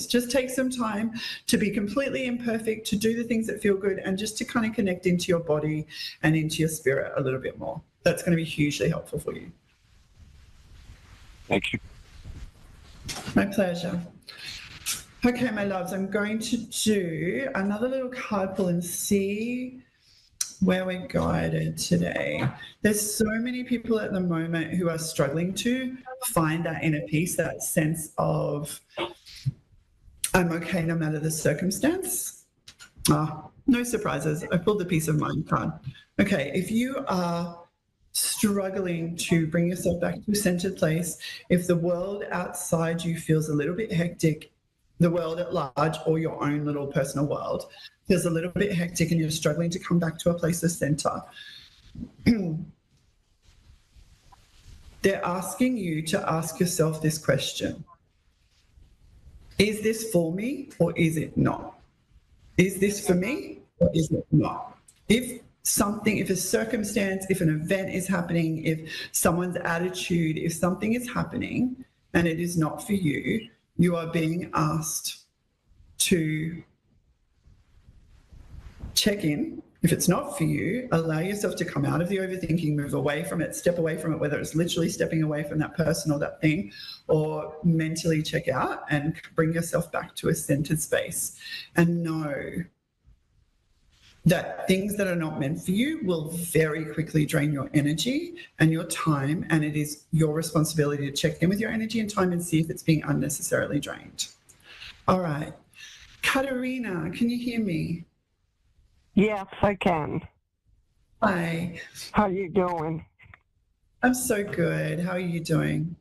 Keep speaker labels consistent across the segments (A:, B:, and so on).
A: Just take some time to be completely imperfect, to do the things that feel good, and just to kind of connect into your body and into your spirit a little bit more. That's going to be hugely helpful for you.
B: Thank you.
A: My pleasure. Okay, my loves, I'm going to do another little card pull and see where we're guided today. There's so many people at the moment who are struggling to find that inner peace, that sense of I'm okay no matter the circumstance. No surprises. I pulled the peace of mind card. Okay, if you are struggling to bring yourself back to a centered place, if the world outside you feels a little bit hectic, the world at large or your own little personal world feels a little bit hectic and you're struggling to come back to a place of center, they're asking you to ask yourself this question. Is this for me or is it not? Is this for me or is it not? If a circumstance, if an event is happening, if someone's attitude, if something is happening and it is not for you, you are being asked to check in. If it's not for you, allow yourself to come out of the overthinking, move away from it, step away from it, whether it's literally stepping away from that person or that thing, or mentally check out and bring yourself back to a centered space and know that things that are not meant for you will very quickly drain your energy and your time, and it is your responsibility to check in with your energy and time and see if it's being unnecessarily drained. All right. Katerina, can you hear me?
C: Yes, I can.
A: Hi.
C: How you doing?
A: I'm so good. How are you doing?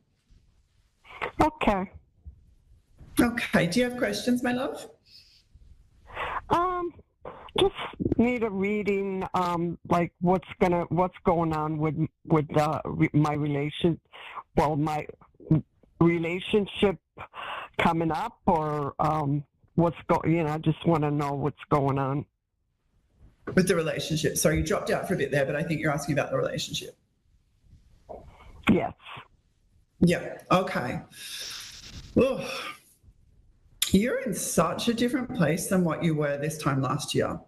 C: Okay.
A: Okay. Do you have questions, my love?
C: Just need a reading, like what's going on with my relationship coming up, or I just want to know what's going on
A: with the relationship. Sorry, you dropped out for a bit there, but I think you're asking about the relationship.
C: Yes.
A: Yeah. Okay. Oh, you're in such a different place than what you were this time last year.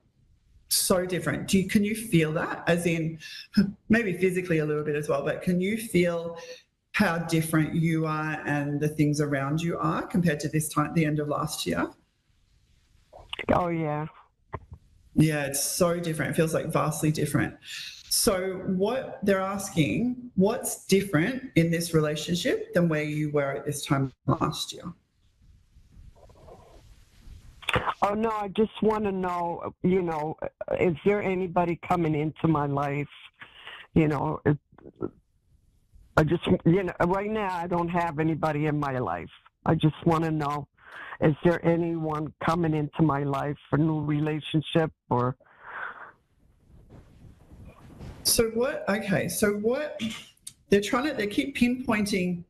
A: So different. Can you feel that? As in, maybe physically a little bit as well, but can you feel how different you are and the things around you are compared to this time, the end of last year?
C: Oh, yeah.
A: Yeah, it's so different. It feels like vastly different. So what they're asking, what's different in this relationship than where you were at this time last year?
C: Oh, no, I just want to know, is there anybody coming into my life? I just, right now I don't have anybody in my life. I just want to know, is there anyone coming into my life for a new relationship or?
A: So what they keep pinpointing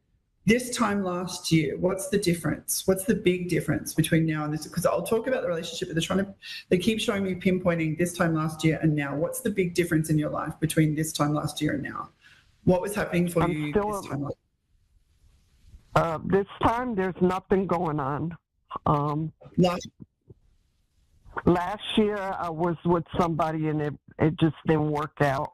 A: this time last year. What's the difference? What's the big difference between now and this? Because I'll talk about the relationship, but they keep showing me pinpointing this time last year and now. What's the big difference in your life between this time last year and now? What was happening for you this time last
C: year? This time there's nothing going on. Last year I was with somebody and it just didn't work out.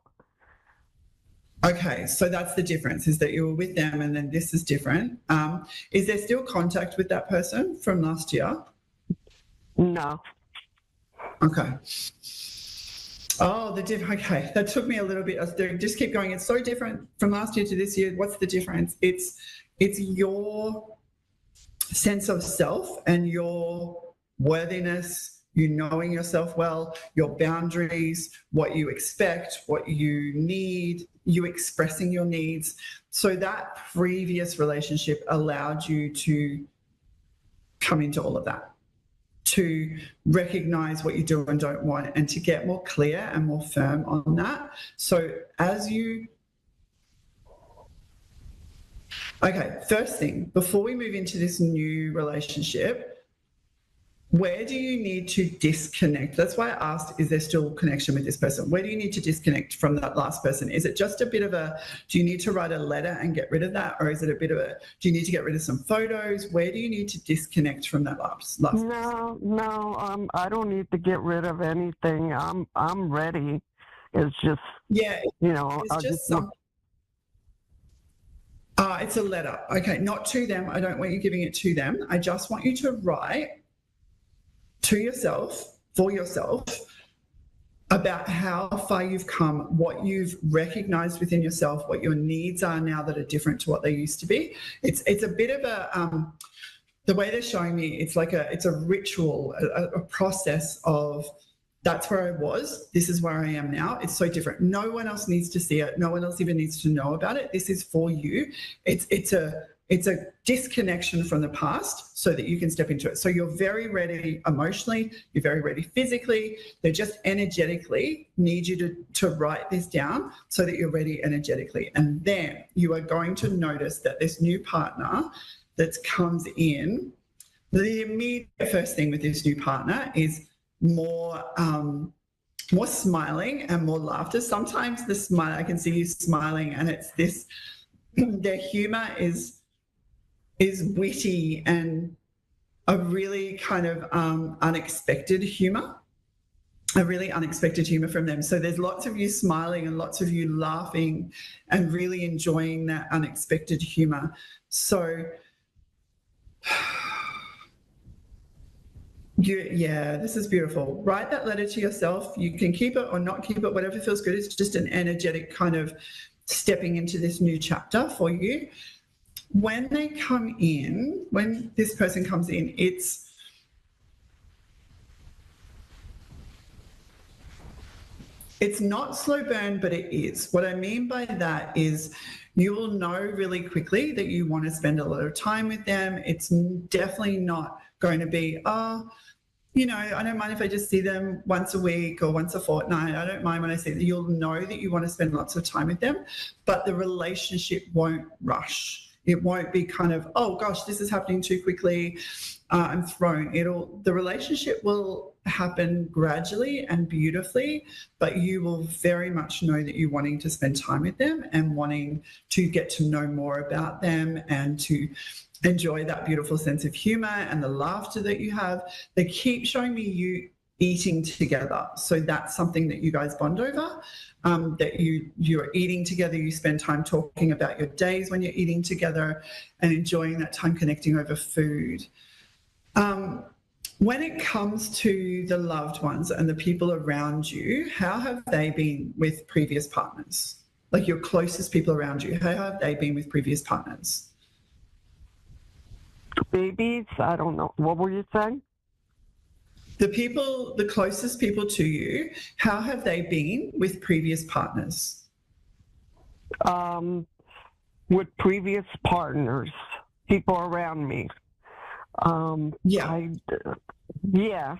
A: Okay, so that's the difference, is that you were with them and then this is different. Is there still contact with that person from last year?
C: No.
A: Okay. Oh, okay, that took me a little bit. Just keep going. It's so different from last year to this year. What's the difference? It's your sense of self and your worthiness, you knowing yourself well, your boundaries, what you expect, what you need, you expressing your needs. So that previous relationship allowed you to come into all of that, to recognize what you do and don't want, and to get more clear and more firm on that. So okay, first thing, before we move into this new relationship, where do you need to disconnect? That's why I asked, is there still connection with this person? Where do you need to disconnect from that last person? Is it just a bit of a, do you need to write a letter and get rid of that? Or is it a bit of a, do you need to get rid of some photos? Where do you need to disconnect from that last person?
C: No, I don't need to get rid of anything. I'm ready. It's just,
A: Yeah,
C: I'll
A: just some. It's a letter. Okay, not to them. I don't want you giving it to them. I just want you to write to yourself, for yourself, about how far you've come, what you've recognized within yourself, what your needs are now that are different to what they used to be. It's a bit of a, the way they're showing me, it's a ritual, a process of, that's where I was, this is where I am now. It's so different. No one else needs to see it. No one else even needs to know about it. This is for you. It's a disconnection from the past so that you can step into it. So you're very ready emotionally, you're very ready physically. They just energetically need you to write this down so that you're ready energetically. And then you are going to notice that this new partner that comes in, the immediate first thing with this new partner is more smiling and more laughter. Sometimes the smile, I can see you smiling, and it's this, their humor is witty and a really kind of unexpected humor, a really unexpected humor from them. So there's lots of you smiling and lots of you laughing and really enjoying that unexpected humor. So this is beautiful. Write that letter to yourself. You can keep it or not keep it, whatever feels good. It's just an energetic kind of stepping into this new chapter for you. When they come in, when this person comes in, it's not slow burn, but it is. What I mean by that is you will know really quickly that you want to spend a lot of time with them. It's definitely not going to be, I don't mind if I just see them once a week or once a fortnight. I don't mind when I see them. You'll know that you want to spend lots of time with them, but the relationship won't rush. It won't be kind of, oh gosh, this is happening too quickly. I'm thrown. The relationship will happen gradually and beautifully, but you will very much know that you're wanting to spend time with them and wanting to get to know more about them and to enjoy that beautiful sense of humor and the laughter that you have. They keep showing me you eating together. So that's something that you guys bond over, that you're eating together, you spend time talking about your days when you're eating together and enjoying that time connecting over food. When it comes to the loved ones and the people around you, how have they been with previous partners? Like your closest people around you, how have they been with previous partners?
C: Babies, I don't know. What were you saying?
A: The closest people to you, how have they been with previous partners?
C: With previous partners, people around me.
A: Yeah.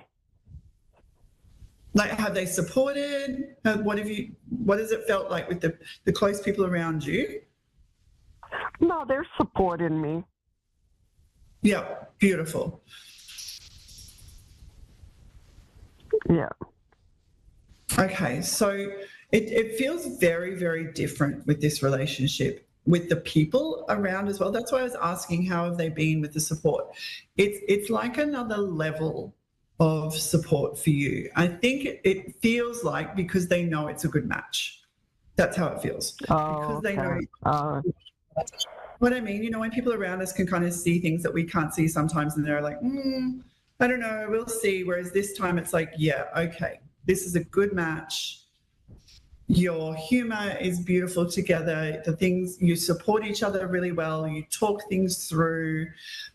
A: Like, have they supported? What has it felt like with the close people around you?
C: No, they're supporting me.
A: Yeah, beautiful.
C: Yeah.
A: Okay, so it feels very, very different with this relationship, with the people around as well. That's why I was asking how have they been with the support. It's like another level of support for you. I think it feels like because they know it's a good match. That's how it feels.
C: Oh,
A: because they know. What I mean, when people around us can kind of see things that we can't see sometimes, and they're like, I don't know, we'll see. Whereas this time it's like, yeah, okay, this is a good match. Your humor is beautiful together. The things, you support each other really well. You talk things through.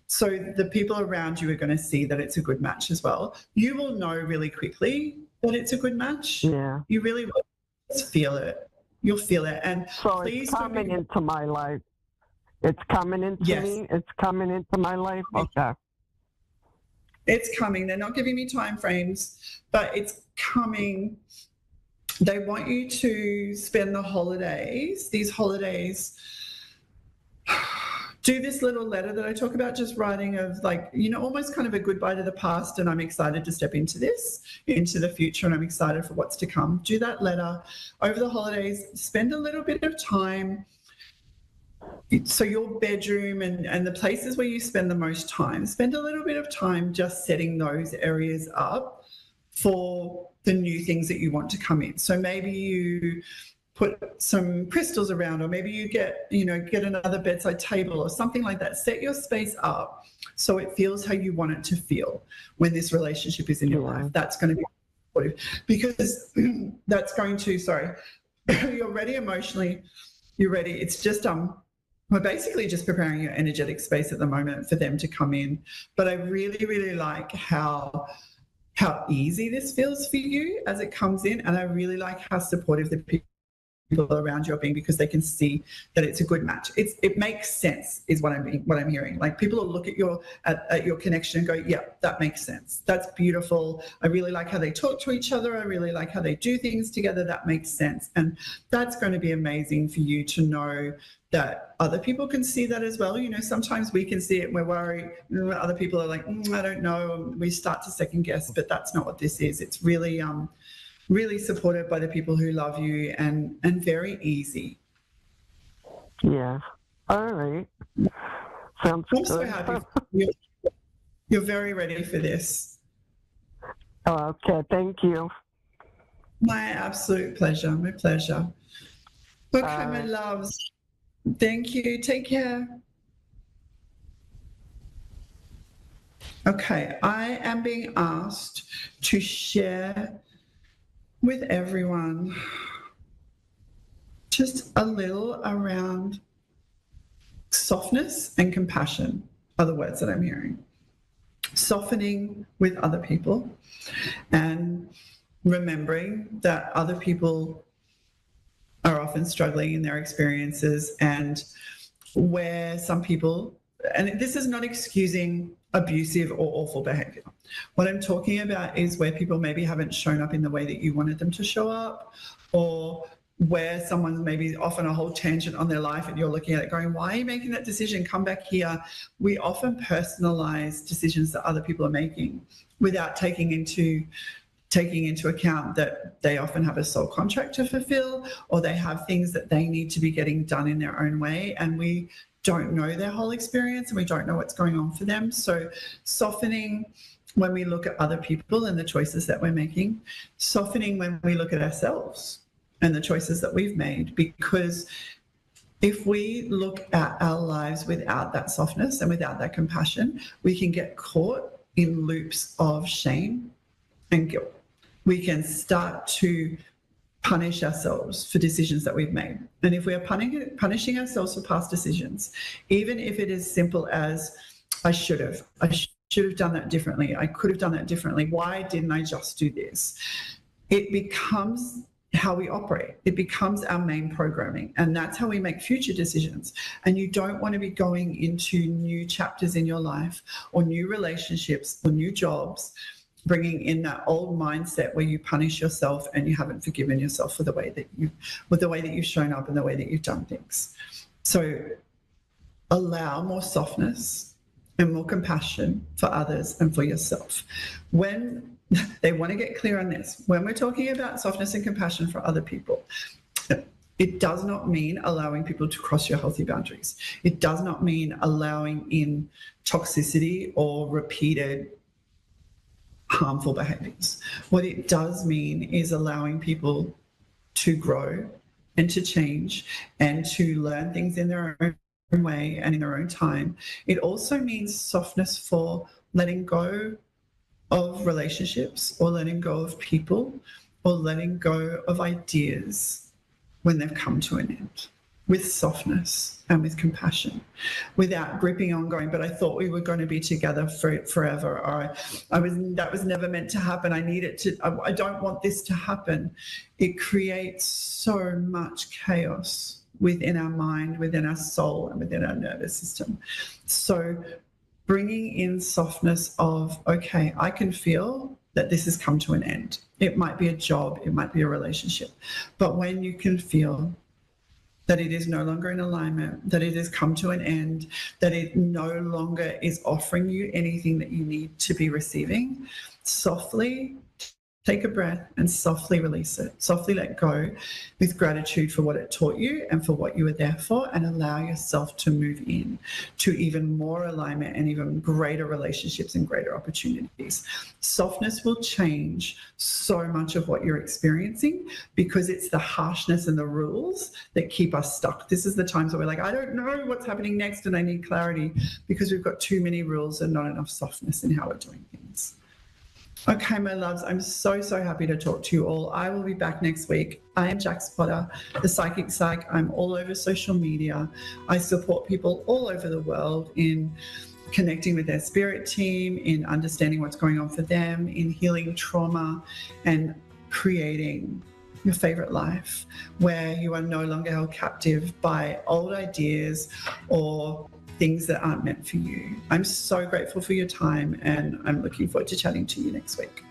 A: So the people around you are going to see that it's a good match as well. You will know really quickly that it's a good match.
C: Yeah.
A: You really will. Just feel it. You'll feel it. And
C: so
A: please
C: it's coming into my life. It's coming into me. It's coming into my life. Okay.
A: It's coming. They're not giving me time frames, but it's coming. They want you to spend the holidays, these holidays, do this little letter that I talk about, just writing of like, almost kind of a goodbye to the past, and I'm excited to step into the future, and I'm excited for what's to come. Do that letter over the holidays. Spend a little bit of time. So your bedroom and the places where you spend the most time, spend a little bit of time just setting those areas up for the new things that you want to come in. So maybe you put some crystals around, or maybe you get another bedside table or something like that. Set your space up so it feels how you want it to feel when this relationship is in your life. That's going to be supportive, because that's going to, you're ready emotionally, you're ready. It's just, we're basically just preparing your energetic space at the moment for them to come in. But I really, really like how easy this feels for you as it comes in. And I really like how supportive the people around you are being, because they can see that it's a good match. It makes sense, is what I'm hearing. Like, people will look at your connection and go, yeah, that makes sense. That's beautiful. I really like how they talk to each other. I really like how they do things together. That makes sense. And that's going to be amazing for you to know that other people can see that as well. Sometimes we can see it and we're worried. Other people are like, I don't know. We start to second guess, but that's not what this is. It's really, really supported by the people who love you, and very easy.
C: Yeah. All right. Sounds
A: I'm
C: good.
A: so happy. You're very ready for this.
C: Okay. Thank you.
A: My absolute pleasure. My pleasure. Okay, my loves. Thank you. Take care. Okay, I am being asked to share with everyone just a little around softness and compassion are the words that I'm hearing. Softening with other people, and remembering that other people are often struggling in their experiences, and where some people, and this is not excusing abusive or awful behavior. What I'm talking about is where people maybe haven't shown up in the way that you wanted them to show up, or where someone's maybe off on a whole tangent on their life and you're looking at it going, why are you making that decision? Come back here. We often personalize decisions that other people are making without taking into account that they often have a soul contract to fulfill, or they have things that they need to be getting done in their own way, and we don't know their whole experience and we don't know what's going on for them. So softening when we look at other people and the choices that we're making, softening when we look at ourselves and the choices that we've made, because if we look at our lives without that softness and without that compassion, we can get caught in loops of shame and guilt. We can start to punish ourselves for decisions that we've made. And if we are punishing ourselves for past decisions, even if it is simple as, I should have done that differently, I could have done that differently, why didn't I just do this? It becomes how we operate. It becomes our main programming, and that's how we make future decisions. And you don't want to be going into new chapters in your life or new relationships or new jobs bringing in that old mindset where you punish yourself and you haven't forgiven yourself for the way that you've shown up and the way that you've done things. So allow more softness and more compassion for others and for yourself. When they want to get clear on this, when we're talking about softness and compassion for other people, it does not mean allowing people to cross your healthy boundaries. It does not mean allowing in toxicity or repeated harmful behaviors. What it does mean is allowing people to grow and to change and to learn things in their own way and in their own time. It also means softness for letting go of relationships, or letting go of people, or letting go of ideas when they've come to an end, with softness and with compassion, without gripping on going, but I thought we were going to be together forever, or that was never meant to happen. I don't want this to happen. It creates so much chaos within our mind, within our soul, and within our nervous system. So bringing in softness of, okay, I can feel that this has come to an end. It might be a job, it might be a relationship, but when you can feel that it is no longer in alignment, that it has come to an end, that it no longer is offering you anything that you need to be receiving, softly take a breath and softly release it. Softly let go with gratitude for what it taught you and for what you were there for, and allow yourself to move in to even more alignment and even greater relationships and greater opportunities. Softness will change so much of what you're experiencing, because it's the harshness and the rules that keep us stuck. This is the times where we're like, I don't know what's happening next and I need clarity, because we've got too many rules and not enough softness in how we're doing things. Okay, my loves, I'm so happy to talk to you all. I will be back next week. I am Jax Potter, the Psychic Psych. I'm all over social media. I support people all over the world in connecting with their spirit team, in understanding what's going on for them, in healing trauma, and creating your favorite life where you are no longer held captive by old ideas or things that aren't meant for you. I'm so grateful for your time, and I'm looking forward to chatting to you next week.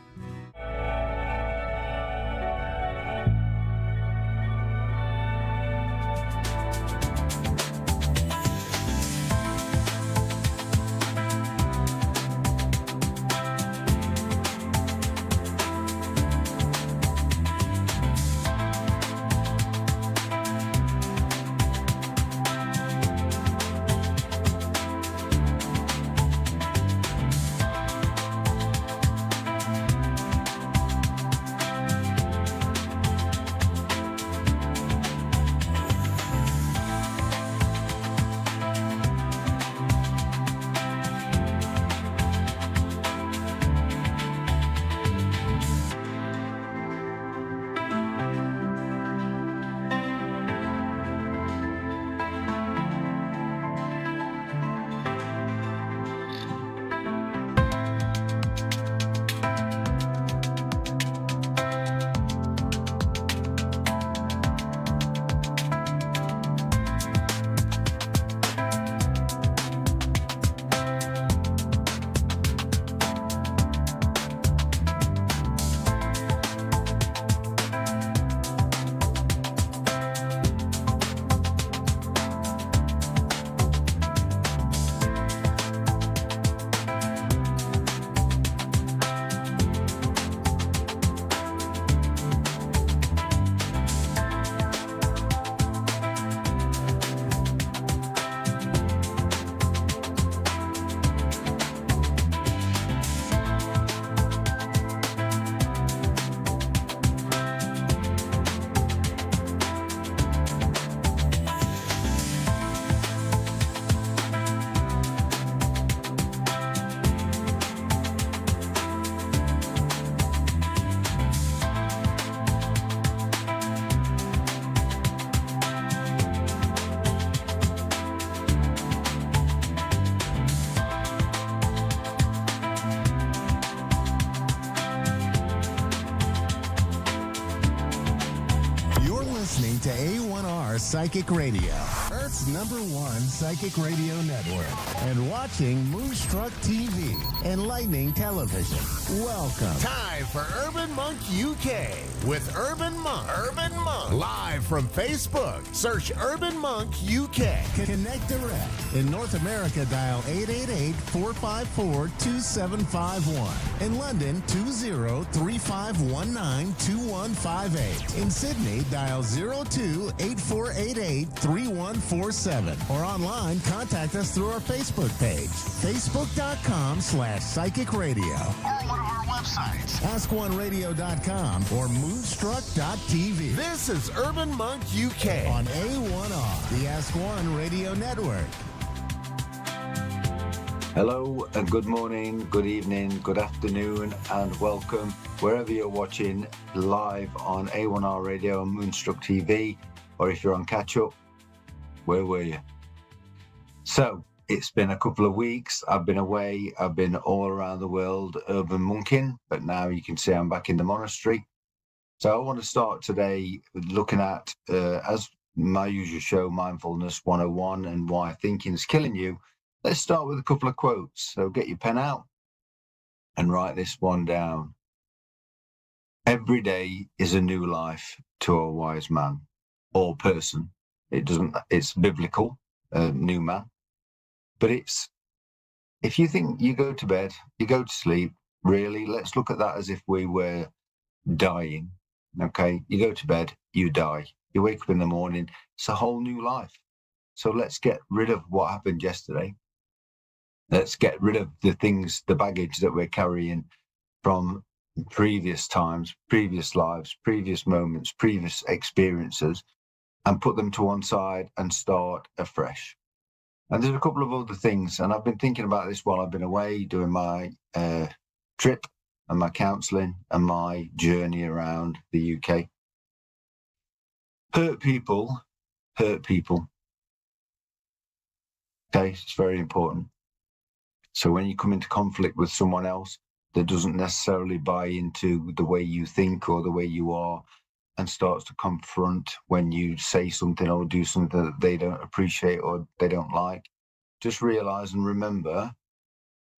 B: listening to A1R Psychic Radio, Earth's #1 psychic radio network, and watching Moonstruck TV, Enlightening Television. Welcome.
D: Time for Urban Monk UK with Urban Monk. Urban Monk. Live from Facebook. Search Urban Monk UK.
B: Connect direct. In North America, dial 888-454-2751. In London, 20-3519-2158. In Sydney, dial 02-8488-3147. Or online, contact us through our Facebook page, facebook.com/psychic radio.
D: Or one of our websites,
B: askoneradio.com or moonstruck.tv.
D: This is Urban Monk UK
B: On A1R, the Ask One Radio Network.
E: Hello, and good morning, good evening, good afternoon, and welcome wherever you're watching live on A1R Radio and Moonstruck TV, or if you're on catch-up, where were you? So, it's been a couple of weeks. I've been away. I've been all around the world urban monking, but now you can see I'm back in the monastery. So I want to start today looking at, as my usual show, Mindfulness 101 and why thinking is killing you. Let's start with a couple of quotes. So get your pen out and write this one down. Every day is a new life to a wise man or person. It doesn't. It's biblical, new man. But it's, if you think you go to bed, you go to sleep. Really, let's look at that as if we were dying. Okay, you go to bed, you die. You wake up in the morning. It's a whole new life. So let's get rid of what happened yesterday. Let's get rid of the things, the baggage that we're carrying from previous times, previous lives, previous moments, previous experiences, and put them to one side and start afresh. And there's a couple of other things, and I've been thinking about this while I've been away doing my trip and my counselling and my journey around the UK. Hurt people hurt people. Okay, it's very important. So when you come into conflict with someone else that doesn't necessarily buy into the way you think or the way you are, and starts to confront when you say something or do something that they don't appreciate or they don't like, just realize and remember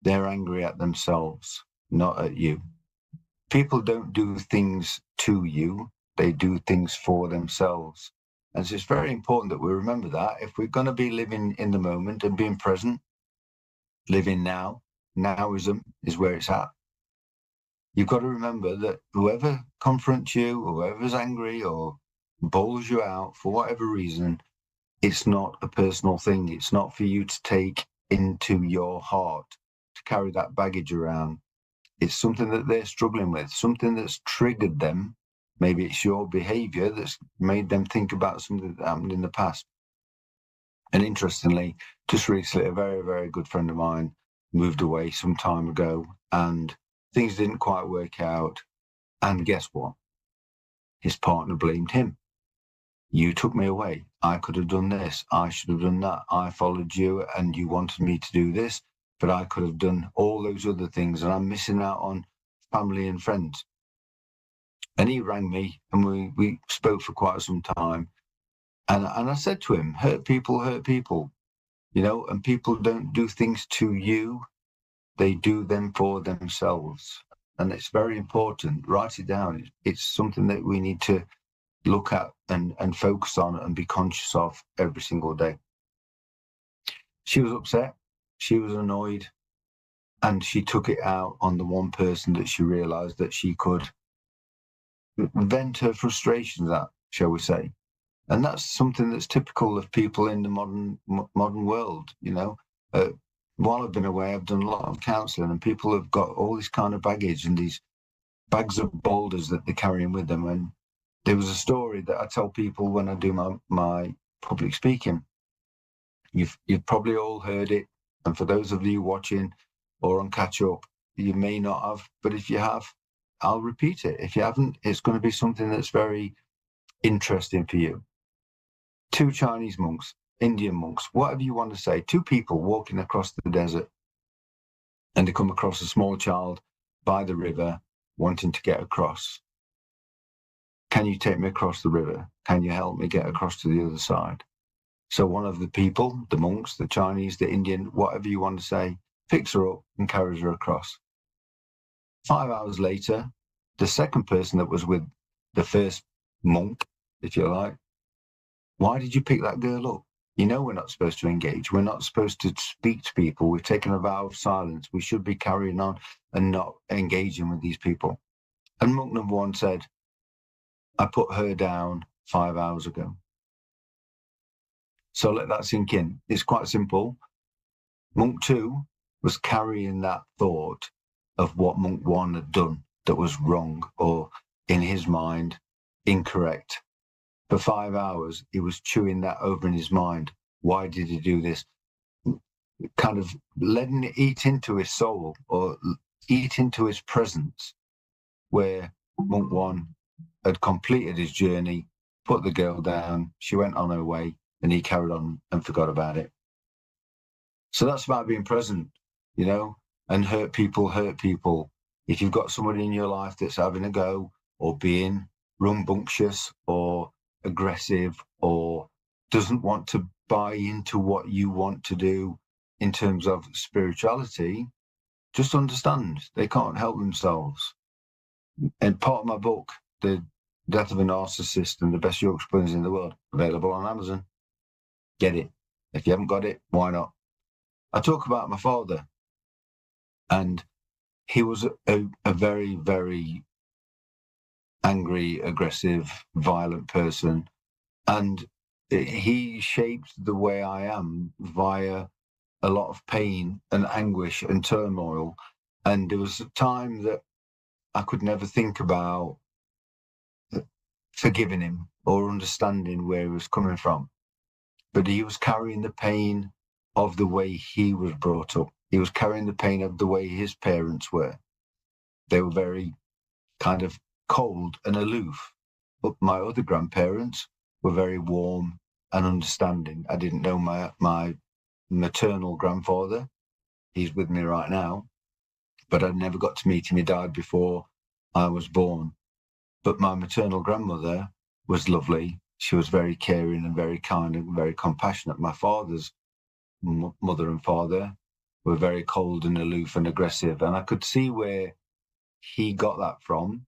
E: they're angry at themselves, not at you. People don't do things to you, they do things for themselves. And so it's very important that we remember that if we're going to be living in the moment and being present, living now, nowism is where it's at. You've got to remember that whoever confronts you, or whoever's angry or bowls you out for whatever reason, it's not a personal thing. It's not for you to take into your heart, to carry that baggage around. It's something that they're struggling with, something that's triggered them. Maybe it's your behavior that's made them think about something that happened in the past. And interestingly, just recently, a very, very good friend of mine moved away some time ago, and things didn't quite work out. And guess what? His partner blamed him. You took me away. I could have done this. I should have done that. I followed you and you wanted me to do this, but I could have done all those other things, and I'm missing out on family and friends. And he rang me, and we spoke for quite some time. And I said to him, hurt people, you know, and people don't do things to you. They do them for themselves. And it's very important. Write it down. It's something that we need to look at and focus on and be conscious of every single day. She was upset. She was annoyed. And she took it out on the one person that she realized that she could vent her frustrations at, shall we say. And that's something that's typical of people in the modern world, you know. While I've been away, I've done a lot of counselling, and people have got all this kind of baggage and these bags of boulders that they're carrying with them. And there was a story that I tell people when I do my public speaking. You've probably all heard it, and for those of you watching or on catch up, you may not have, but if you have, I'll repeat it. If you haven't, it's going to be something that's very interesting for you. Two Chinese monks, Indian monks, whatever you want to say, two people walking across the desert, and they come across a small child by the river wanting to get across. Can you take me across the river? Can you help me get across to the other side? So one of the people, the monks, the Chinese, the Indian, whatever you want to say, picks her up and carries her across. 5 hours later, the second person that was with the first monk, if you like, why did you pick that girl up? You know we're not supposed to engage. We're not supposed to speak to people. We've taken a vow of silence. We should be carrying on and not engaging with these people. And monk number one said, I put her down 5 hours ago. So let that sink in. It's quite simple. Monk two was carrying that thought of what monk one had done that was wrong, or in his mind, incorrect. For 5 hours, he was chewing that over in his mind. Why did he do this? Kind of letting it eat into his soul or eat into his presence, where monk one had completed his journey, put the girl down, she went on her way, and he carried on and forgot about it. So that's about being present, you know, and hurt people hurt people. If you've got somebody in your life that's having a go or being rambunctious or aggressive or doesn't want to buy into what you want to do in terms of spirituality, just understand they can't help themselves. And part of my book, The Death of a Narcissist and the Best Yorkshire Puddings in the World, available on Amazon. Get it. If you haven't got it, why not? I talk about my father, and he was a very, very angry, aggressive, violent person. And he shaped the way I am via a lot of pain and anguish and turmoil. And there was a time that I could never think about forgiving him or understanding where he was coming from. But he was carrying the pain of the way he was brought up. He was carrying the pain of the way his parents were. They were very kind of cold and aloof. But my other grandparents were very warm and understanding. I didn't know my maternal grandfather. He's with me right now. But I never got to meet him. He died before I was born. But my maternal grandmother was lovely. She was very caring and very kind and very compassionate. My father's mother and father were very cold and aloof and aggressive. And I could see where he got that from,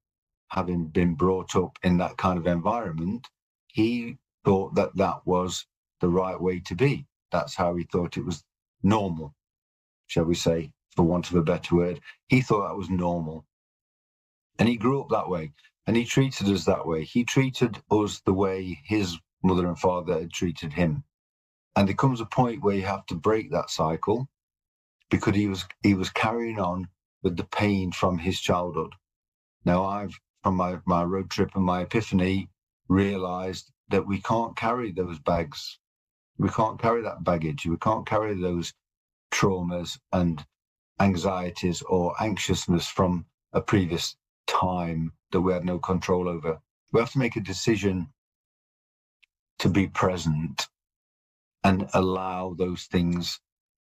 E: having been brought up in that kind of environment. He thought that that was the right way to be. That's how he thought it was normal, shall we say, for want of a better word. He thought that was normal. And he grew up that way. And he treated us that way. He treated us the way his mother and father had treated him. And there comes a point where you have to break that cycle, because he was carrying on with the pain from his childhood. Now, I've, from my road trip and my epiphany, realized that we can't carry those bags. We can't carry that baggage. We can't carry those traumas and anxieties or anxiousness from a previous time that we had no control over. We have to make a decision to be present and allow those things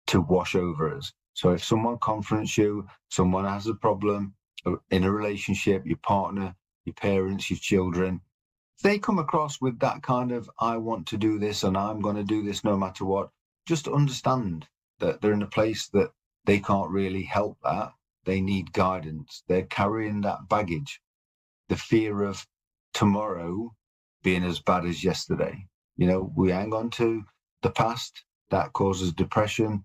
E: to wash over us. So if someone confronts you, someone has a problem in a relationship, your partner, your parents, your children, if they come across with that kind of, I want to do this and I'm going to do this no matter what, just understand that they're in a place that they can't really help that. They need guidance. They're carrying that baggage, the fear of tomorrow being as bad as yesterday. You know, we hang on to the past. That causes depression.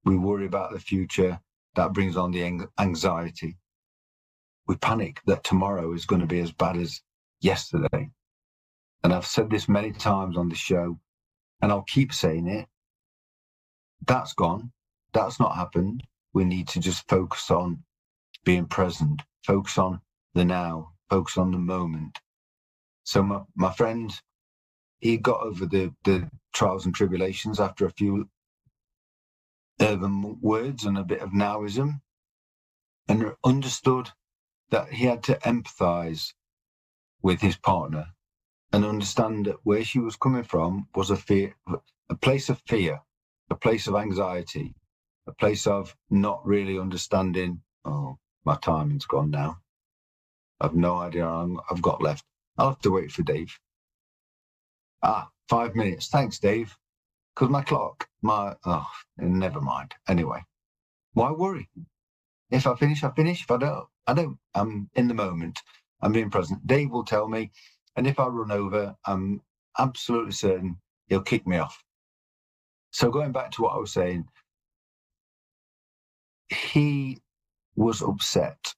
E: We worry about the future. That brings on the anxiety. We panic that tomorrow is going to be as bad as yesterday. And I've said this many times on the show, and I'll keep saying it. That's gone. That's not happened. We need to just focus on being present, focus on the now, focus on the moment. So my friend, he got over the trials and tribulations after a few urban words and a bit of nowism, and understood that he had to empathize with his partner and understand that where she was coming from was a place of fear, a place of anxiety, a place of not really understanding. Oh, my timing's gone now. I've no idea how long I've got left. I'll have to wait for Dave. 5 minutes. Thanks, Dave. Because my clock, never mind. Anyway, why worry? If I finish, I finish. If I don't. I'm in the moment. I'm being present. Dave will tell me. And if I run over, I'm absolutely certain he'll kick me off. So going back to what I was saying, he was upset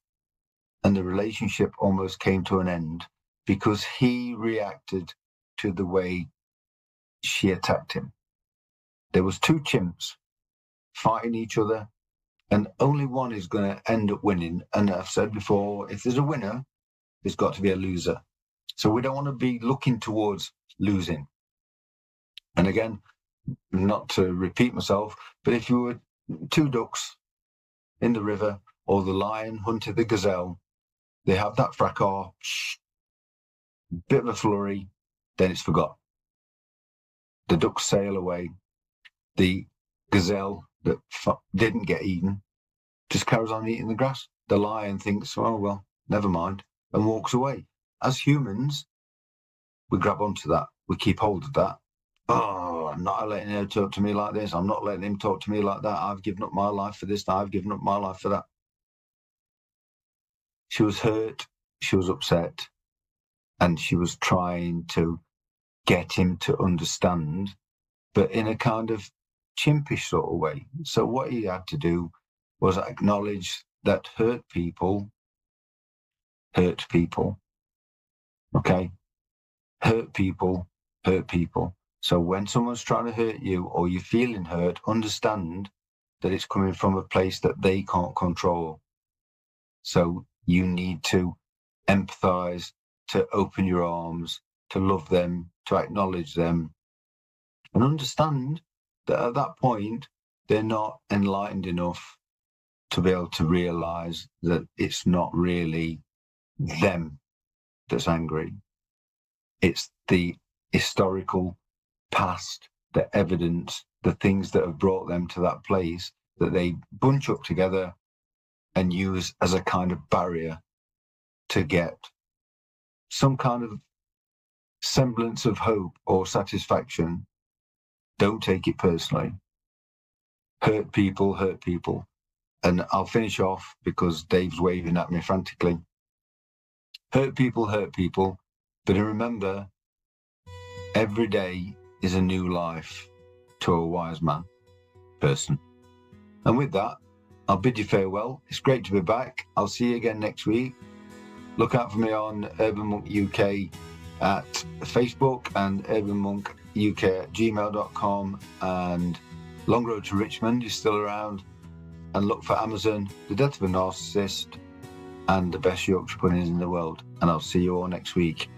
E: and the relationship almost came to an end because he reacted to the way she attacked him. There was two chimps fighting each other, and only one is going to end up winning. And I've said before, if there's a winner, there's got to be a loser. So we don't want to be looking towards losing. And again, not to repeat myself, but if you were two ducks in the river, or the lion hunted the gazelle, they have that fracas, bit of a flurry, then it's forgot. The ducks sail away. The gazelle that didn't get eaten just carries on eating the grass. The lion thinks, oh, well, never mind, and walks away. As humans, we grab onto that. We keep hold of that. Oh, I'm not letting her talk to me like this. I'm not letting him talk to me like that. I've given up my life for this. I've given up my life for that. She was hurt. She was upset. And she was trying to get him to understand but in a kind of chimpish sort of way. So what he had to do was acknowledge that hurt people. Okay? Hurt people. So when someone's trying to hurt you or you're feeling hurt, understand that it's coming from a place that they can't control. So you need to empathize, to open your arms, to love them, to acknowledge them, and understand that at that point, they're not enlightened enough to be able to realize that it's not really them that's angry. It's the historical past, the evidence, the things that have brought them to that place that they bunch up together and use as a kind of barrier to get some kind of semblance of hope or satisfaction. Don't take it personally. Hurt people. And I'll finish off because Dave's waving at me frantically. Hurt people. But remember, every day is a new life to a wise person. And with that, I'll bid you farewell. It's great to be back. I'll see you again next week. Look out for me on Urban Monk UK at Facebook and urbanmonkuk@gmail.com, and Long Road to Richmond is still around. And look for Amazon, The Death of a Narcissist, and The Best Yorkshire Puddings in the World. And I'll see you all next week.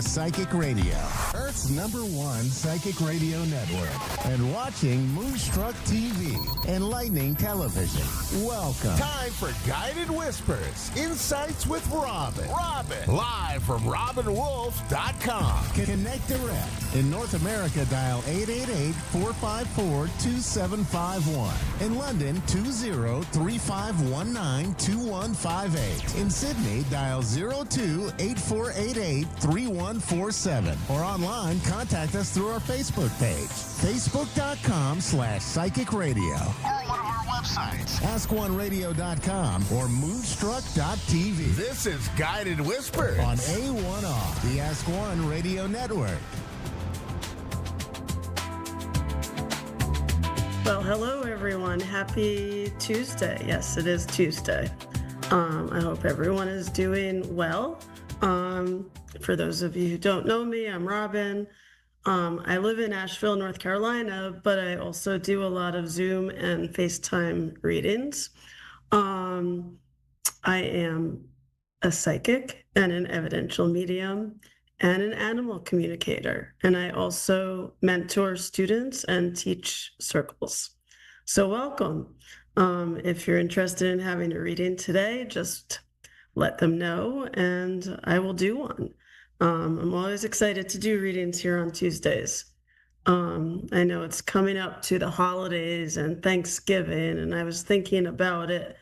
B: Psychic Radio, Earth's #1 psychic radio network, and watching Moonstruck TV and Lightning Television. Welcome.
D: Time for Guided Whispers, Insights with Robin. Live from RobinWolf.com.
B: Connect direct. In North America, dial 888-454-2751. In London, 20-3519-2158. In Sydney, dial 02-8488-3147. Or online, contact us through our Facebook page, facebook.com/psychic radio.
D: Or one of our websites,
B: askoneradio.com or moonstruck.tv.
D: This is Guided Whispers
B: On A1R, the Ask One Radio Network.
F: Well, hello everyone. Happy Tuesday. Yes, it is Tuesday. I hope everyone is doing well. For those of you who don't know me, I'm Robin. I live in Asheville, North Carolina, but I also do a lot of Zoom and FaceTime readings. I am a psychic and an evidential medium and an animal communicator. And I also mentor students and teach circles. So welcome. If you're interested in having a reading today, just let them know, and I will do one. I'm always excited to do readings here on Tuesdays. I know it's coming up to the holidays and Thanksgiving, and I was thinking about it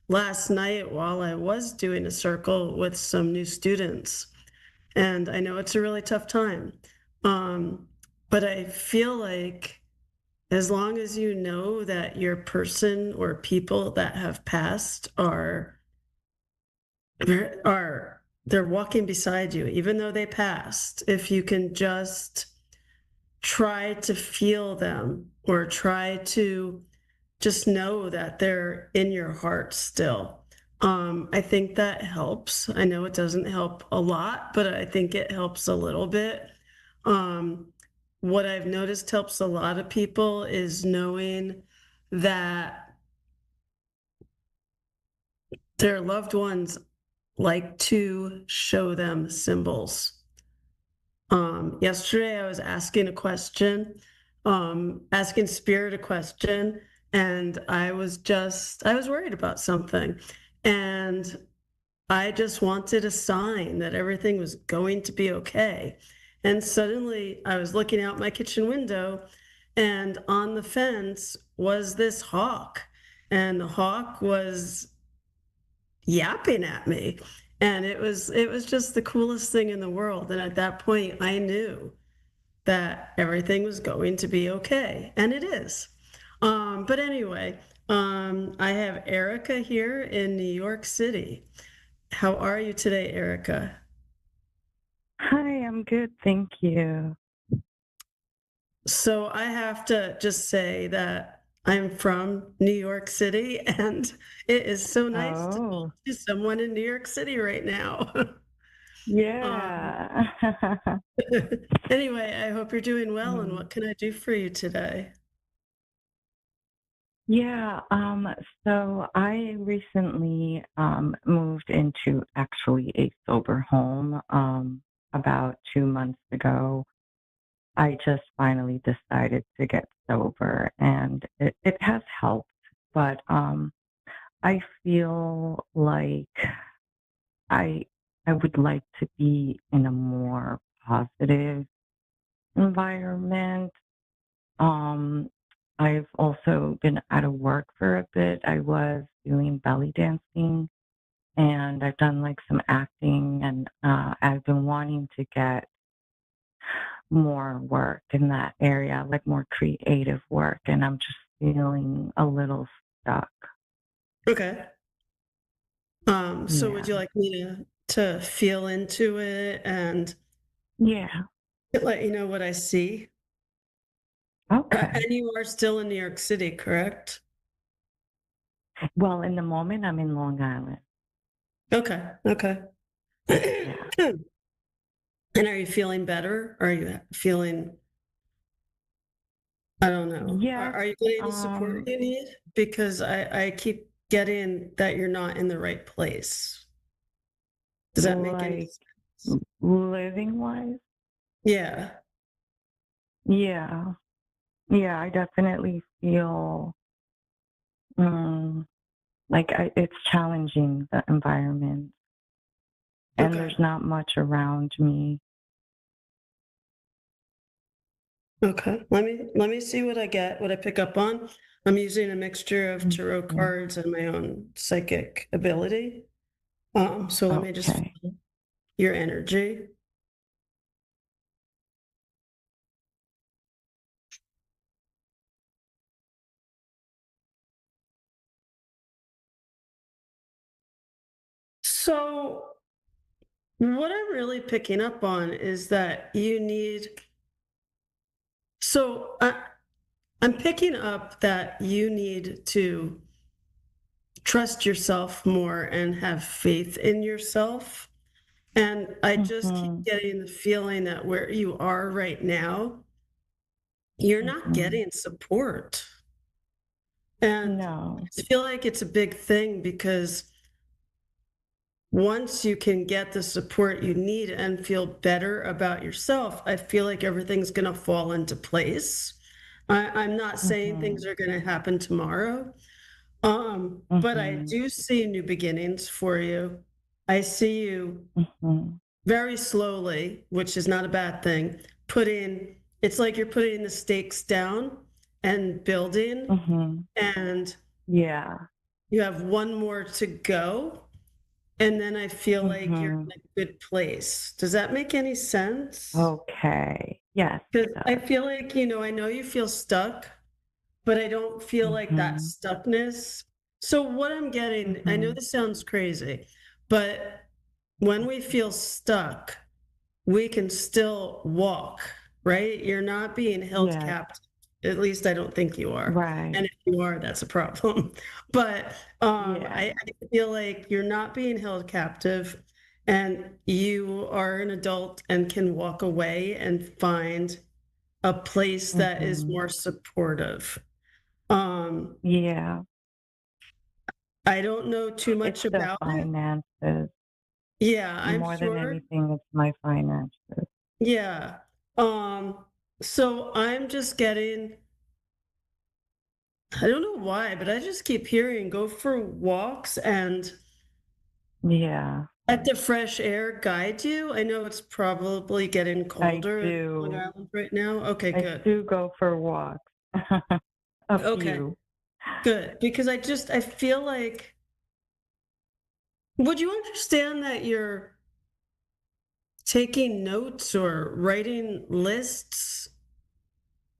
F: last night while I was doing a circle with some new students. And I know it's a really tough time. But I feel like as long as you know that your person or people that have passed they're walking beside you, even though they passed, if you can just try to feel them or try to just know that they're in your heart still. I think that helps. I know it doesn't help a lot, but I think it helps a little bit. What I've noticed helps a lot of people is knowing that their loved ones like to show them symbols. Yesterday I was asking a question, asking spirit a question, and I was worried about something. And I just wanted a sign that everything was going to be okay. And suddenly I was looking out my kitchen window, and on the fence was this hawk. And the hawk was yapping at me. And it was just the coolest thing in the world. And at that point, I knew that everything was going to be okay. And it is. But anyway, I have Erica here in New York City. How are you today, Erica?
G: Hi, I'm good, thank you.
F: So I have to just say that I'm from New York City, and it is so nice to talk
G: Oh,
F: to someone in New York City right now.
G: yeah.
F: Anyway, I hope you're doing well, and
G: Mm.
F: what can I do for you today?
G: Yeah, so I recently moved into actually a sober home about 2 months ago. I just finally decided to get sober and it has helped, but I feel like I I would like to be in a more positive environment. Um, I've also been out of work for a bit. I was doing belly dancing and I've done like some acting and I've been wanting to get more work in that area, like more creative work, and I'm just feeling a little stuck.
F: Okay. So would
G: Yeah.
F: you like me to feel into it and
G: Yeah.
F: let you know what I see? And
G: Okay.
F: you are still in New York City, correct?
G: Well, in the moment, I'm in Long Island.
F: Okay, okay.
G: Yeah.
F: And are you feeling better? Are you feeling, I don't know.
G: Yes.
F: Are you getting the support
G: Um,
F: you need? Because I keep getting that you're not in the right place. Does that make any
G: like
F: sense?
G: living wise.
F: Yeah.
G: Yeah. Yeah, I definitely feel mm, like it's challenging the environment, and
F: Okay.
G: there's not much around me.
F: Okay. Let me see what I get, what I pick up on. I'm using a mixture of tarot
G: Mhm.
F: cards and my own psychic ability. So let me just
G: Okay.
F: feel your energy. So what I'm really picking up on is that you need, so I'm picking up that you need to trust yourself more and have faith in yourself. And I just keep
G: Mhm.
F: getting the feeling that where you are right now, you're not
G: Mhm.
F: getting support. And
G: No.
F: I feel like it's a big thing because once you can get the support you need and feel better about yourself, I feel like everything's going to fall into place. I'm not saying things
G: Mhm.
F: are going to happen tomorrow, but I
G: Mhm.
F: do see new beginnings for you. I see you
G: Mhm.
F: very slowly, which is not a bad thing, it's like you're putting the stakes down and building,
G: Mhm.
F: and
G: Yeah.
F: you have one more to go. And then I feel like you're in
G: Mhm.
F: a good place. Does that make any sense?
G: Okay. Yes,
F: Because
G: it
F: I
G: does.
F: feel like, I know you feel stuck, but I don't feel like that
G: Mhm.
F: stuckness. So what I'm getting, I know
G: Mhm.
F: this sounds crazy, but when we feel stuck, we can still walk, right? You're not being held
G: Yes.
F: captive. At least I don't think you are.
G: Right.
F: And if you are, that's a problem. But
G: Yeah.
F: I feel like you're not being held captive, and you are an adult and can walk away and find a place that is
G: Mhm.
F: more supportive. Um,
G: Yeah.
F: I don't know too
G: It's
F: much
G: the
F: about it.
G: finances.
F: Yeah, I'm
G: More than
F: sure.
G: anything, it's my finances.
F: Yeah. So I'm just getting, I don't know why, but I just keep hearing go for walks and
G: Yeah.
F: let the fresh air guide you. I know it's probably getting
G: I
F: colder in Long
G: do.
F: Island right now. Okay,
G: I
F: good.
G: do go for walks. A
F: Okay,
G: few.
F: good. Because I feel like, would you understand that you're taking notes or writing lists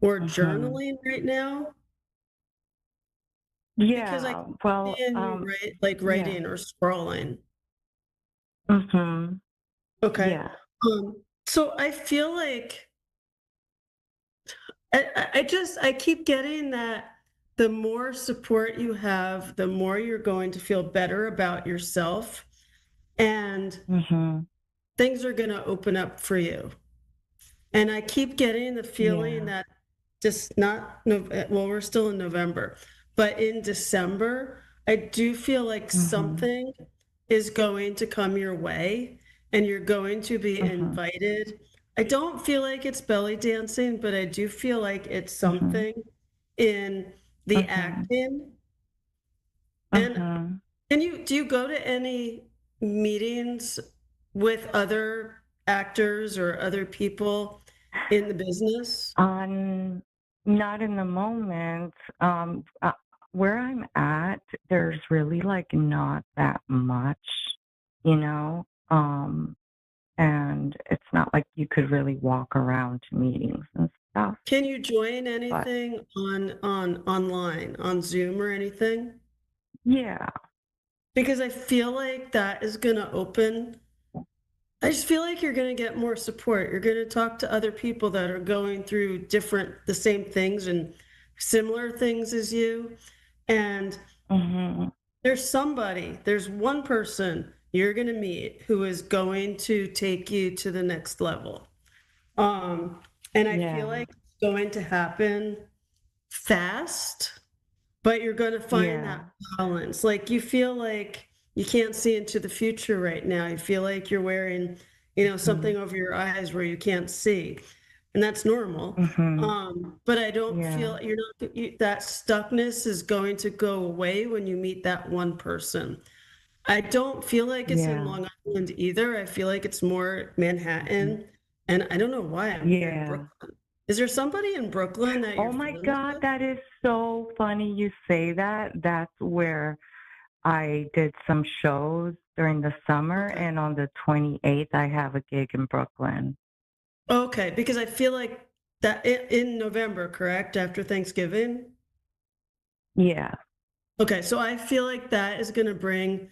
F: or
G: Mhm.
F: journaling right now? Because I
G: Yeah.
F: keep
G: Well,
F: seeing you
G: yeah.
F: writing or scrolling.
G: Mhm.
F: Okay.
G: Yeah.
F: So I feel like I keep getting that the more support you have, the more you're going to feel better about yourself, and
G: Mhm.
F: things are going to open up for you. And I keep getting the feeling
G: Yeah.
F: that just not, well, we're still in November, but in December, I do feel like
G: Mhm.
F: something is going to come your way and you're going to be
G: Mhm.
F: invited. I don't feel like it's belly dancing, but I do feel like it's
G: Mhm.
F: something in the
G: Mhm.
F: acting. And
G: Mhm.
F: do you go to any meetings with other actors or other people in the business?
G: On Not in the moment. Where I'm at, there's really like not that much, you know. And it's not like you could really walk around to meetings and stuff.
F: Can you join
G: But
F: anything on online, on Zoom or anything?
G: yeah.
F: Because I feel like that is going to open. I just feel like you're going to get more support. You're going to talk to other people that are going through the same things and similar things as you. And
G: Mhm.
F: there's one person you're going to meet who is going to take you to the next level. Um, and I feel
G: Yeah.
F: like it's going to happen fast, but you're going to find that
G: Yeah.
F: balance. Like you feel like you can't see into the future right now. You feel like you're wearing,
G: Mhm.
F: something over your eyes where you can't see, and that's normal.
G: Mhm.
F: But I don't
G: Yeah.
F: feel that stuckness is going to go away when you meet that one person. I don't feel like it's in
G: Yeah.
F: Long Island either. I feel like it's more
G: Mhm.
F: Manhattan, and I don't know why I'm hearing
G: Yeah.
F: Brooklyn. Is there somebody in Brooklyn that
G: Oh
F: you're
G: my
F: friends
G: God,
F: with?
G: that is so funny you say that. That's where I did some shows during the summer,
F: Okay.
G: and on the 28th, I have a gig in Brooklyn.
F: Okay, because I feel like that in November, correct? After Thanksgiving?
G: Yeah.
F: Okay, so I feel like that is going to bring,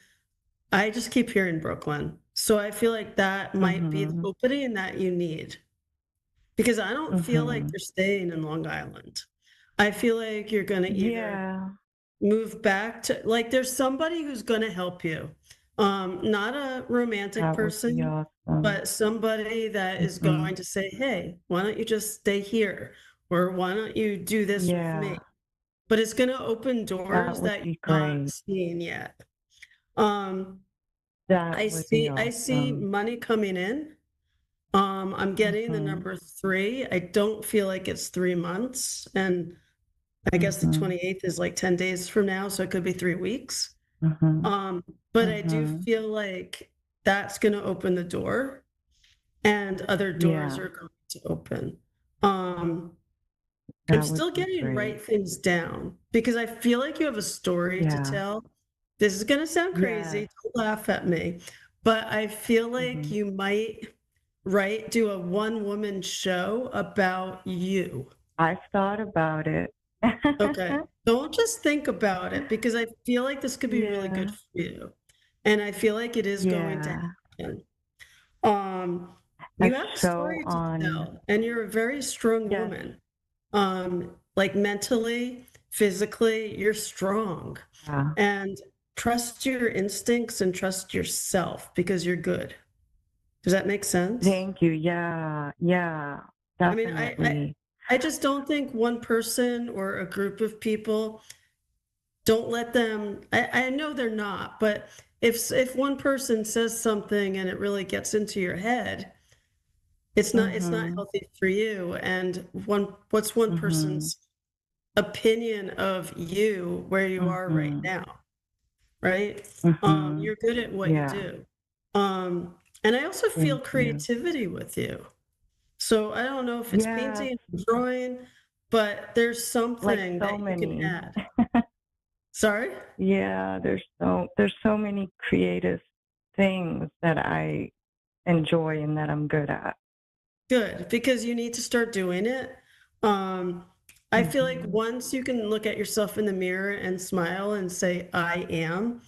F: I just keep hearing Brooklyn. So I feel like that might be the
G: Mhm.
F: opening that you need because I don't feel like
G: Mhm.
F: you're staying in Long Island. I feel like you're going to either
G: Yeah.
F: move back to, like, there's somebody who's going to help you. Not a romantic
G: That would be
F: person,
G: awesome.
F: but somebody that is going
G: Mhm.
F: to say, hey, why don't you just stay here? Or why don't you do this with me?
G: Yeah.
F: But it's going to open
G: That
F: doors
G: would
F: that
G: be
F: you're not
G: great.
F: seeing yet. Um,
G: That
F: I
G: would be
F: see
G: awesome.
F: money coming in. I'm getting the
G: Mhm.
F: number 3. I don't feel like it's 3 months. And I guess the
G: Mhm.
F: 28th is like 10 days from now, so it could be 3 weeks.
G: Mhm.
F: But I do
G: Mhm.
F: feel like that's going to open the door, and other doors
G: Yeah.
F: are going to open. I'm
G: That
F: still
G: would be
F: getting
G: great.
F: write things down because I feel like you have a story to
G: Yeah.
F: tell. This is going to sound
G: Yes.
F: crazy. Don't laugh at me, but I feel like you might do a one-woman show about you.
G: I've thought about it.
F: Okay. Don't just think about it, because I feel like this could be really
G: Yeah.
F: good for you. And I feel like it is going to
G: Yeah.
F: happen. You
G: I'm
F: have a
G: so
F: story to
G: on.
F: tell, and you're a very strong
G: Yes.
F: woman. Like mentally, physically, you're strong.
G: Yeah.
F: And trust your instincts and trust yourself, because you're good. Does that make sense?
G: Thank you. Yeah. Yeah.
F: I mean,
G: Definitely.
F: I just don't think one person or a group of people, don't let them, I know they're not, but if one person says something and it really gets into your head, it's not healthy for you. And what's one person's opinion of you where you are right now, right? You're good at what you do. And I also feel
G: Thank you.
F: creativity with you. So I don't know if it's
G: Yes.
F: painting, drawing, but there's
G: Like
F: something
G: so
F: that you can
G: many.
F: add. Sorry?
G: Yeah, there's so many creative things that I enjoy and that I'm good at.
F: Good, because you need to start doing it. I feel like once you can look at yourself in the mirror and smile and say, I am,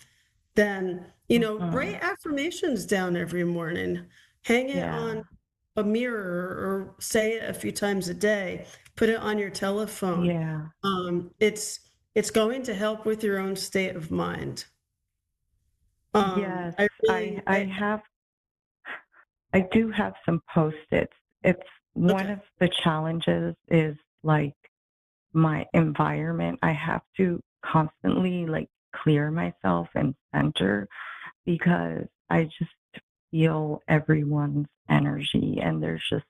F: then, write affirmations down every morning. Hang it on a mirror or say it a few times a day. Put it on your telephone.
G: Yeah.
F: It's going to help with your own state of mind.
G: Yes. I do have some Post-its. It's one of the challenges is like my environment. I have to constantly like clear myself and center because I just feel everyone's energy and there's just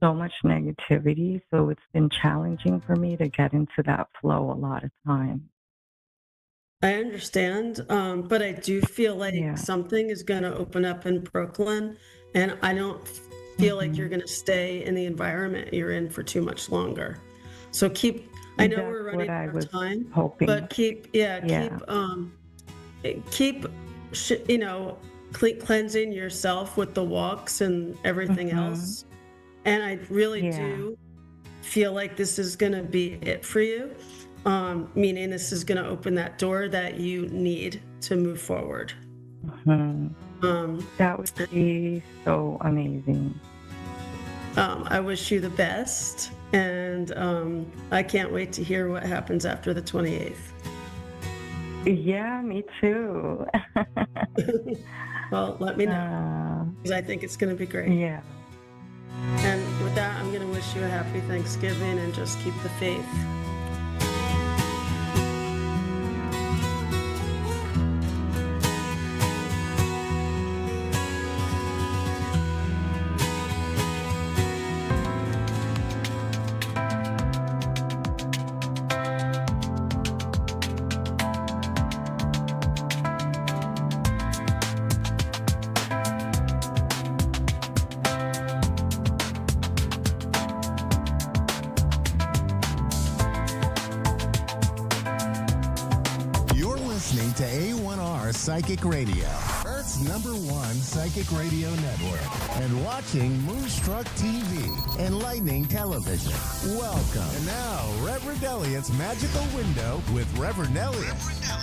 G: so much negativity. So it's been challenging for me to get into that flow a lot of times.
F: I understand, but I do feel like
G: Yeah.
F: something is going to open up in Brooklyn, and I don't feel like you're going to stay in the environment you're in for too much longer. So I know we're
G: That's
F: running
G: what I
F: out of
G: was
F: time,
G: hoping.
F: but keep cleansing yourself with the walks and everything else. And I really do feel like this is going to be it for you. Meaning this is going to open that door that you need to move forward.
G: That would be so amazing.
F: I wish you the best, and I can't wait to hear what happens after the 28th.
G: Yeah, me too.
F: Well, let me know, because I think it's going to be great.
G: Yeah.
F: And with that, I'm going to wish you a happy Thanksgiving and just keep the faith.
B: You're listening to A1R Psychic Radio, Earth's #1 psychic radio network, and watching Moonstruck TV, enlightening television. Welcome. And now, Reverend Elliot's Magical Window with Reverend Elliot.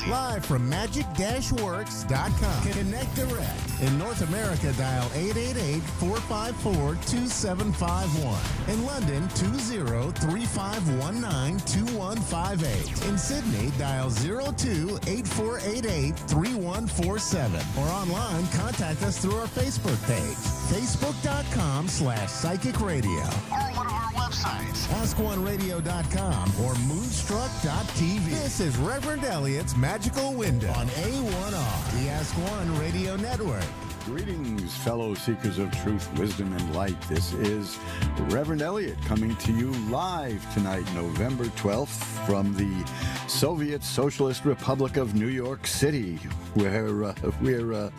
B: Live from magic-works.com. Connect direct. In North America, dial 888-454-2751. In London, 20-3519-2158. In Sydney, dial 02-8488-3147. Or online, contact us through our Facebook page, facebook.com/psychic radio. Or one of our websites, askoneradio.com or moonstruck.tv. This is Reverend Elliot's Magical Window on A1R, the Ask One Radio Network.
H: Greetings, fellow seekers of truth, wisdom, and light. This is Reverend Elliot coming to you live tonight, November 12th, from the Soviet Socialist Republic of New York City, where we're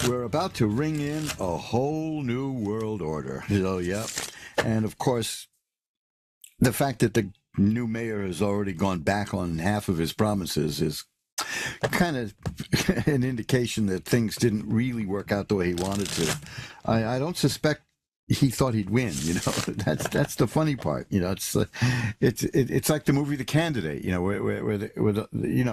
H: we're about to ring in a whole new world order. So, yep. And of course, the fact that the new mayor has already gone back on half of his promises is kind of an indication that things didn't really work out the way he wanted to. I don't suspect he thought he'd win. That's the funny part. It's like the movie The Candidate. Where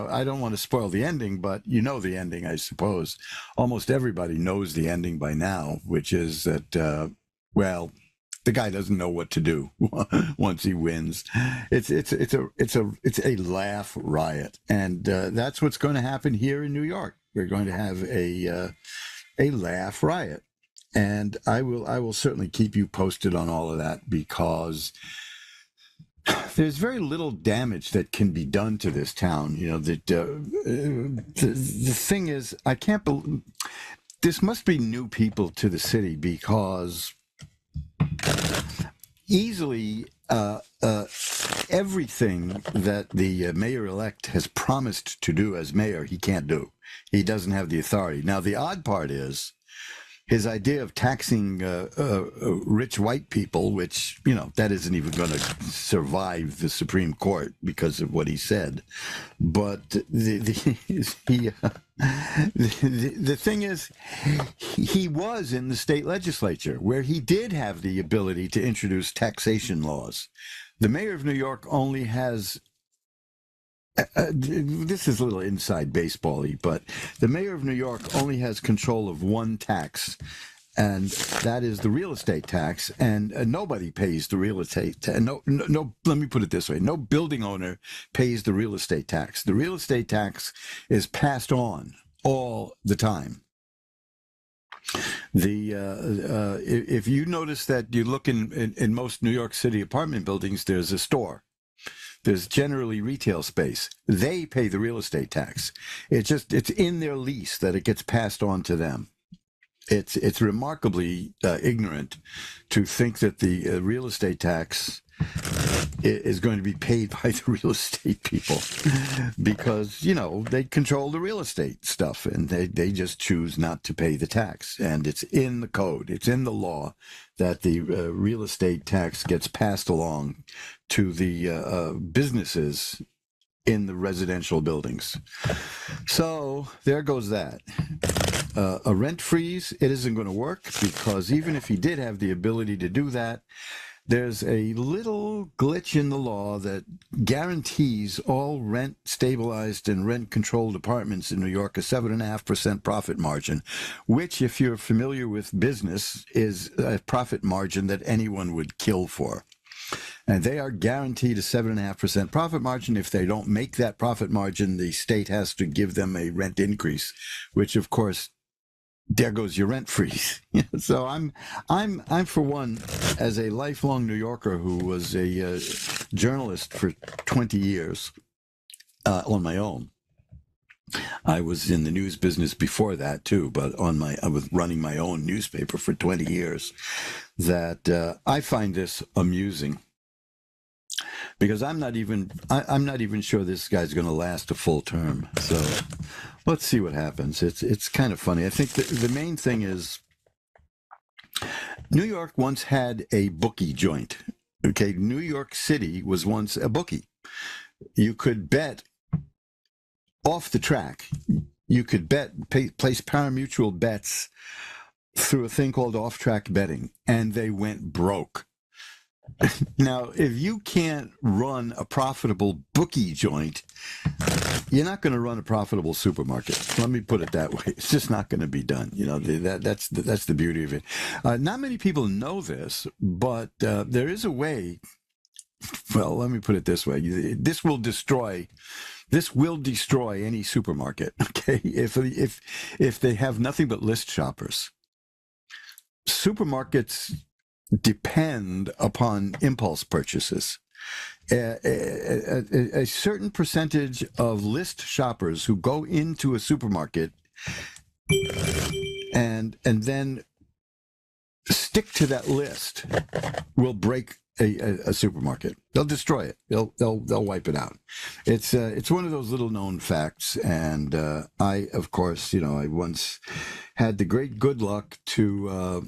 H: I don't want to spoil the ending, but the ending, I suppose. Almost everybody knows the ending by now, which is that the guy doesn't know what to do once he wins. It's a laugh riot, and that's what's going to happen here in New York. We're going to have a laugh riot, and I will certainly keep you posted on all of that, because there's very little damage that can be done to this town. The thing is, I can't believe this must be new people to the city, because easily everything that the mayor-elect has promised to do as mayor, he can't do. He doesn't have the authority. Now, the odd part is his idea of taxing rich white people, which, that isn't even going to survive the Supreme Court because of what he said. But the thing is, he was in the state legislature, where he did have the ability to introduce taxation laws. The mayor of New York only has this is a little inside baseball-y, but the mayor of New York only has control of one tax, and that is the real estate tax. And nobody pays the real estate. No. Let me put it this way: no building owner pays the real estate tax. The real estate tax is passed on all the time. If you notice that you look in most New York City apartment buildings, there's a store. There's generally retail space. They pay the real estate tax. It's in their lease that it gets passed on to them. It's remarkably ignorant to think that the real estate tax is going to be paid by the real estate people, because they control the real estate stuff, and they just choose not to pay the tax. And it's in the code, it's in the law, that the real estate tax gets passed along to the businesses in the residential buildings. So there goes that. A rent freeze, it isn't going to work, because even if he did have the ability to do that, there's a little glitch in the law that guarantees all rent stabilized and rent controlled apartments in New York a 7.5% profit margin, which, if you're familiar with business, is a profit margin that anyone would kill for. And they are guaranteed a 7.5% profit margin. If they don't make that profit margin, the state has to give them a rent increase, which, of course, there goes your rent freeze. So I'm for one, as a lifelong New Yorker who was a journalist for 20 years on my own. I was in the news business before that too, but I was running my own newspaper for 20 years. That I find this amusing, because I'm not even sure this guy's going to last a full term. So let's see what happens. It's kind of funny. I think the main thing is, New York once had a bookie joint. Okay, New York City was once a bookie. You could bet off the track. You could place pari-mutuel bets through a thing called off-track betting, and they went broke. Now, if you can't run a profitable bookie joint, you're not going to run a profitable supermarket. Let me put it that way. It's just not going to be done. That's the beauty of it. Not many people know this, but there is a way. Well, let me put it this way. This will destroy any supermarket. Okay, if they have nothing but list shoppers. Supermarkets depend upon impulse purchases. A certain percentage of list shoppers who go into a supermarket and then stick to that list will break a supermarket. They'll destroy it. They'll wipe it out. It's one of those little known facts. And I, of course, I once had the great good luck to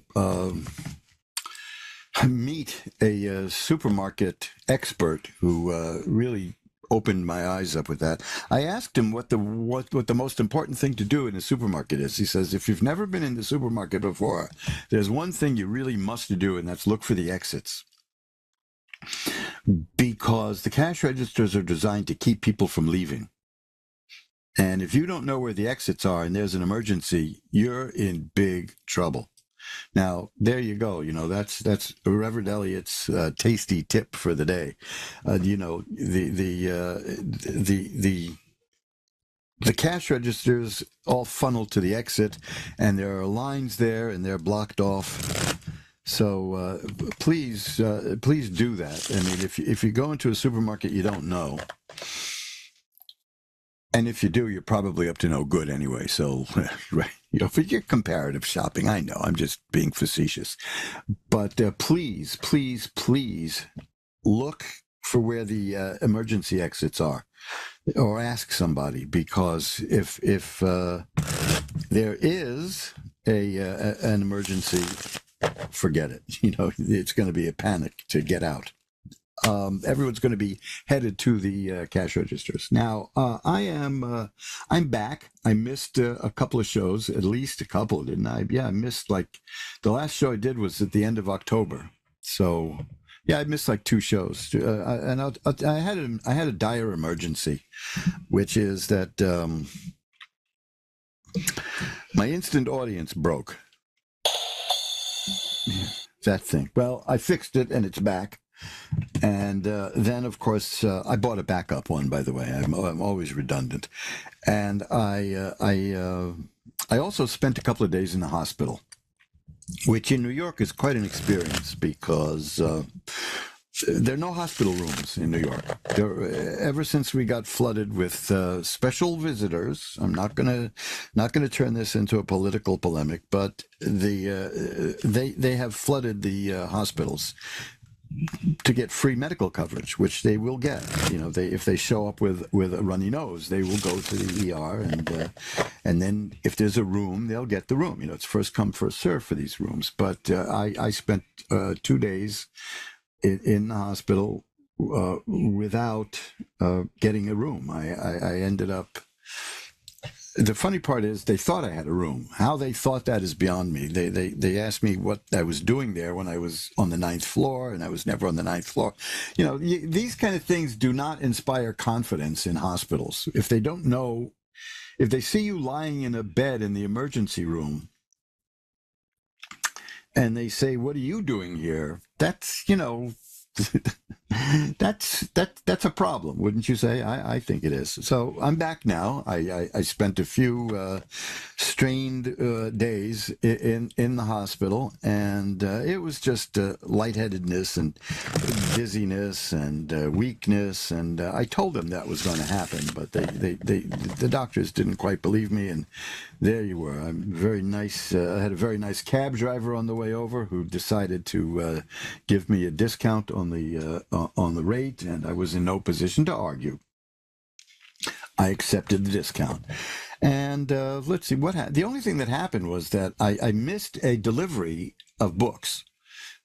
H: meet a supermarket expert who really opened my eyes up with that. I asked him what the most important thing to do in a supermarket is. He says, if you've never been in the supermarket before, there's one thing you really must do, and that's look for the exits. Because the cash registers are designed to keep people from leaving. And if you don't know where the exits are and there's an emergency, you're in big trouble. Now, there you go. That's Reverend Elliott's tasty tip for the day. The cash registers all funnel to the exit, and there are lines there, and they're blocked off. So please do that. I mean, if you go into a supermarket you don't know, and if you do, you're probably up to no good anyway. So, right, for your comparative shopping, I know I'm just being facetious, but please look for where the emergency exits are, or ask somebody, because if there is an emergency, forget it. It's going to be a panic to get out. Everyone's going to be headed to the cash registers. Now, I'm back. I missed a couple of shows, at least a couple, didn't I? Yeah, I missed the last show I did was at the end of October. So, yeah, I missed 2 shows. I had a dire emergency, which is that my instant audience broke. That thing. Well, I fixed it and it's back. And then, of course, I bought a backup one, by the way. I'm always redundant. And I also spent a couple of days in the hospital, which in New York is quite an experience, because there are no hospital rooms in New York. Ever since we got flooded with special visitors, I'm not gonna turn this into a political polemic, but they have flooded the hospitals to get free medical coverage, which they will get. If they show up with a runny nose, they will go to the ER, and then if there's a room, they'll get the room. It's first come, first serve for these rooms. But I spent 2 days in the hospital without getting a room. I ended up. The funny part is they thought I had a room. How they thought that is beyond me. They asked me what I was doing there when I was on the 9th floor, and I was never on the 9th floor. These kind of things do not inspire confidence in hospitals. If they don't know, if they see you lying in a bed in the emergency room, and they say, "What are you doing here?" That's that's a problem, wouldn't you say? I think it is. So I'm back now. I spent a few strained days in the hospital, and it was just lightheadedness and dizziness and weakness. And I told them that was going to happen, but the doctors didn't quite believe me. And there you were. I'm very nice. I had a very nice cab driver on the way over who decided to give me a discount on the rate, and I was in no position to argue. I accepted the discount. And let's see what happened. The only thing that happened was that I missed a delivery of books.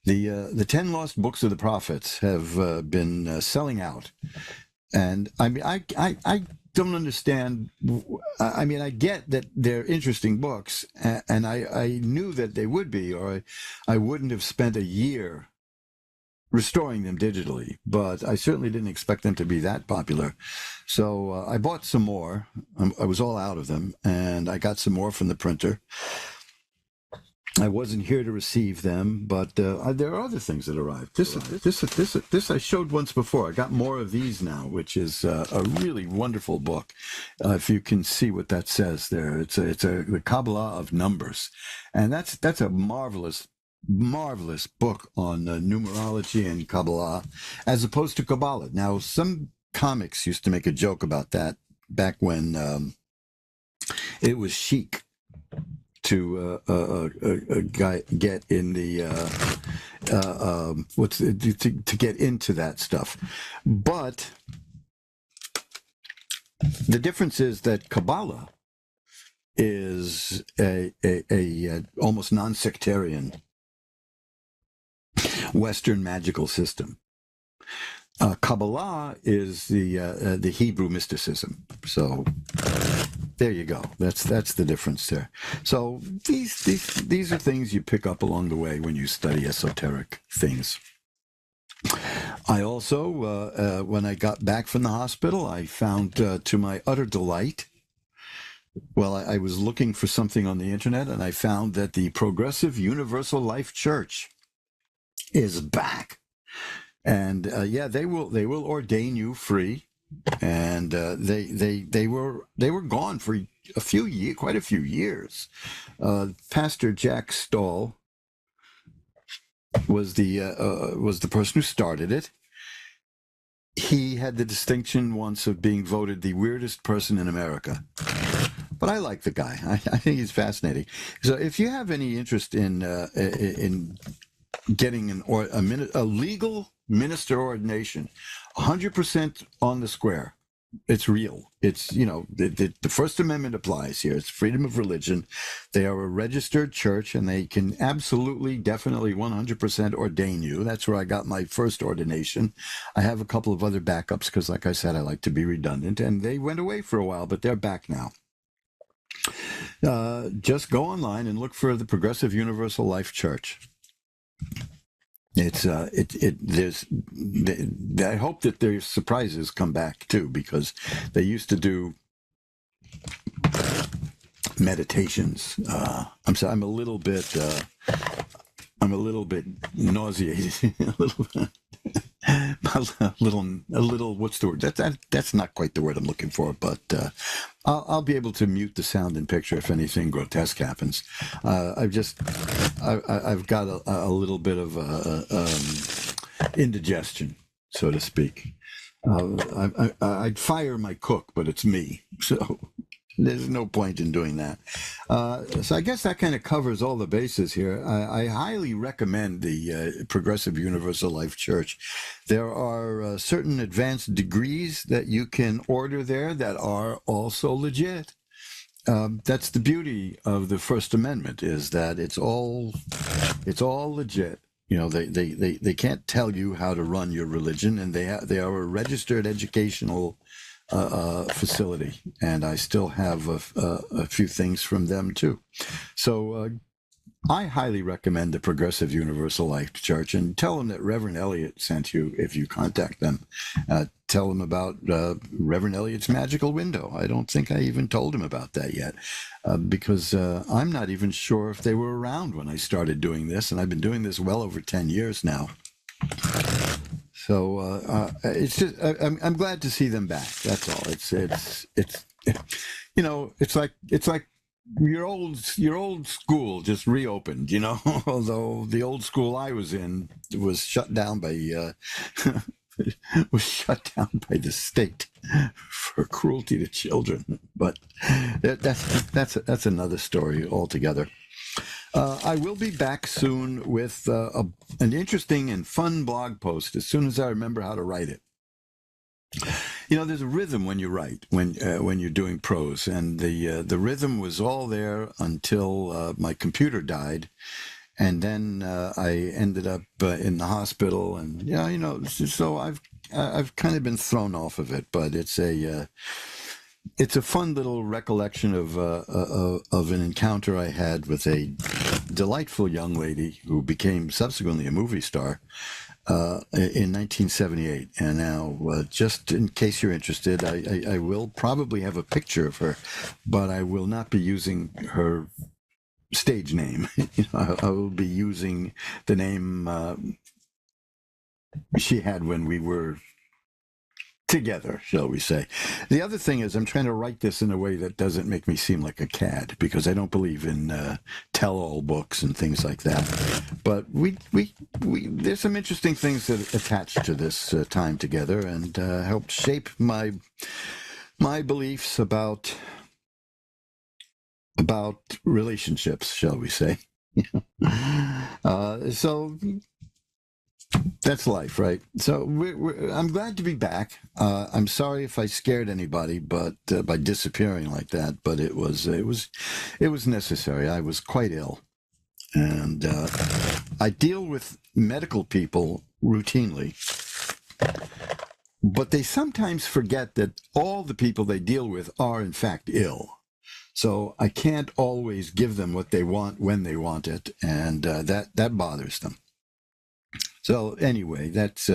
H: The 10 lost books of the prophets have been selling out. And I mean, I don't understand. I mean, I get that they're interesting books, and I knew that they would be, or I wouldn't have spent a year restoring them digitally, but I certainly didn't expect them to be that popular. So I bought some more. I was all out of them, and I got some more from the printer. I wasn't here to receive them, but there are other things that arrived. This I showed once before. I got more of these now, which is a really wonderful book. If you can see what that says there, it's the Kabbalah of numbers, and that's a marvelous book on numerology and Kabbalah, as opposed to Kabbalah. Now, some comics used to make a joke about that back when it was chic to a guy get in the to get into that stuff. But the difference is that Kabbalah is a almost non-sectarian Western magical system. Kabbalah is the Hebrew mysticism. So there you go. That's the difference there. So these are things you pick up along the way when you study esoteric things. I also, when I got back from the hospital, I found, to my utter delight, I was looking for something on the internet, and I found that the Progressive Universal Life Church is back. And they will ordain you free, and they were gone for quite a few years. Pastor Jack Stahl was the person who started it. He had the distinction once of being voted the weirdest person in America. But I like the guy. I think he's fascinating. So if you have any interest in getting a legal minister ordination, 100% on the square. It's real. It's, the First Amendment applies here. It's freedom of religion. They are a registered church, and they can absolutely, definitely 100% ordain you. That's where I got my first ordination. I have a couple of other backups because, like I said, I like to be redundant, and they went away for a while, but they're back now. Just go online and look for the Progressive Universal Life Church. I hope that their surprises come back too, because they used to do meditations. I'm a little bit nauseated, a little. What's the word? That's not quite the word I'm looking for, but I'll be able to mute the sound and picture if anything grotesque happens. I've got a little bit of indigestion, so to speak. I'd fire my cook, but it's me, so there's no point in doing that. So I guess that kind of covers all the bases here. I highly recommend the Progressive Universal Life Church. There are certain advanced degrees that you can order there that are also legit. That's the beauty of the First Amendment, is that it's all legit. They can't tell you how to run your religion, and they are a registered educational facility, and I still have a few things from them too. So I highly recommend the Progressive Universal Life Church, and tell them that Reverend Elliott sent you if you contact them. Tell them about Reverend Elliott's magical window. I don't think I even told him about that yet, because I'm not even sure if they were around when I started doing this, and I've been doing this well over 10 years now. So it's just I'm glad to see them back. That's all. It's like your old school just reopened. Although the old school I was in was shut down by the state for cruelty to children. But that's another story altogether. I will be back soon with an interesting and fun blog post as soon as I remember how to write it. There's a rhythm when you write, when you're doing prose, and the rhythm was all there until my computer died, and then I ended up in the hospital, and so I've kind of been thrown off of it, but it's a fun little recollection of an encounter I had with a delightful young lady who became subsequently a movie star in 1978. And now, just in case you're interested, I will probably have a picture of her, but I will not be using her stage name. I will be using the name she had when we were together, shall we say. The other thing is, I'm trying to write this in a way that doesn't make me seem like a cad, because I don't believe in tell-all books and things like that. But we there's some interesting things that attach to this time together, and helped shape my beliefs about relationships, shall we say. So That's life, right? So I'm glad to be back. I'm sorry if I scared anybody, but by disappearing like that. But it was necessary. I was quite ill, and I deal with medical people routinely, but they sometimes forget that all the people they deal with are in fact ill. So I can't always give them what they want when they want it, and that bothers them. So anyway, that's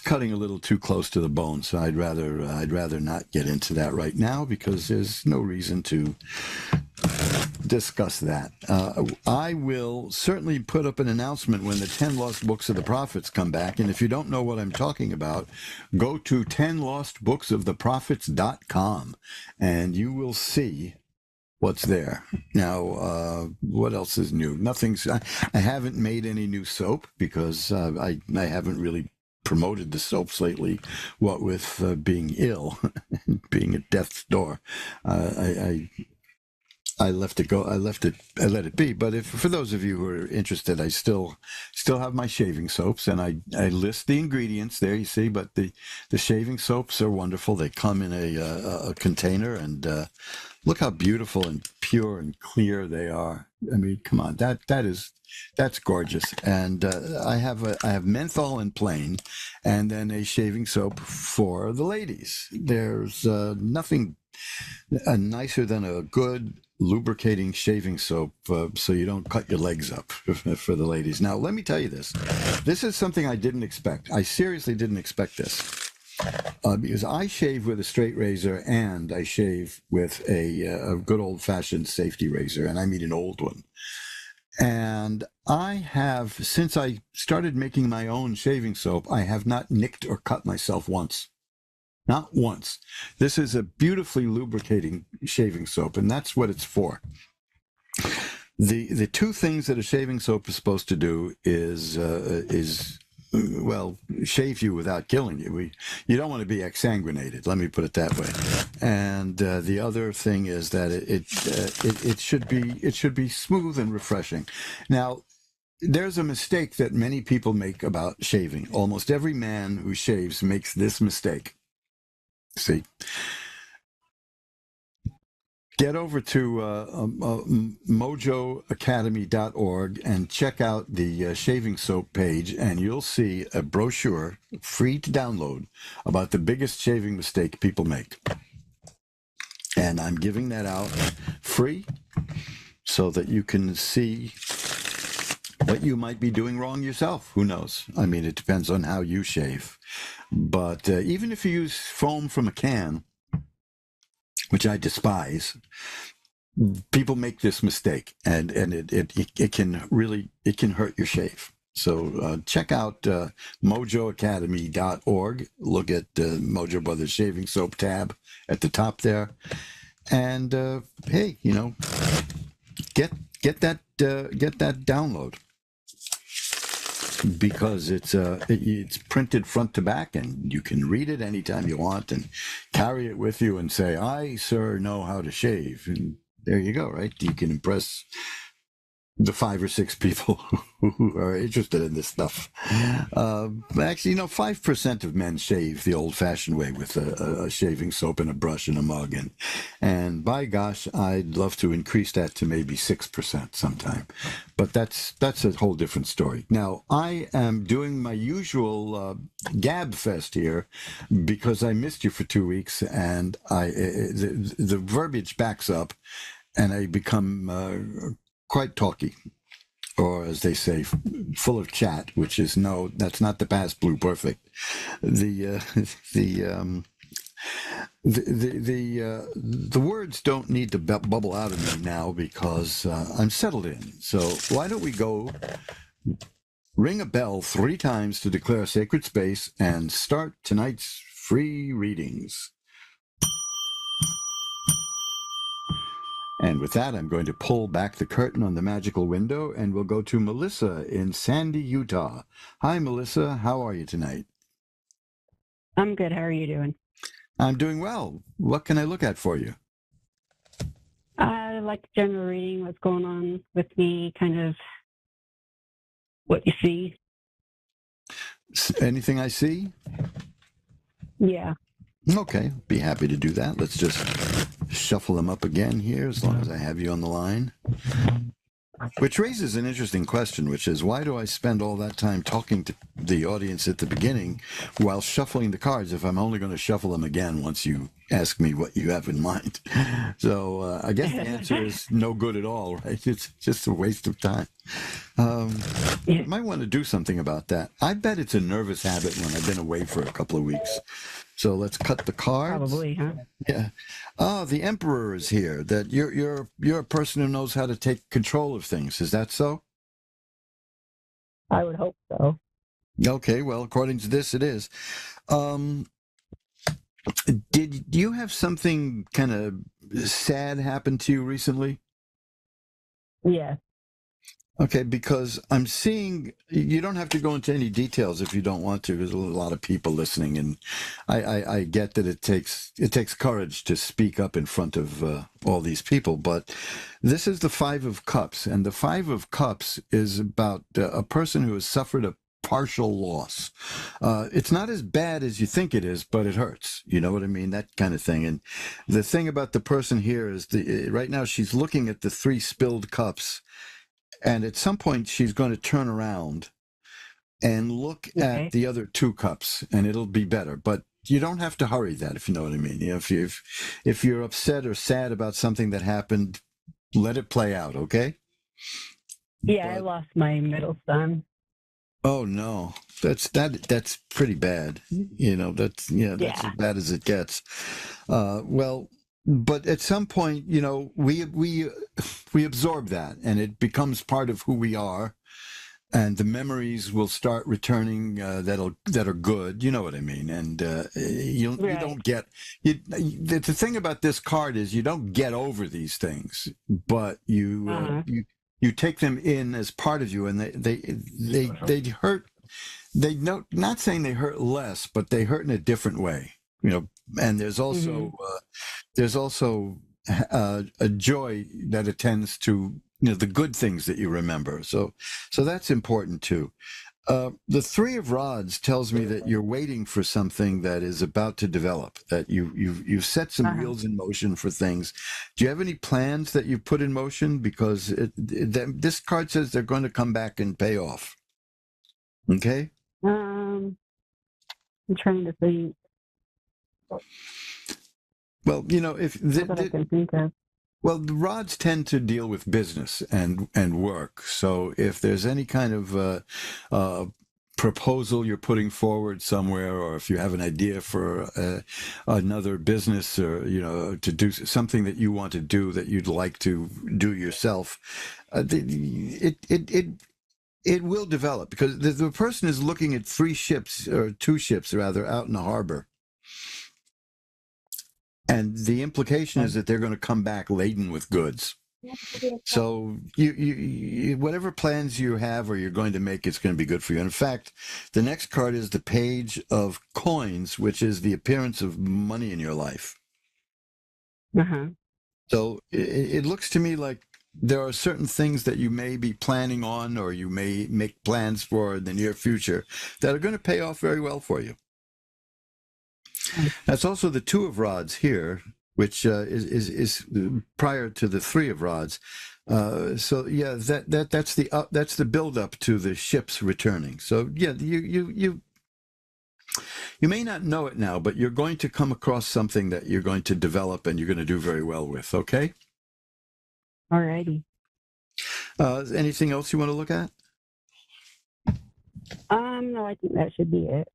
H: cutting a little too close to the bone. So I'd rather not get into that right now because there's no reason to discuss that. I will certainly put up an announcement when the 10 Lost Books of the Prophets come back. And if you don't know what I'm talking about, go to 10lostbooksoftheprophets.com and you will see what's there. Now, what else is new? Nothing's. I haven't made any new soap because I haven't really promoted the soaps lately. What with being ill, being at death's door, I let it be. But if for those of you who are interested, I still have my shaving soaps, and I list the ingredients there. You see, but the shaving soaps are wonderful. They come in a container, and look how beautiful and pure and clear they are. I mean, come on, that's gorgeous. And I have menthol and plain, and then a shaving soap for the ladies. There's nothing nicer than a good lubricating shaving soap so you don't cut your legs up for the ladies. Now, let me tell you this. This is something I didn't expect. I seriously didn't expect this. Because I shave with a straight razor and I shave with a good old-fashioned safety razor, and I mean an old one. And I have, since I started making my own shaving soap, I have not nicked or cut myself once. Not once. This is a beautifully lubricating shaving soap, and that's what it's for. The two things that a shaving soap is supposed to do is well, shave you without killing you. You don't want to be exsanguinated. Let me put it that way. And the other thing is that it should be smooth and refreshing. Now, there's a mistake that many people make about shaving. Almost every man who shaves makes this mistake. See, get over to mojoacademy.org and check out the shaving soap page, and you'll see a brochure free to download about the biggest shaving mistake people make. And I'm giving that out free so that you can see what you might be doing wrong yourself. Who knows? I mean, it depends on how you shave. But even if you use foam from a can, which I despise, people make this mistake, and it can hurt your shave. So check out mojoacademy.org. Look at the Mojo Brothers Shaving Soap tab at the top there, and hey, get that download. Because it's printed front to back, and you can read it anytime you want and carry it with you and say, "I, sir, know how to shave." And there you go, right? You can impress the 5 or 6 people who are interested in this stuff. Actually, 5% of men shave the old-fashioned way with a shaving soap and a brush and a mug. And by gosh, I'd love to increase that to maybe 6% sometime. But that's a whole different story. Now, I am doing my usual gab fest here because I missed you for 2 weeks, and the verbiage backs up, and I become quite talky, or as they say, full of chat, which is that's not the past blue perfect. The words don't need to bubble out of me now because I'm settled in. So why don't we go ring a bell 3 times to declare sacred space and start tonight's free readings. And with that, I'm going to pull back the curtain on the magical window, and we'll go to Melissa in Sandy, Utah. Hi, Melissa. How are you tonight?
I: I'm good. How are you doing?
H: I'm doing well. What can I look at for you?
I: I like general reading, what's going on with me, kind of what you see.
H: Anything I see?
I: Yeah.
H: Okay, be happy to do that. Let's just shuffle them up again here as long as I have you on the line. Which raises an interesting question, which is, why do I spend all that time talking to the audience at the beginning while shuffling the cards if I'm only going to shuffle them again once you ask me what you have in mind? So I guess the answer is no good at all, right? It's just a waste of time. You might want to do something about that. I bet it's a nervous habit when I've been away for a couple of weeks. So let's cut the cards.
I: Probably, huh?
H: Yeah. Oh, the Emperor is here. That you're a person who knows how to take control of things. Is that so?
I: I would hope so.
H: Okay. Well, according to this, it is. Did you have something kind of sad happen to you recently?
I: Yeah.
H: Okay, because I'm seeing, you don't have to go into any details if you don't want to. There's a lot of people listening, and I get that it takes courage to speak up in front of all these people. But this is the Five of Cups, and the Five of Cups is about a person who has suffered a partial loss. It's not as bad as you think it is, but it hurts. You know what I mean? That kind of thing. And the thing about the person here is right now she's looking at the three spilled cups. And at some point, she's going to turn around and look at the other two cups, and it'll be better. But you don't have to hurry that, if you know what I mean. You know, if you're upset or sad about something that happened, let it play out, okay?
I: Yeah, I lost my middle son.
H: Oh no, that's pretty bad. You know, that's as bad as it gets. Well. But at some point, you know, we absorb that, and it becomes part of who we are, and the memories will start returning that are good. You know what I mean? And you don't get the thing about this card is you don't get over these things, but you take them in as part of you, and they hurt. Not saying they hurt less, but they hurt in a different way. You know, and there's also a joy that attends to the good things that you remember. So that's important too. The Three of Rods tells me that you're waiting for something that is about to develop. That you've set some wheels in motion for things. Do you have any plans that you've put in motion? Because this card says they're going to come back and pay off. Okay.
I: I'm trying to think.
H: Well, you know, if
I: I can think of.
H: well, the rods tend to deal with business and work. So if there's any kind of proposal you're putting forward somewhere, or if you have an idea for another business, or to do something that you want to do that you'd like to do yourself, it will develop, because the person is looking at two ships rather out in the harbor. And the implication is that they're going to come back laden with goods. So you whatever plans you have or you're going to make, it's going to be good for you. In fact, the next card is the Page of Coins, which is the appearance of money in your life. So it looks to me like there are certain things that you may be planning on, or you may make plans for in the near future, that are going to pay off very well for you. That's also the Two of Rods here, which is prior to the Three of Rods. So yeah, that's the build up to the ships returning. So yeah, you may not know it now, but you're going to come across something that you're going to develop and you're going to do very well with. Okay.
I: All righty.
H: Anything else you want to look at?
I: No, I think that should be it.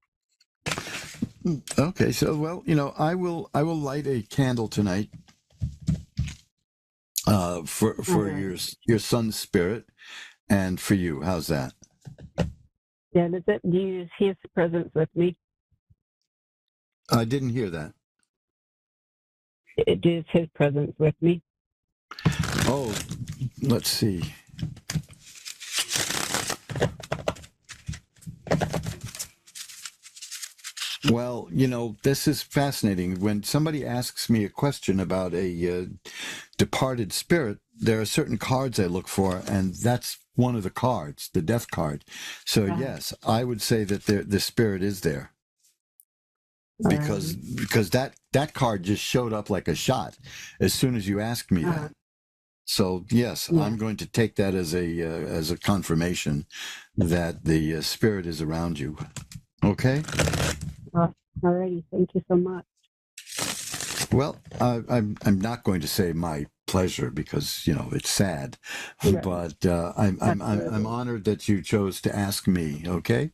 H: Okay, so well, I will light a candle tonight for your son's spirit and for you. How's that?
I: Yeah, do you use his presence with me?
H: I didn't hear that.
I: It is his presence with me.
H: Oh, let's see. Well, this is fascinating. When somebody asks me a question about a departed spirit, there are certain cards I look for, and that's one of the cards, the death card. So yes, I would say that the spirit is there because that card just showed up like a shot as soon as you asked me that. So yes, I'm going to take that as a confirmation that the spirit is around you. Okay.
I: Alrighty, thank you so much.
H: Well, I'm not going to say my pleasure because it's sad,
I: Right.
H: but I'm honored that you chose to ask me. Okay.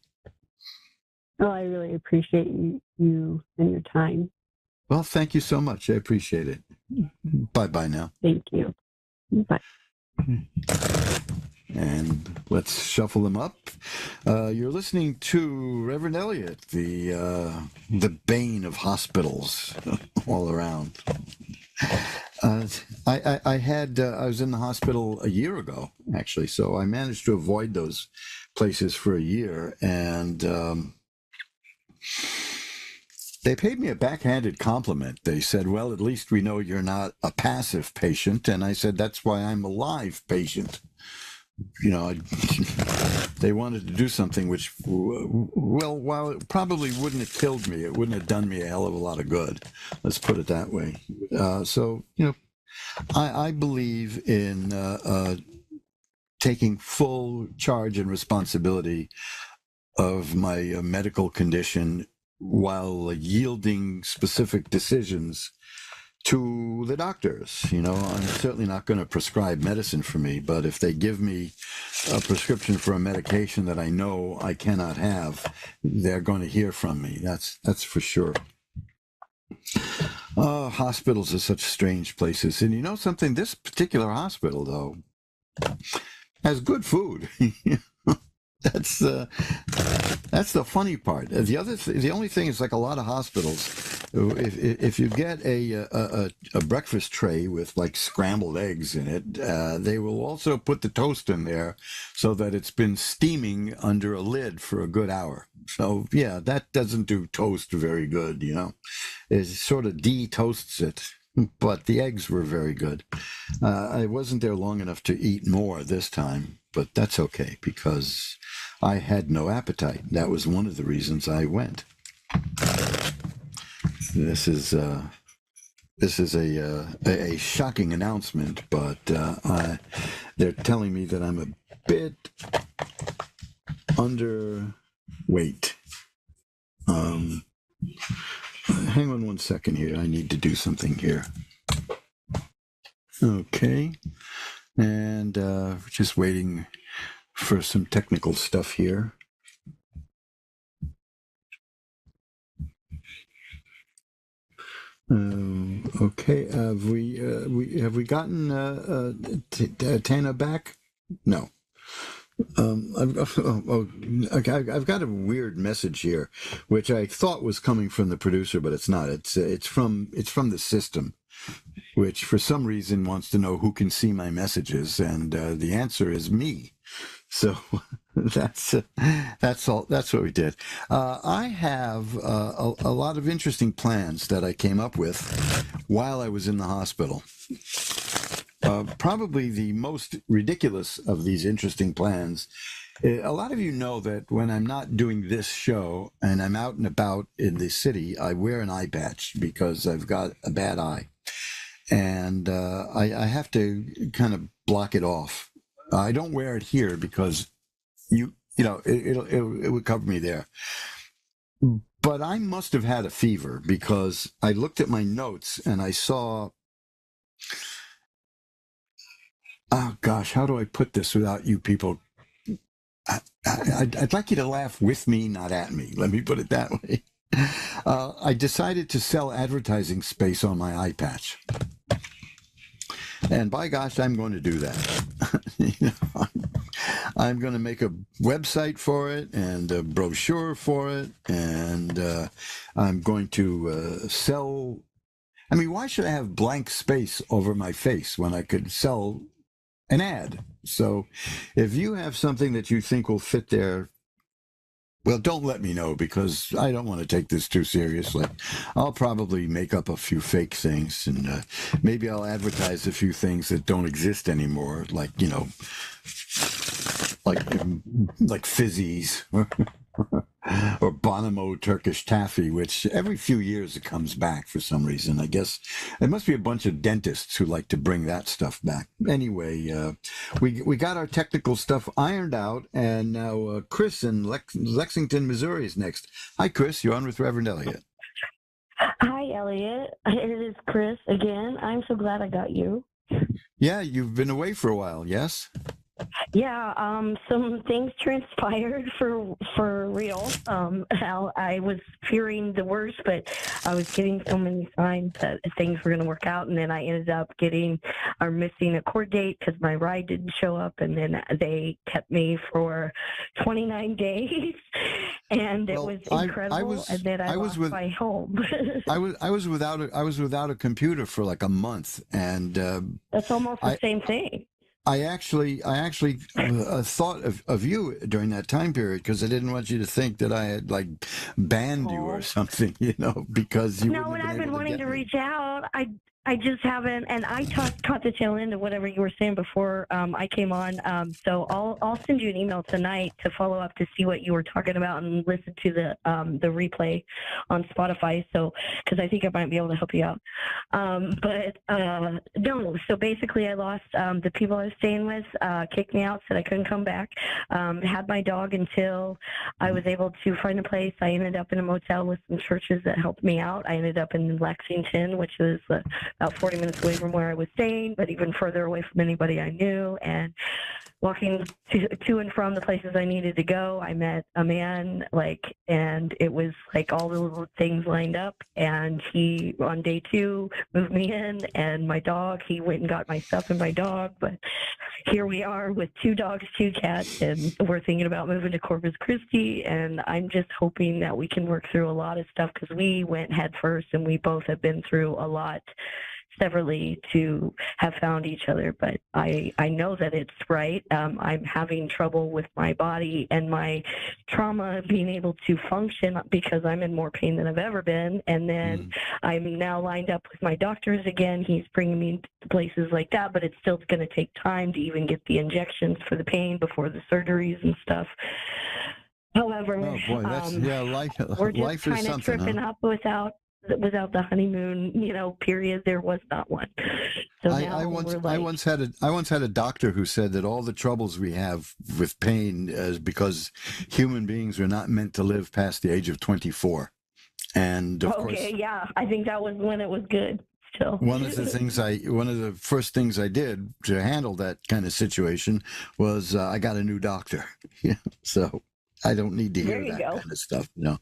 I: Well, I really appreciate you and your time.
H: Well, thank you so much. I appreciate it. Bye now.
I: Thank you. Bye.
H: And let's shuffle them up. You're listening to Reverend Elliot, the bane of hospitals all around. I was in the hospital a year ago, actually, so I managed to avoid those places for a year, and they paid me a backhanded compliment. They said, well, at least we know you're not a passive patient. And I said, that's why I'm a live patient. They wanted to do something which, well, while it probably wouldn't have killed me, it wouldn't have done me a hell of a lot of good. Let's put it that way. So, I believe in taking full charge and responsibility of my medical condition while yielding specific decisions to the doctors. I'm certainly not going to prescribe medicine for me, but if they give me a prescription for a medication that I know I cannot have, they're going to hear from me. That's for sure. Hospitals are such strange places. And you know something? This particular hospital, though, has good food. That's the funny part. The only thing is, like a lot of hospitals, if you get a breakfast tray with like scrambled eggs in it, they will also put the toast in there so that it's been steaming under a lid for a good hour. So yeah, that doesn't do toast very good. It sort of de-toasts it. But the eggs were very good. I wasn't there long enough to eat more this time, but that's okay because I had no appetite. That was one of the reasons I went. This is a shocking announcement, but they're telling me that I'm a bit underweight. Hang on one second here. I need to do something here. Okay. And just waiting for some technical stuff here. Okay. Have we gotten Tana back? No. I've got a weird message here, which I thought was coming from the producer, but it's not. It's from the system, which for some reason wants to know who can see my messages, and the answer is me. So that's all. That's what we did. I have a lot of interesting plans that I came up with while I was in the hospital. Probably the most ridiculous of these interesting plans. A lot of you know that when I'm not doing this show and I'm out and about in the city, I wear an eye patch because I've got a bad eye. And I have to kind of block it off. I don't wear it here because it would cover me there. But I must have had a fever because I looked at my notes and I saw, oh gosh, how do I put this without you people? I'd like you to laugh with me, not at me. Let me put it that way. I decided to sell advertising space on my eye patch. And by gosh, I'm going to do that. I'm going to make a website for it and a brochure for it. And I'm going to sell. I mean, why should I have blank space over my face when I could sell an ad? So if you have something that you think will fit there, Well, don't let me know because I don't want to take this too seriously. I'll probably make up a few fake things and maybe I'll advertise a few things that don't exist anymore, like, like fizzies or Bonomo Turkish taffy, which every few years it comes back for some reason. I guess there must be a bunch of dentists who like to bring that stuff back. Anyway, we got our technical stuff ironed out, and now Chris in Lexington, Missouri is next. Hi, Chris. You're on with Reverend Elliot.
J: Hi, Elliot. It is Chris again. I'm so glad I got you.
H: Yeah, you've been away for a while, yes?
J: Yeah, some things transpired for real. How I was fearing the worst, but I was getting so many signs that things were going to work out, and then I ended up missing a court date because my ride didn't show up, and then they kept me for 29 days, and it was incredible. And then I lost my home.
H: I was without a computer for like a month, and
J: that's almost the same thing.
H: I actually thought of you during that time period because I didn't want you to think that I had like banned you or something, because you.
J: No, and I've been wanting to reach out. I just haven't, and I caught the tail end of whatever you were saying before I came on. So I'll send you an email tonight to follow up to see what you were talking about and listen to the replay on Spotify. So because I think I might be able to help you out. No. So basically, I lost the people I was staying with. Kicked me out, said I couldn't come back. Had my dog until I was able to find a place. I ended up in a motel with some churches that helped me out. I ended up in Lexington, which was about 40 minutes away from where I was staying, but even further away from anybody I knew. And walking to and from the places I needed to go, I met a man, and it was like all the little things lined up. And he, on day 2, moved me in, and my dog, he went and got my stuff and my dog. But here we are with 2 dogs, 2 cats, and we're thinking about moving to Corpus Christi. And I'm just hoping that we can work through a lot of stuff because we went head first, and we both have been through a lot severally to have found each other, but I know that it's right. I'm having trouble with my body and my trauma being able to function because I'm in more pain than I've ever been. And then I'm now lined up with my doctors again. He's bringing me to places like that, but it's still going to take time to even get the injections for the pain before the surgeries and stuff. However, we're just kind of tripping up without the honeymoon, period. There was not one. So
H: I once had a doctor who said that all the troubles we have with pain is because human beings are not meant to live past the age of 24. And of course,
J: yeah, I think that was when it was good. Still.
H: One of the first things I did to handle that kind of situation was I got a new doctor. So I don't need to hear that kind of stuff. No.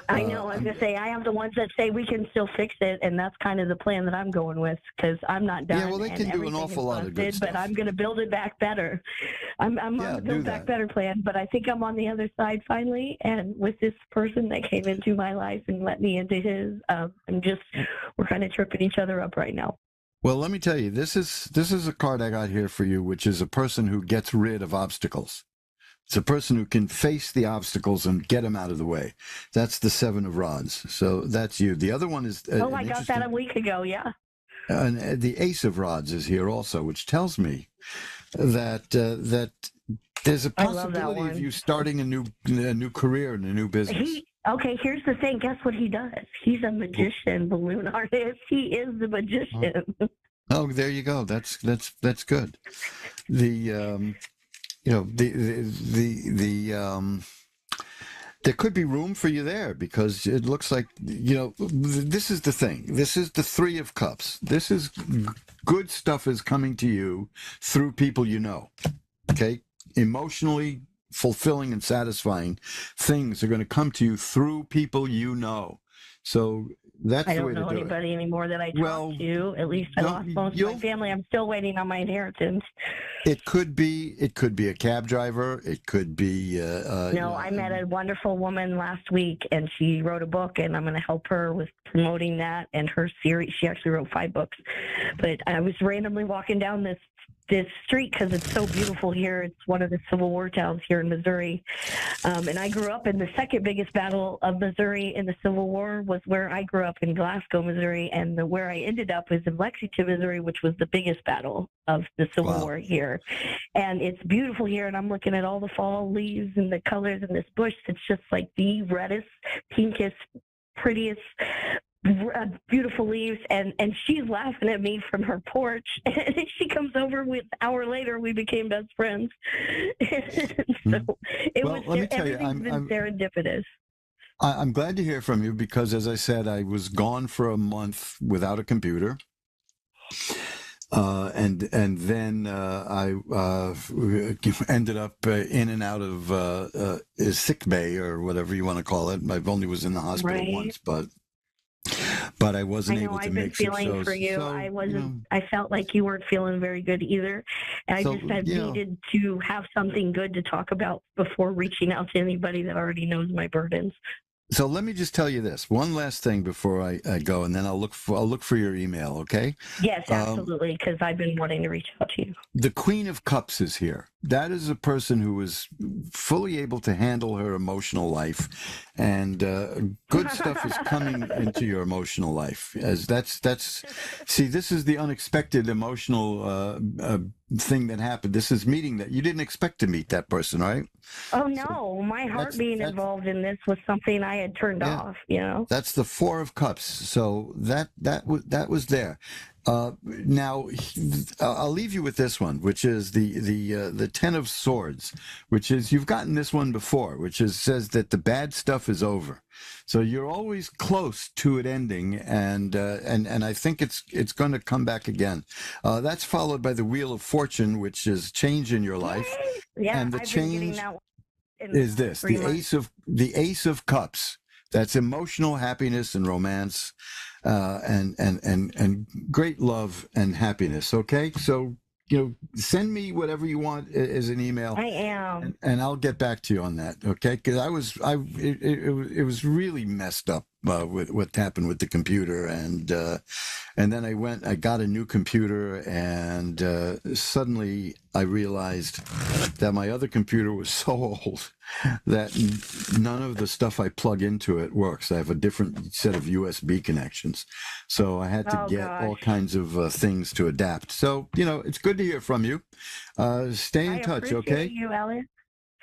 J: I know. I was going to say, I am the ones that say we can still fix it, and that's kind of the plan that I'm going with because I'm not done.
H: Yeah, well, they can do an awful lot of good stuff.
J: But I'm going to build it back better. I'm on the build back better plan, but I think I'm on the other side finally. And with this person that came into my life and let me into his, we're kind of tripping each other up right now.
H: Well, let me tell you, this is a card I got here for you, which is a person who gets rid of obstacles. It's a person who can face the obstacles and get them out of the way. That's the 7 of Rods. So that's you. The other one is...
J: I got that a week ago, yeah.
H: And the Ace of Rods is here also, which tells me that there's a possibility of you starting a new career and a new business.
J: Here's the thing. Guess what he does? He's a magician, balloon artist. He is the magician.
H: Oh, there you go. That's good. There could be room for you there because it looks like, this is the thing. This is the 3 of Cups. This is good stuff is coming to you through people you know. Okay? Emotionally fulfilling and satisfying things are going to come to you through people you know. So that's the way to do it. I don't know
J: anybody anymore that I talk to. At least I lost most of my family. I'm still waiting on my inheritance.
H: It could be a cab driver. It could be.
J: I met a wonderful woman last week, and she wrote a book, and I'm going to help her with promoting that and her series. She actually wrote 5 books. But I was randomly walking down this this street because it's so beautiful here. It's one of the Civil War towns here in Missouri. And I grew up in the second biggest battle of Missouri in the Civil War was where I grew up in Glasgow, Missouri. And where I ended up was in Lexington, Missouri, which was the biggest battle of the Civil War here. And it's beautiful here. And I'm looking at all the fall leaves and the colors in this bush. It's just like the reddest, pinkest, prettiest, beautiful leaves, and she's laughing at me from her porch, and she comes over with an hour later we became best friends. So
H: let me tell you,
J: everything's been serendipitous.
H: I'm glad to hear from you because, as I said, I was gone for a month without a computer. And then I ended up in and out of sick bay or whatever you want to call it. I only was in the hospital once, but I wasn't able to make it.
J: I've been feeling for you. I wasn't. I felt like you weren't feeling very good either. And I just needed to have something good to talk about before reaching out to anybody that already knows my burdens.
H: So let me just tell you this one last thing before I go, and then I'll look for your email. Okay?
J: Yes, absolutely. Because I've been wanting to reach out to you.
H: The Queen of Cups is here. That is a person who is fully able to handle her emotional life, and good stuff is coming into your emotional life. As see, this is the unexpected emotional thing that happened. This is meeting that you didn't expect to meet that person, right?
J: Oh no, my heart being involved in this was something I had turned off. You know,
H: that's the Four of Cups. So that was there. Now I'll leave you with this one, which is the Ten of Swords, which is you've gotten this one before, which says that the bad stuff is over. So you're always close to it ending, and I think it's going to come back again. That's followed by the Wheel of Fortune, which is change in your life.
J: Yeah,
H: and the
J: I've
H: change
J: been getting that
H: is this the Ace of Cups. That's emotional happiness and romance, and great love and happiness. Okay, so send me whatever you want as an email.
J: I am,
H: and I'll get back to you on that. Okay, because it was really messed up with what happened with the computer, and then I got a new computer, and suddenly I realized that my other computer was so old that none of the stuff I plug into it works. I have a different set of USB connections, so I had to get all kinds of things to adapt. So it's good to hear from you. Stay in touch, okay?
J: You, Elliot.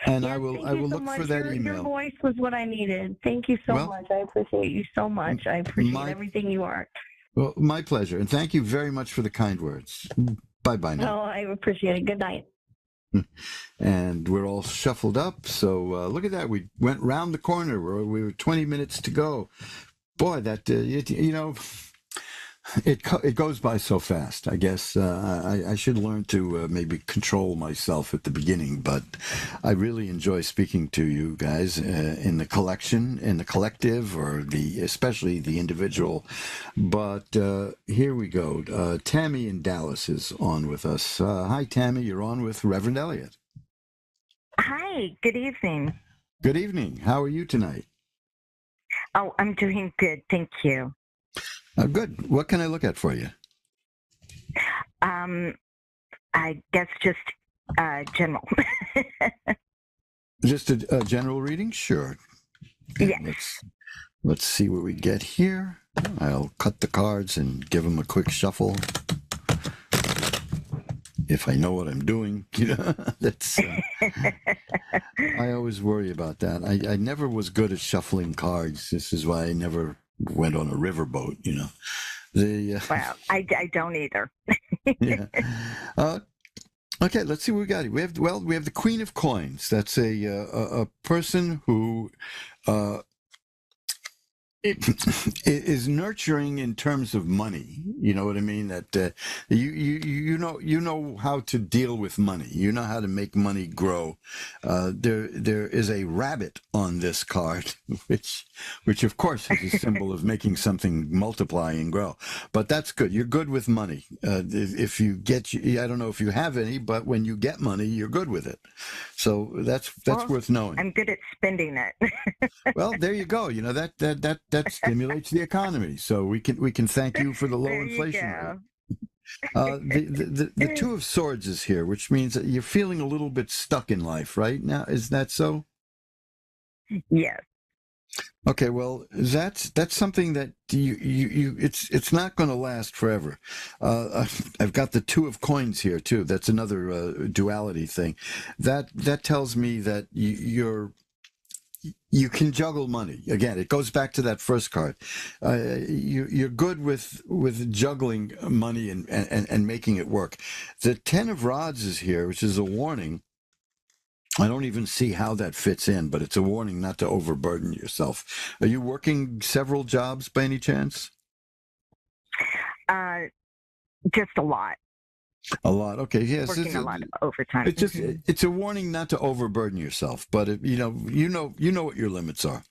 H: And
J: yes,
H: I will look for that email.
J: Your voice was what I needed. Thank you so much. I appreciate you so much. I appreciate everything you are.
H: Well, my pleasure. And thank you very much for the kind words. Bye-bye now.
J: Oh, I appreciate it. Good night.
H: And we're all shuffled up. So look at that. We went round the corner. We were 20 minutes to go. Boy, that, it goes by so fast. I guess I should learn to maybe control myself at the beginning, but I really enjoy speaking to you guys in the collective, or especially the individual. But here we go. Tammy in Dallas is on with us. Hi, Tammy. You're on with Reverend Elliot.
K: Hi. Good evening.
H: Good evening. How are you tonight?
K: Oh, I'm doing good. Thank you.
H: Good. What can I look at for you?
K: I guess just general.
H: Just a general reading? Sure.
K: Yeah.
H: Let's see what we get here. I'll cut the cards and give them a quick shuffle. If I know what I'm doing, that's. I always worry about that. I never was good at shuffling cards. This is why I never went on a riverboat,
K: Well, I don't either.
H: Yeah. Okay, let's see what we got here. We have the Queen of Coins. That's a person who is nurturing in terms of money. You know what I mean? That you know how to deal with money. You know how to make money grow. There is a rabbit on this card, which of course is a symbol of making something multiply and grow. But that's good. You're good with money. If you get, I don't know if you have any, but when you get money, you're good with it. So that's worth knowing.
K: I'm good at spending it.
H: Well, there you go. That stimulates the economy. So we can thank you for the low inflation rate. The Two of Swords is here, which means that you're feeling a little bit stuck in life right now. Is that so?
K: Yes.
H: Okay, well, that's something that it's not going to last forever. I've got the Two of Coins here too. That's another duality thing. That tells me that you can juggle money. Again, it goes back to that first card. You're good with juggling money and making it work. The Ten of Rods is here, which is a warning. I don't even see how that fits in, but it's a warning not to overburden yourself. Are you working several jobs by any chance?
K: Just a lot.
H: A lot. Okay. Yes.
K: Working a lot of overtime.
H: It's just it's a warning not to overburden yourself, but you know what your limits are.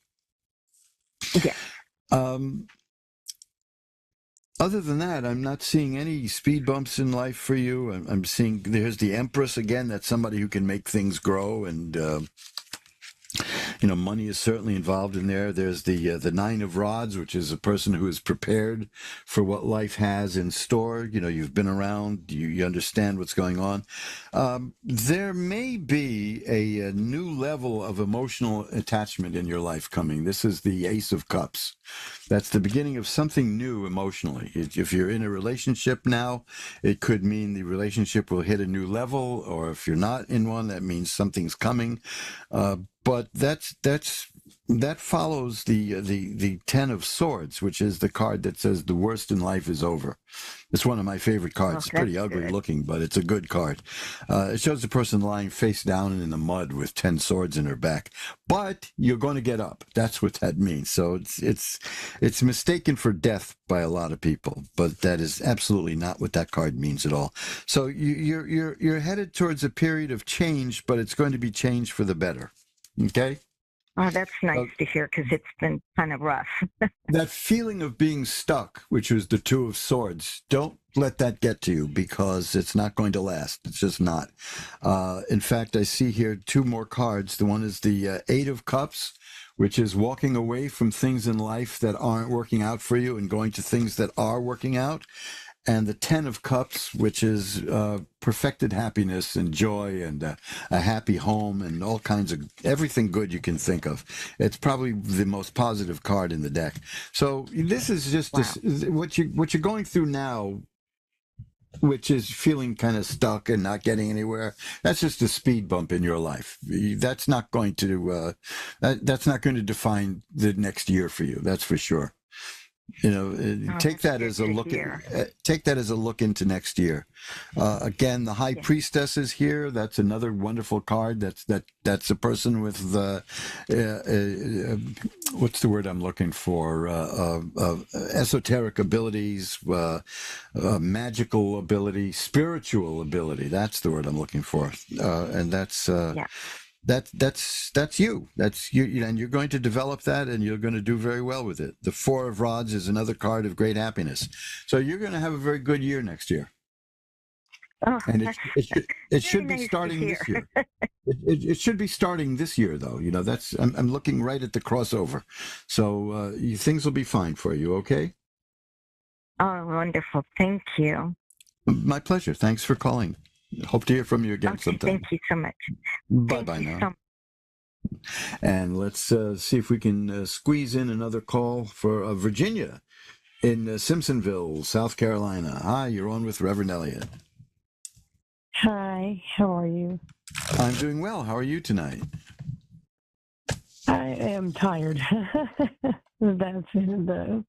K: Yeah.
H: Other than that, I'm not seeing any speed bumps in life for you. I'm seeing there's the Empress again. That's somebody who can make things grow, and money is certainly involved in there. There's the Nine of Rods, which is a person who is prepared for what life has in store. You've been around, you understand what's going on. There may be a new level of emotional attachment in your life coming. This is the Ace of Cups. That's the beginning of something new emotionally. If you're in a relationship now, it could mean the relationship will hit a new level, or if you're not in one, that means something's coming. But that follows the Ten of Swords, which is the card that says the worst in life is over. It's one of my favorite cards. It's pretty ugly looking, but it's a good card. It shows the person lying face down in the mud with 10 swords in her back. But you're going to get up. That's what that means. So it's mistaken for death by a lot of people, but that is absolutely not what that card means at all. So you're headed towards a period of change, but it's going to be change for the better. Okay?
K: Oh, that's nice to hear, because it's been kind of rough.
H: That feeling of being stuck, which was the Two of Swords, don't let that get to you, because it's not going to last. It's just not. In fact, I see here two more cards. The one is the Eight of Cups, which is walking away from things in life that aren't working out for you and going to things that are working out. And the Ten of Cups, which is perfected happiness and joy and a happy home and all kinds of everything good you can think of. It's probably the most positive card in the deck. So this is just what you're going through now, which is feeling kind of stuck and not getting anywhere. That's just a speed bump in your life. That's not going to define the next year for you. That's for sure. Take that as a look. Take that as a look into next year. Again, the High Priestess is here. That's another wonderful card. That's a person with what's the word I'm looking for? Esoteric abilities, magical ability, spiritual ability. That's the word I'm looking for, and that's. That's you. That's you, and you're going to develop that, and you're going to do very well with it. The Four of Rods is another card of great happiness. So you're going to have a very good year next year.
K: Oh,
H: and it should be starting this year. It should be starting this year, though. I'm looking right at the crossover. So things will be fine for you. Okay.
K: Oh, wonderful! Thank you.
H: My pleasure. Thanks for calling. Hope to hear from you again sometime.
K: Thank you so much.
H: Bye-bye now. And let's see if we can squeeze in another call for Virginia in Simpsonville, South Carolina. Hi, you're on with Reverend Elliot.
I: Hi, how are you?
H: I'm doing well. How are you tonight?
I: I am tired. That's it, though.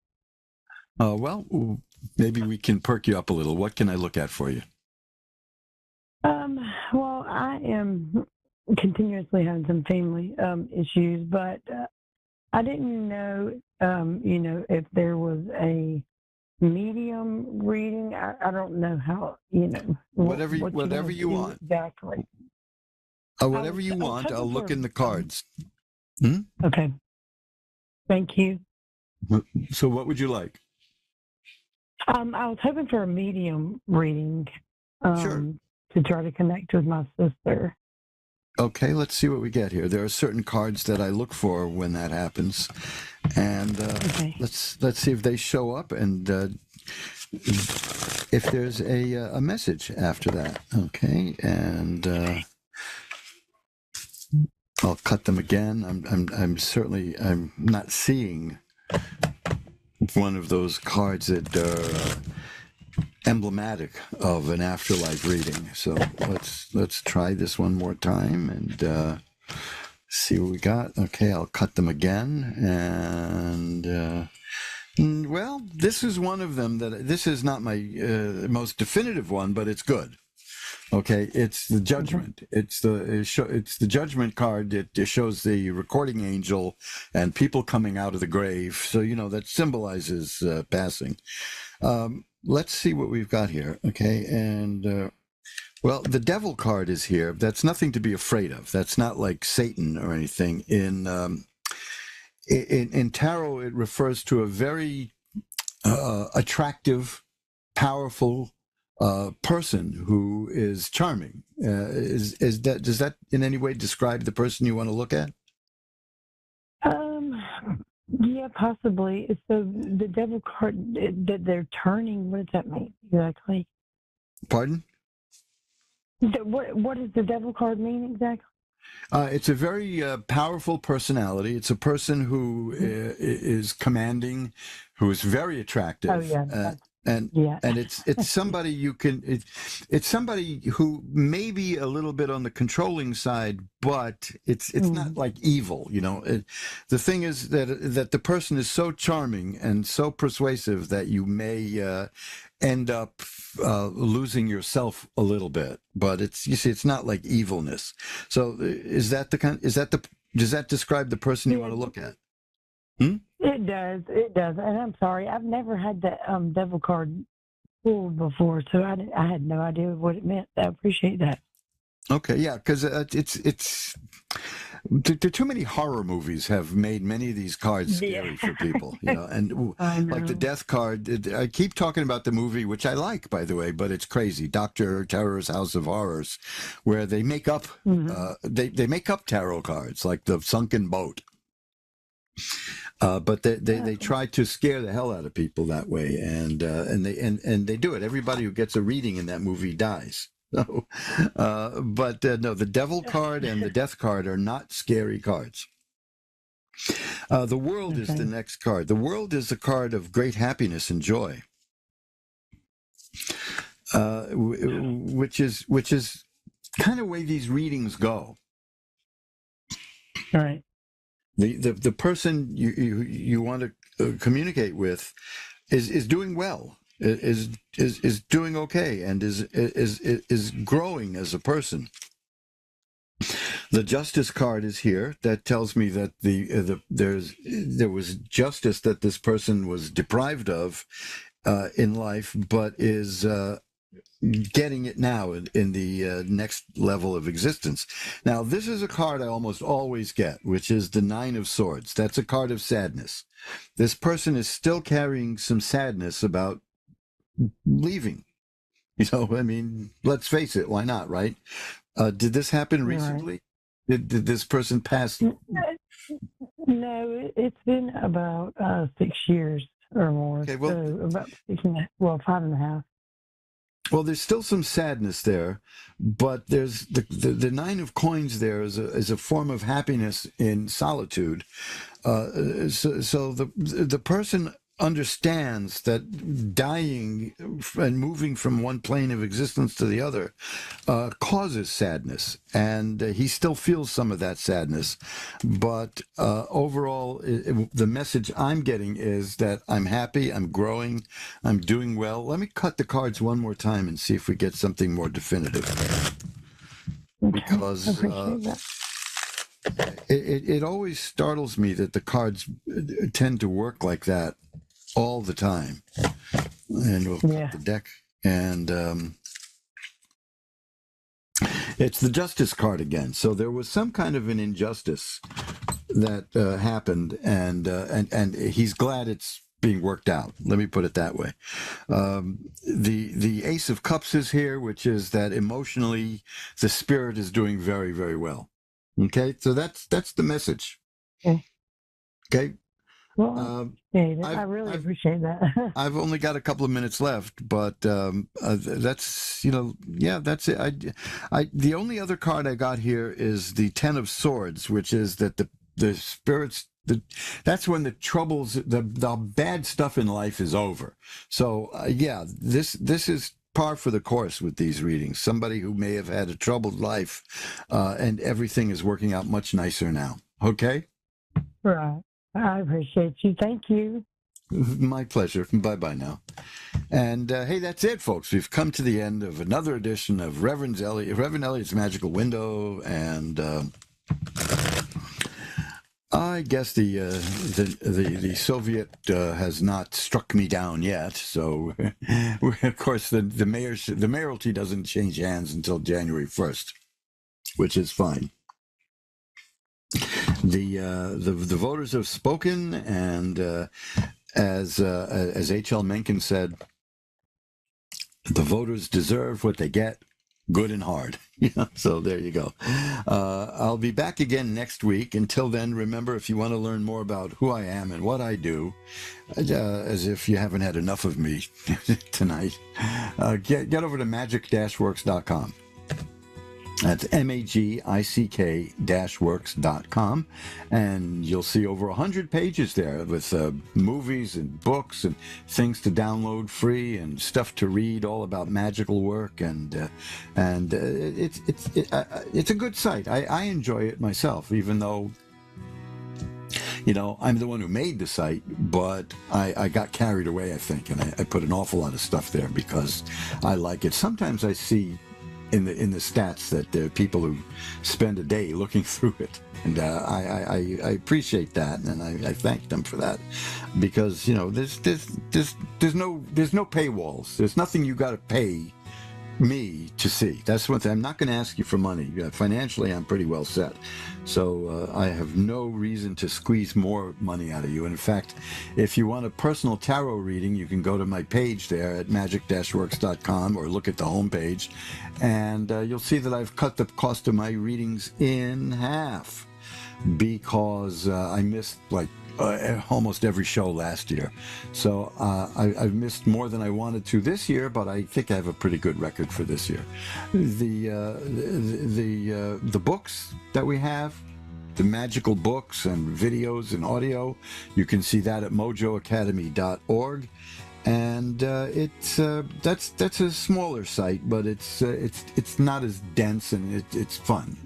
H: Well, maybe we can perk you up a little. What can I look at for you?
I: Well, I am continuously having some family issues, but I didn't know, if there was a medium reading. I don't know how,
H: whatever you want.
I: Exactly.
H: Whatever you want, I'll look in the cards.
I: Okay. Thank you.
H: So what would you like?
I: I was hoping for a medium reading.
H: Sure.
I: To try to connect with my sister.
H: Okay, let's see what we get here. There are certain cards that I look for when that happens, and let's see if they show up. And if there's a message after that. Okay, and I'll cut them again. I'm not seeing one of those cards that are emblematic of an afterlife reading. So let's try this one more time and see what we got. Okay, I'll cut them again, and well, this is one of them that this is not my most definitive one, but it's good. Okay, it's the Judgment. It's the Judgment card. It shows the recording angel and people coming out of the grave. So that symbolizes passing. Let's see what we've got here. Okay, and well, the Devil card is here. That's nothing to be afraid of. That's not like Satan or anything. In tarot, it refers to a very attractive, powerful person who is charming. Does that in any way describe the person you want to look at?
I: Yeah, possibly. So the Devil card that they're turning, what does that mean exactly?
H: Pardon?
I: What does the Devil card mean exactly?
H: It's a very powerful personality. It's a person who is commanding, who is very attractive.
I: Oh, yeah.
H: And it's somebody you can. It's somebody who may be a little bit on the controlling side, but it's not like evil. The thing is that the person is so charming and so persuasive that you may end up losing yourself a little bit. But it's not like evilness. So does that describe the person you want to look at?
I: It does. And I'm sorry, I've never had the Devil card pulled before, so I had no idea what it meant. I appreciate that.
H: Okay, yeah, because it's too many horror movies have made many of these cards scary for people, and like the Death card. I keep talking about the movie, which I like, by the way, but it's crazy. Dr. Terror's House of Horrors, where they make up they make up tarot cards like the sunken boat. But they try to scare the hell out of people that way, and they do it. Everybody who gets a reading in that movie dies. So, no, the Devil card and the Death card are not scary cards. The World is the next card. The World is a card of great happiness and joy, which is kind of way these readings go.
I: All right.
H: The person you want to communicate with is doing well, is doing okay, and is growing as a person. The Justice card is here. That tells me that there was justice that this person was deprived of in life, but is getting it now in the next level of existence. Now, this is a card I almost always get, which is the Nine of Swords. That's a card of sadness. This person is still carrying some sadness about leaving. I mean, let's face it, why not, right? Did this happen recently? Right. Did this person pass?
I: No, it's been about 6 years or more. Okay, well, so about 5.5.
H: Well, there's still some sadness there, but there's the Nine of Coins there is a form of happiness in solitude. So the person understands that dying and moving from one plane of existence to the other causes sadness, and he still feels some of that sadness. But overall, the message I'm getting is that I'm happy, I'm growing, I'm doing well. Let me cut the cards one more time and see if we get something more definitive. Because it always startles me that the cards tend to work like that all the time. And we'll cut the deck, and it's the Justice card again. So there was some kind of an injustice that happened, and he's glad it's being worked out. Let me put it that way. The Ace of Cups is here, which is that emotionally the spirit is doing very, very well. Okay, so that's the message. Okay.
I: Well, I really appreciate that.
H: I've only got a couple of minutes left, but that's that's it. The only other card I got here is the Ten of Swords, which is that the spirits. That's when the troubles, the bad stuff in life is over. So this is par for the course with these readings. Somebody who may have had a troubled life, and everything is working out much nicer now. Okay.
I: Right. I appreciate you. Thank you.
H: My pleasure. Bye-bye now. And hey, that's it, folks. We've come to the end of another edition of Reverend Elliot's Magical Window, and I guess the Soviet has not struck me down yet. So, of course, the mayoralty doesn't change hands until January 1st, which is fine. The voters have spoken, and as H.L. Mencken said, the voters deserve what they get, good and hard. So there you go. I'll be back again next week. Until then, remember, if you want to learn more about who I am and what I do, as if you haven't had enough of me tonight, get over to magic-works.com. That's magic-works.com, and you'll see over 100 pages there with movies and books and things to download free and stuff to read all about magical work, and it's a good site. I enjoy it myself, even though I'm the one who made the site, but I got carried away, I think, and I put an awful lot of stuff there because I like it. Sometimes I see in the stats that there are people who spend a day looking through it, and I appreciate that, and I thank them for that, because there's no paywalls. There's nothing you got to pay me to see. That's one thing. I'm not going to ask you for money. Financially, I'm pretty well set, so I have no reason to squeeze more money out of you. And in fact, if you want a personal tarot reading, you can go to my page there at magic-works.com, or look at the homepage, and you'll see that I've cut the cost of my readings in half, because I missed almost every show last year. So I've missed more than I wanted to this year, but I think I have a pretty good record for this year. The books that we have, the magical books and videos and audio, you can see that at mojoacademy.org. And that's a smaller site, but it's not as dense, and it's fun.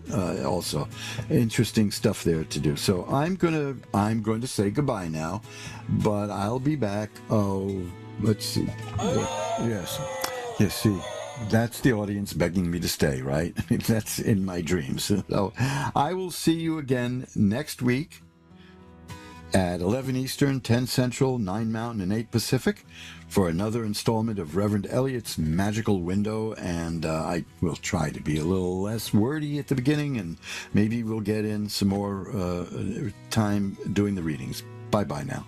H: Also, interesting stuff there to do. So I'm going to say goodbye now, but I'll be back. Oh, let's see. Yes. See, that's the audience begging me to stay, right? That's in my dreams. So I will see you again next week at 11 Eastern, 10 Central, 9 Mountain, and 8 Pacific for another installment of Reverend Elliot's Magical Window. And I will try to be a little less wordy at the beginning, and maybe we'll get in some more time doing the readings. Bye-bye now.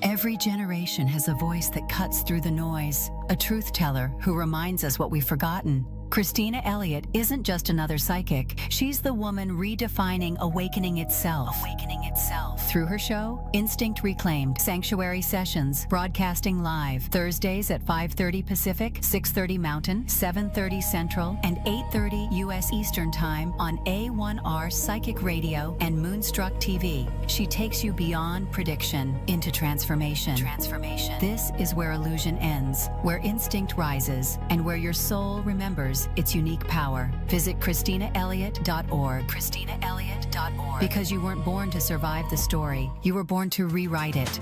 L: Every generation has a voice that cuts through the noise, a truth teller who reminds us what we've forgotten. Christina Elliott isn't just another psychic. She's the woman redefining awakening itself. Through her show, Instinct Reclaimed, Sanctuary Sessions, broadcasting live Thursdays at 5:30 Pacific, 6:30 Mountain, 7:30 Central, and 8:30 U.S. Eastern Time on A1R Psychic Radio and Moonstruck TV. She takes you beyond prediction into transformation. This is where illusion ends, where instinct rises, and where your soul remembers its unique power. Visit ChristinaElliott.org. Because you weren't born to survive the story, you were born to rewrite it.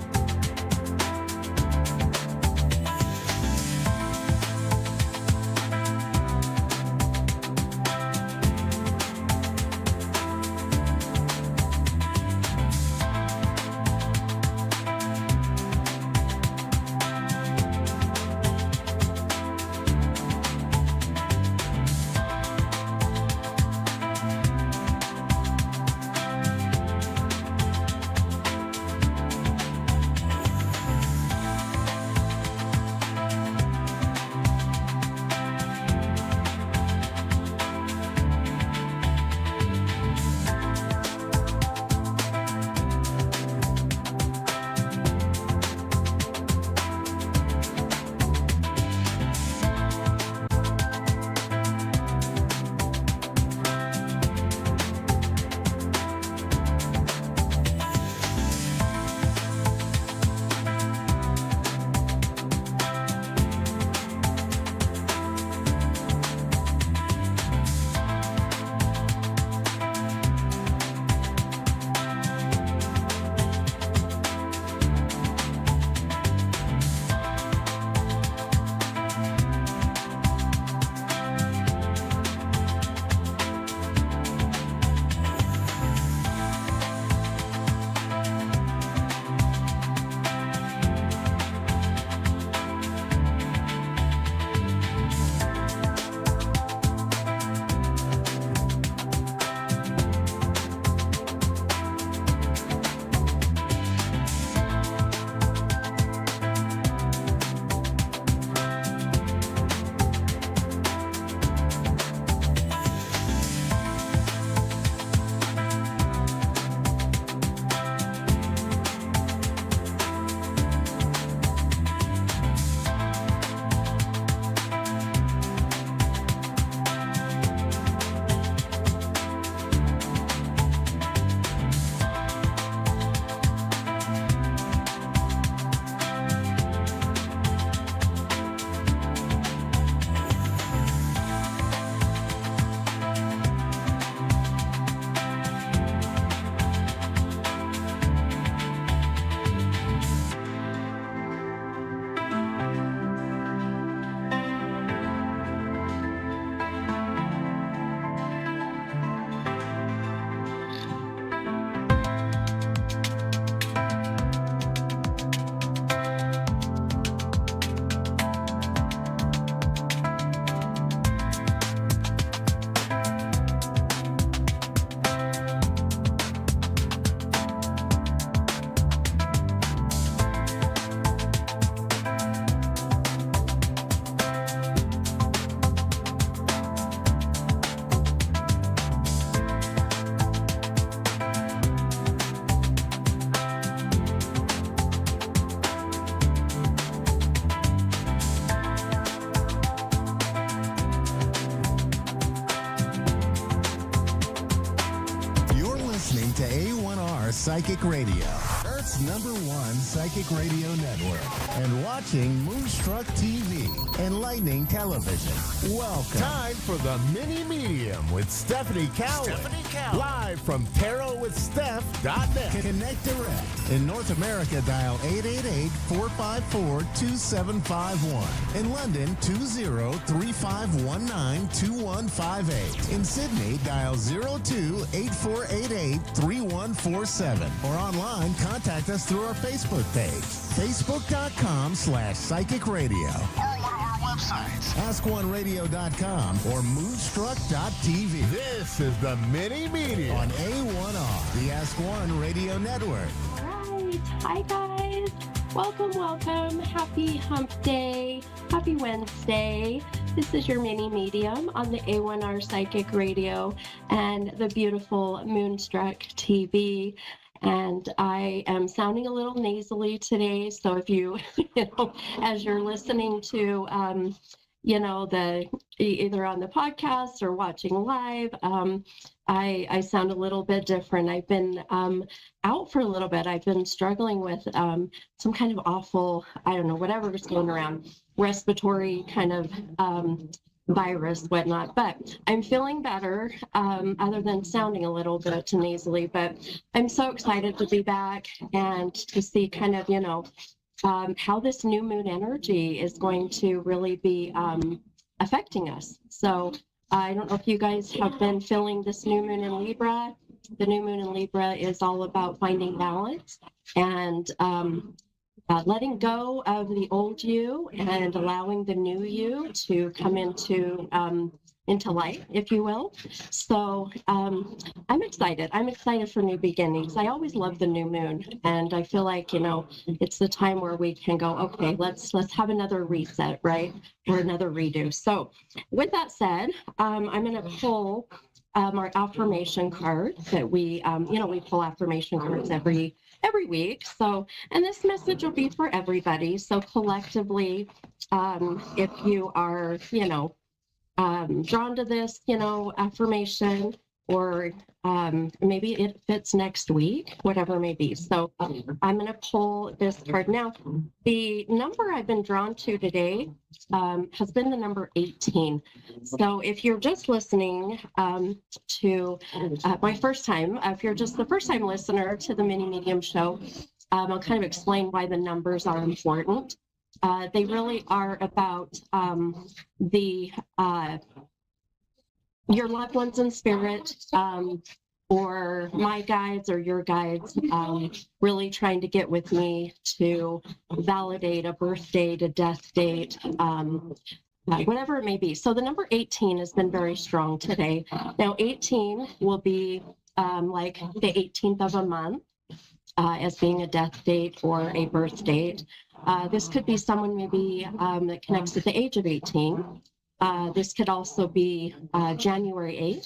B: Psychic Radio, Earth's #1 psychic radio network, and watching Moonstruck TV, enlightening television. Welcome.
D: Time for the Mini Medium with Stephanie Cowan. Live from TarotWithSteph.net.
B: Connect direct. In North America, dial 888-454-2751. In London, 20-3519-2158. In Sydney, dial 02-8488-3147. Or online, contact us through our Facebook page, facebook.com/psychic radio. Our websites, askoneradio.com or moonstruck.tv.
D: This is the Mini Medium
B: On A1R, the Ask One Radio Network.
M: All right. Hi, guys. Welcome. Happy hump day. Happy Wednesday. This is your mini medium on the A1R Psychic Radio and the beautiful Moonstruck TV. And I am sounding a little nasally today. So if you, as you're listening to, either on the podcast or watching live, I sound a little bit different. I've been out for a little bit. I've been struggling with some kind of awful, whatever is going around, respiratory kind of virus, whatnot. But I'm feeling better, other than sounding a little bit nasally. But I'm so excited to be back and to see kind of, how this new moon energy is going to really be affecting us. So I don't know if you guys have been feeling this new moon in Libra. The new moon in Libra is all about finding balance and letting go of the old you and allowing the new you to come into light, if you will. So I'm excited. I'm excited for new beginnings. I always love the new moon, and I feel like it's the time where we can go, okay, let's have another reset, right, or another redo. So with that said, I'm going to pull our affirmation card that we pull affirmation cards every week. So, and this message will be for everybody. So collectively, if you are, drawn to this, affirmation, or maybe it fits next week, whatever it may be. So I'm going to pull this card. Now, the number I've been drawn to today has been the number 18. So if you're just listening to my first time, if you're just the first time listener to the Mini Medium show, I'll kind of explain why the numbers are important. They really are about your loved ones in spirit, or my guides or your guides, really trying to get with me to validate a birth date, a death date, whatever it may be. So the number 18 has been very strong today. Now 18 will be like the 18th of a month, as being a death date or a birth date. This could be someone maybe that connects with the age of 18. This could also be January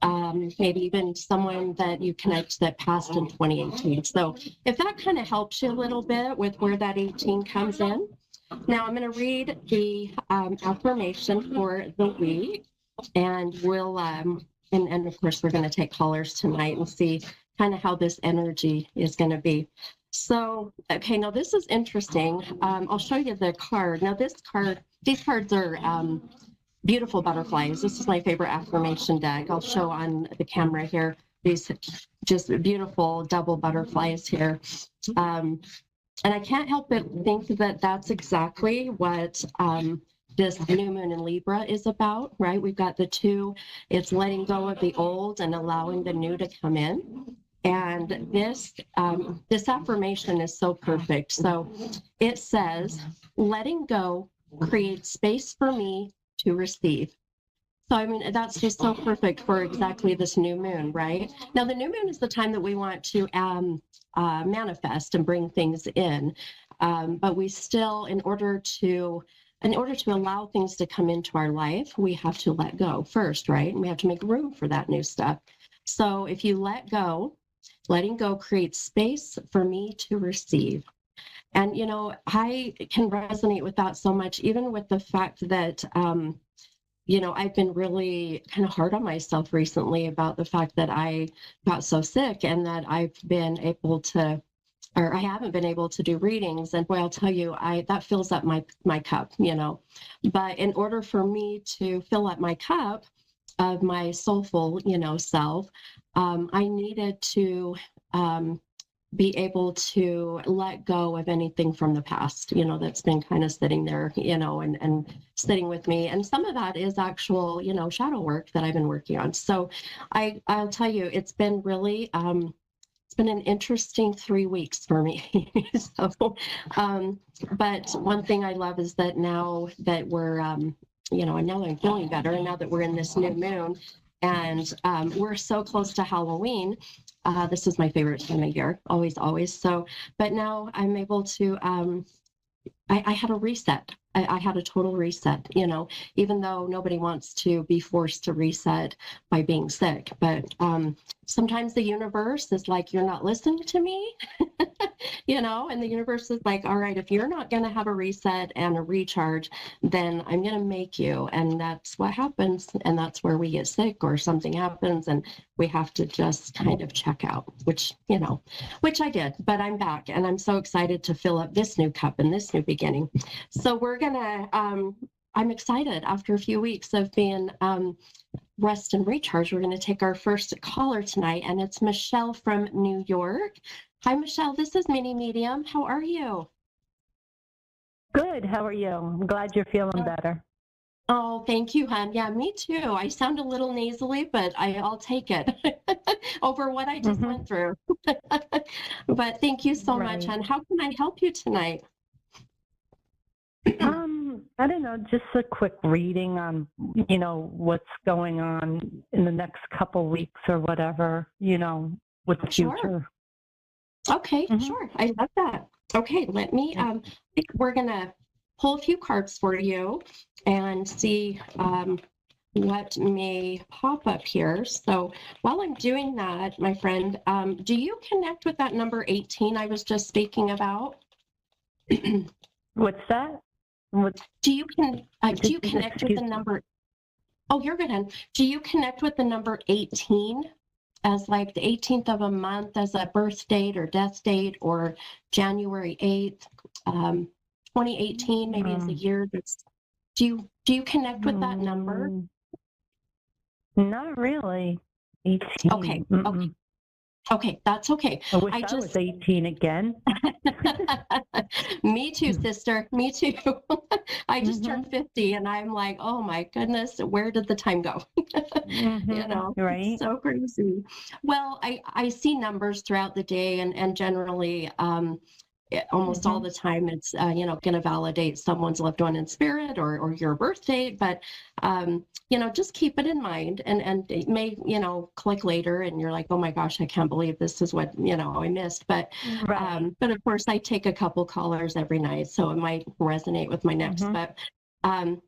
M: 8th, maybe even someone that you connect that passed in 2018. So if that kind of helps you a little bit with where that 18 comes in. Now I'm going to read the affirmation for the week, and we'll, and of course we're going to take callers tonight and see kind of how this energy is going to be. So, okay, now this is interesting. I'll show you the card. Now these cards are beautiful butterflies. This is my favorite affirmation deck. I'll show on the camera here, these just beautiful double butterflies here. And I can't help but think that that's exactly what this new moon in Libra is about, right? We've got the two, it's letting go of the old and allowing the new to come in. And this affirmation is so perfect. So it says, letting go creates space for me to receive. So, I mean, that's just so perfect for exactly this new moon, right? Now, the new moon is the time that we want to manifest and bring things in. But we still, in order to allow things to come into our life, we have to let go first, right? And we have to make room for that new stuff. So if you let go, letting go creates space for me to receive. And, I can resonate with that so much, even with the fact that, I've been really kind of hard on myself recently about the fact that I got so sick and that I haven't been able to do readings. And boy, I'll tell you, that fills up my cup, But in order for me to fill up my cup of my soulful, self, I needed to be able to let go of anything from the past, that's been kind of sitting there, and sitting with me. And some of that is actual, shadow work that I've been working on. So I'll tell you, it's been really, it's been an interesting 3 weeks for me. But one thing I love is that now that we're, and now that I'm feeling better, and now that we're in this new moon, and we're so close to Halloween. This is my favorite time of year, always, always. So, but now I'm able to, I had a reset. I had a total reset, even though nobody wants to be forced to reset by being sick. But sometimes the universe is like, you're not listening to me, and the universe is like, all right, if you're not going to have a reset and a recharge, then I'm going to make you. And that's what happens. And that's where we get sick or something happens and we have to just kind of check out, which I did. But I'm back and I'm so excited to fill up this new cup and this new beginning. So I'm excited after a few weeks of being rest and recharge. We're going to take our first caller tonight, and it's Michelle from New York. Hi, Michelle. This is Mini Medium. How are you?
N: Good. How are you? I'm glad you're feeling better.
M: Oh, thank you, hon. Yeah, me too. I sound a little nasally, but I'll take it over what I just went through. But thank you so much, hon. How can I help you tonight?
N: I don't know, just a quick reading on, what's going on in the next couple weeks or whatever, with the future.
M: Okay, sure. I love that. Okay, let me, I think we're going to pull a few cards for you and see what may pop up here. So while I'm doing that, my friend, do you connect with that number 18 I was just speaking about?
N: What's that?
M: Do you connect with the number? Oh, you're good, hon. Do you connect with the number 18 as like the 18th of a month as a birth date or death date, or January 8th, 2018, maybe as a year? Do you connect with that number?
N: Not really. 18.
M: Okay. Okay, that's okay.
N: I wish I was 18 again.
M: Me too, sister. Me too. I just turned 50 and I'm like, oh my goodness, where did the time go?
N: Right.
M: So crazy. Well, I see numbers throughout the day and generally almost all the time it's going to validate someone's loved one in spirit or your birth date, but just keep it in mind, and it may click later and you're like, oh my gosh, I can't believe this is what I missed, but of course I take a couple callers every night, so it might resonate with my next. But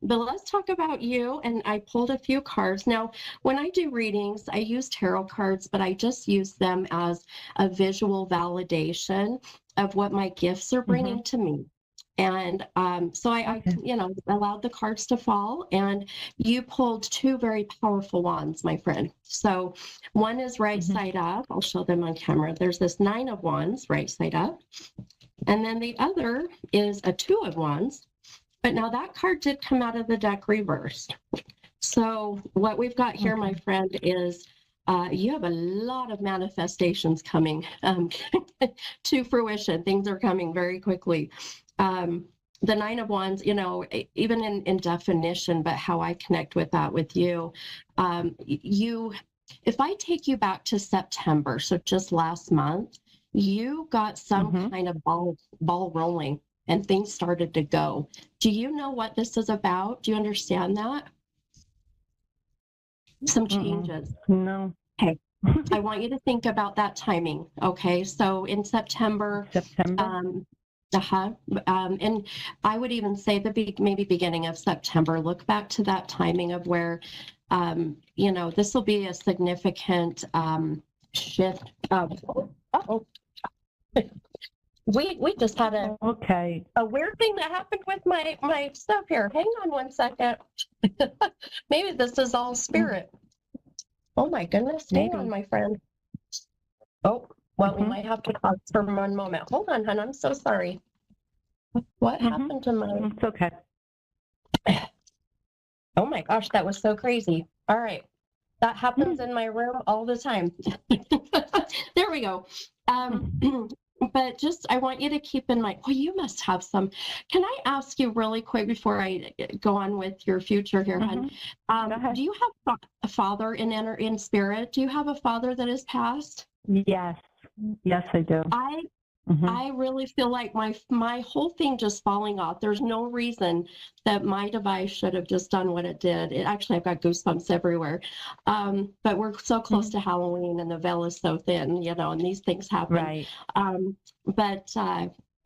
M: let's talk about you. And I pulled a few cards. Now, when I do readings, I use tarot cards, but I just use them as a visual validation of what my gifts are bringing to me. And so I allowed the cards to fall, and you pulled two very powerful wands, my friend. So one is right side up. I'll show them on camera. There's this 9 of Wands right side up. And then the other is a 2 of Wands. But now that card did come out of the deck reversed. So what we've got here, my friend, is you have a lot of manifestations coming to fruition. Things are coming very quickly. The 9 of Wands, even in definition, but how I connect with that with you, if I take you back to September, so just last month, you got some kind of ball rolling and things started to go. Do you know what this is about? Do you understand that? Some changes.
N: No.
M: Okay. I want you to think about that timing. Okay. So in September. And I would even say maybe beginning of September, look back to that timing of where, this will be a significant shift. We just had a weird thing that happened with my stuff here. Hang on one second. Maybe this is all spirit. Oh my goodness. Hang on, my friend. Oh, well, we might have to pause for one moment. Hold on, hon. I'm so sorry. What happened to my...
N: It's okay.
M: Oh my gosh, that was so crazy. All right. That happens in my room all the time. There we go. But just, I want you to keep in mind, well, you must have some. Can I ask you really quick before I go on with your future here, hon? Do you have a father in spirit? Do you have a father that has passed?
N: Yes. Yes, I do.
M: I really feel like my whole thing just falling off. There's no reason that my device should have just done what it did. Actually, I've got goosebumps everywhere. But we're so close to Halloween and the veil is so thin, and these things happen.
N: Right.
M: But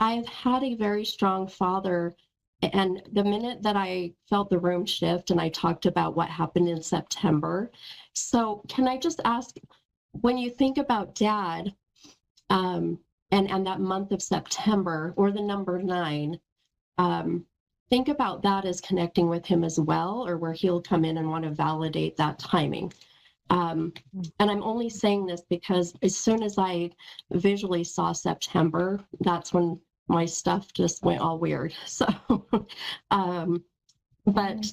M: I've had a very strong father. And the minute that I felt the room shift and I talked about what happened in September. So can I just ask, when you think about Dad, and that month of September, or the number 9, think about that as connecting with him as well, or where he'll come in and want to validate that timing. And I'm only saying this because as soon as I visually saw September, that's when my stuff just went all weird. So, but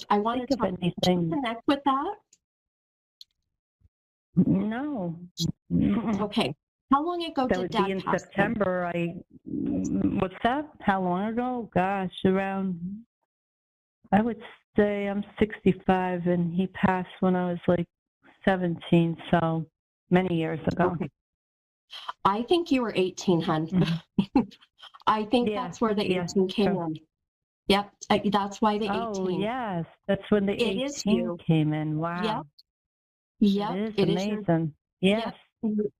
M: I want to connect with that.
N: No.
M: Okay. How long ago
N: that
M: did
N: would
M: Dad
N: be in
M: pass?
N: September. What's that? How long ago? Gosh, around, I would say I'm 65 and he passed when I was like 17, so many years ago.
M: Okay. I think you were 18, hon. I think that's where the 18 came in. Yep, that's why the 18.
N: Oh, yes, that's when the 18 came in. Wow.
M: Yep.
N: It is amazing. Yes.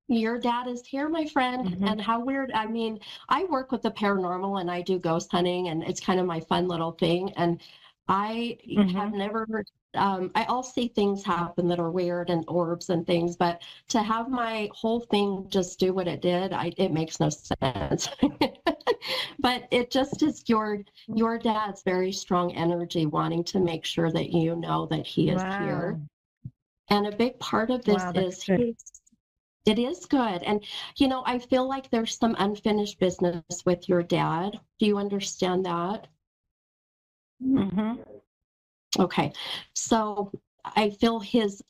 M: Your dad is here, my friend. And how weird. I mean, I work with the paranormal and I do ghost hunting, and it's kind of my fun little thing. And I have never, I'll see things happen that are weird and orbs and things, but to have my whole thing just do what it did, it makes no sense. But it just is your dad's very strong energy wanting to make sure that you know that he is here. And a big part of this is it is good. And, I feel like there's some unfinished business with your dad. Do you understand that? Okay. So I feel his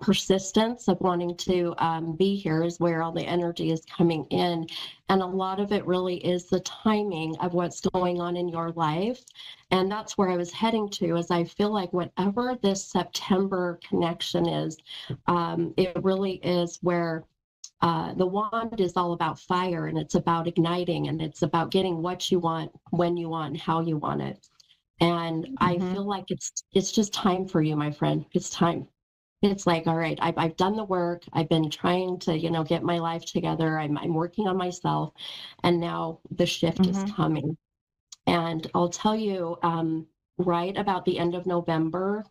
M: persistence of wanting to be here is where all the energy is coming in. And a lot of it really is the timing of what's going on in your life. And that's where I was heading to, is I feel like whatever this September connection is, it really is where the wand is all about fire, and it's about igniting, and it's about getting what you want, when you want, and how you want it. And I feel like it's just time for you, my friend. It's time. It's like, all right, I've done the work. I've been trying to, get my life together. I'm working on myself, and now the shift is coming. And I'll tell you, right about the end of November,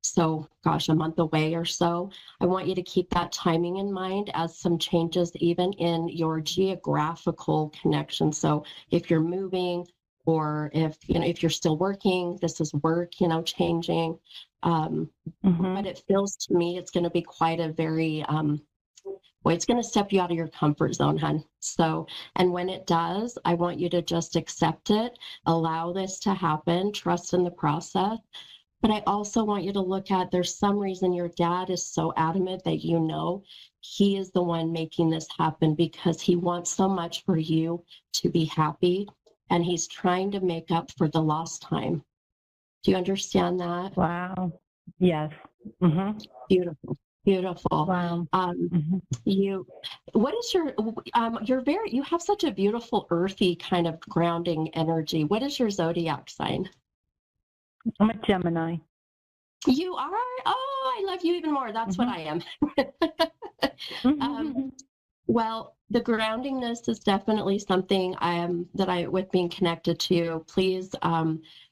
M: so gosh, a month away or so, I want you to keep that timing in mind as some changes even in your geographical connection. So if you're moving, or if you're still working, this is work, changing. But it feels to me it's going to be quite a very, it's going to step you out of your comfort zone, hon. So, and when it does, I want you to just accept it, allow this to happen, trust in the process. But I also want you to look at, there's some reason your dad is so adamant that he is the one making this happen, because he wants so much for you to be happy, and he's trying to make up for the lost time. Do you understand that?
N: Wow. Yes.
M: Beautiful. Beautiful.
N: Wow.
M: You have such a beautiful earthy kind of grounding energy. What is your zodiac sign?
N: I'm a Gemini.
M: You are? Oh, I love you even more. That's what I am. Well, the groundingness is definitely something with being connected to. Please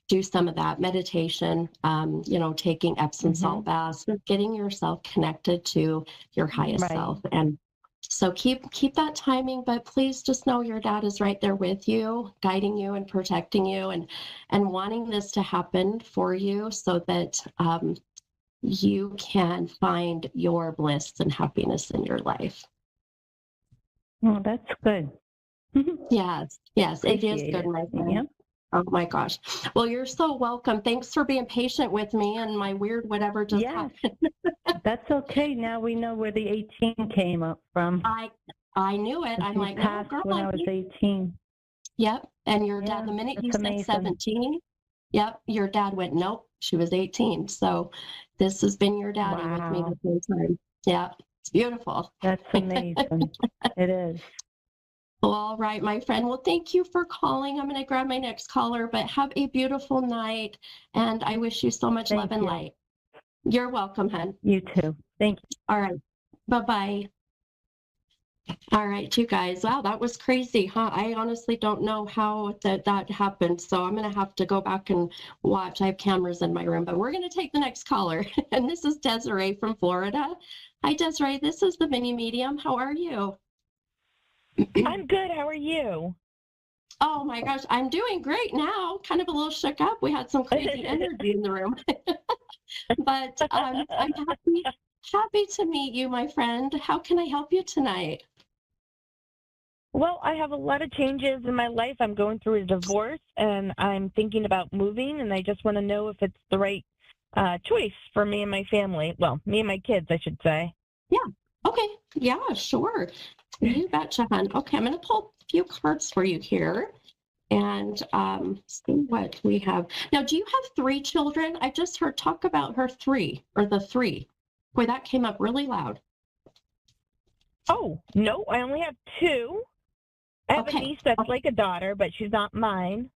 M: do some of that meditation, taking Epsom salt baths, getting yourself connected to your highest self. And So keep that timing, but please just know your dad is right there with you, guiding you and protecting you, and wanting this to happen for you so that you can find your bliss and happiness in your life.
N: Oh, that's good.
M: Yes, it is
N: Appreciate
M: good,
N: it.
M: my friend.
N: Yep.
M: Oh my gosh. Well, you're so welcome. Thanks for being patient with me and my weird whatever just happened.
N: That's okay. Now we know where the 18 came up from.
M: I knew it. I'm
N: She
M: like, no,
N: passed
M: girl.
N: when I was 18.
M: Yep. And your dad,
N: Yeah,
M: the minute
N: that's
M: you said
N: amazing.
M: 17, yep, your dad went, nope, she was 18. So this has been your daddy with me
N: Wow.
M: the whole time. Yeah, it's beautiful.
N: That's amazing. It is.
M: Well, all right, my friend. Well, thank you for calling. I'm going to grab my next caller, but have a beautiful night. And I wish you so much love and light. You're welcome, hon.
N: You too. Thank you.
M: All right. Bye-bye. All right, you guys. Wow, that was crazy, huh? I honestly don't know how that happened. So I'm going to have to go back and watch. I have cameras in my room, but we're going to take the next caller. And this is Desiree from Florida. Hi, Desiree. This is the mini medium. How are you?
O: I'm good. How are you?
M: Oh my gosh, I'm doing great now. Kind of a little shook up. We had some crazy energy in the room. But I'm happy to meet you, my friend. How can I help you tonight?
O: Well, I have a lot of changes in my life. I'm going through a divorce and I'm thinking about moving, and I just want to know if it's the right choice for me and my family. Well, me and my kids, I should say.
M: Yeah. Okay. Yeah, sure. You betcha, hon. Okay, I'm going to pull a few cards for you here and see what we have. Now, do you have 3 children? I just heard talk about her 3 or the 3. Boy, that came up really loud.
O: Oh, no, I only have 2. I have a niece that's like a daughter, but she's not mine.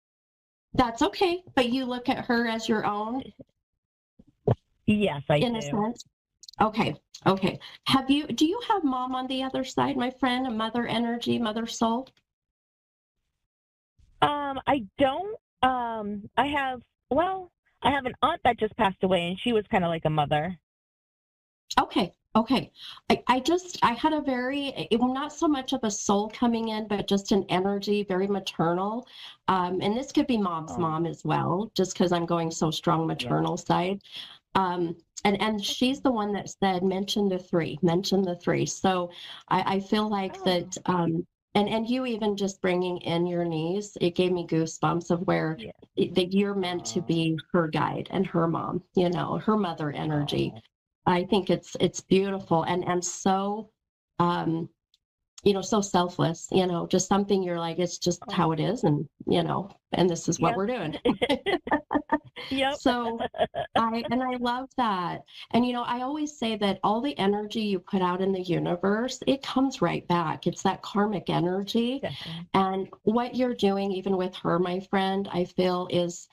M: That's okay, but you look at her as your own?
O: Yes, I do.
M: In a sense? Okay. Do you have mom on the other side, my friend, a mother energy, mother soul?
O: I don't. I have an aunt that just passed away, and she was kind of like a mother.
M: Okay. I had a not so much of a soul coming in, but just an energy, very maternal. And this could be mom's mom as well, just because I'm going so strong maternal side. And she's the one that said, mention the 3. So I feel like that, and you even just bringing in your niece, it gave me goosebumps of where that you're meant to be her guide and her mom, her mother energy. I think it's beautiful and so, so selfless, just something you're like, it's just how it is. And, and this is what we're doing.
O: Yep.
M: So I love that. And, I always say that all the energy you put out in the universe, it comes right back. It's that karmic energy.
O: Definitely.
M: And what you're doing, even with her, my friend, I feel is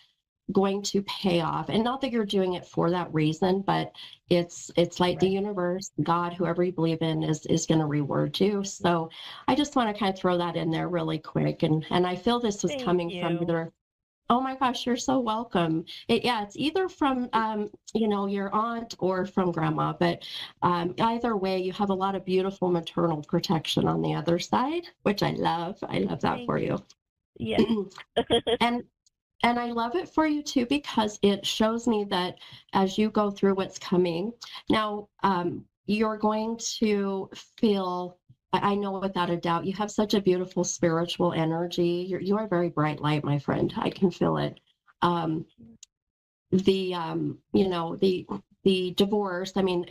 M: going to pay off. And not that you're doing it for that reason, but it's like the universe, God, whoever you believe in is going to reward you. So I just want to kind of throw that in there really quick. And I feel this is coming from either, oh my gosh, you're so welcome. It's either from, your aunt or from grandma, but either way, you have a lot of beautiful maternal protection on the other side, which I love. I love that for you.
O: Yeah.
M: And I love it for you too, because it shows me that as you go through what's coming, now you're going to feel, I know without a doubt, you have such a beautiful spiritual energy. You are a very bright light, my friend. I can feel it. The divorce, I mean,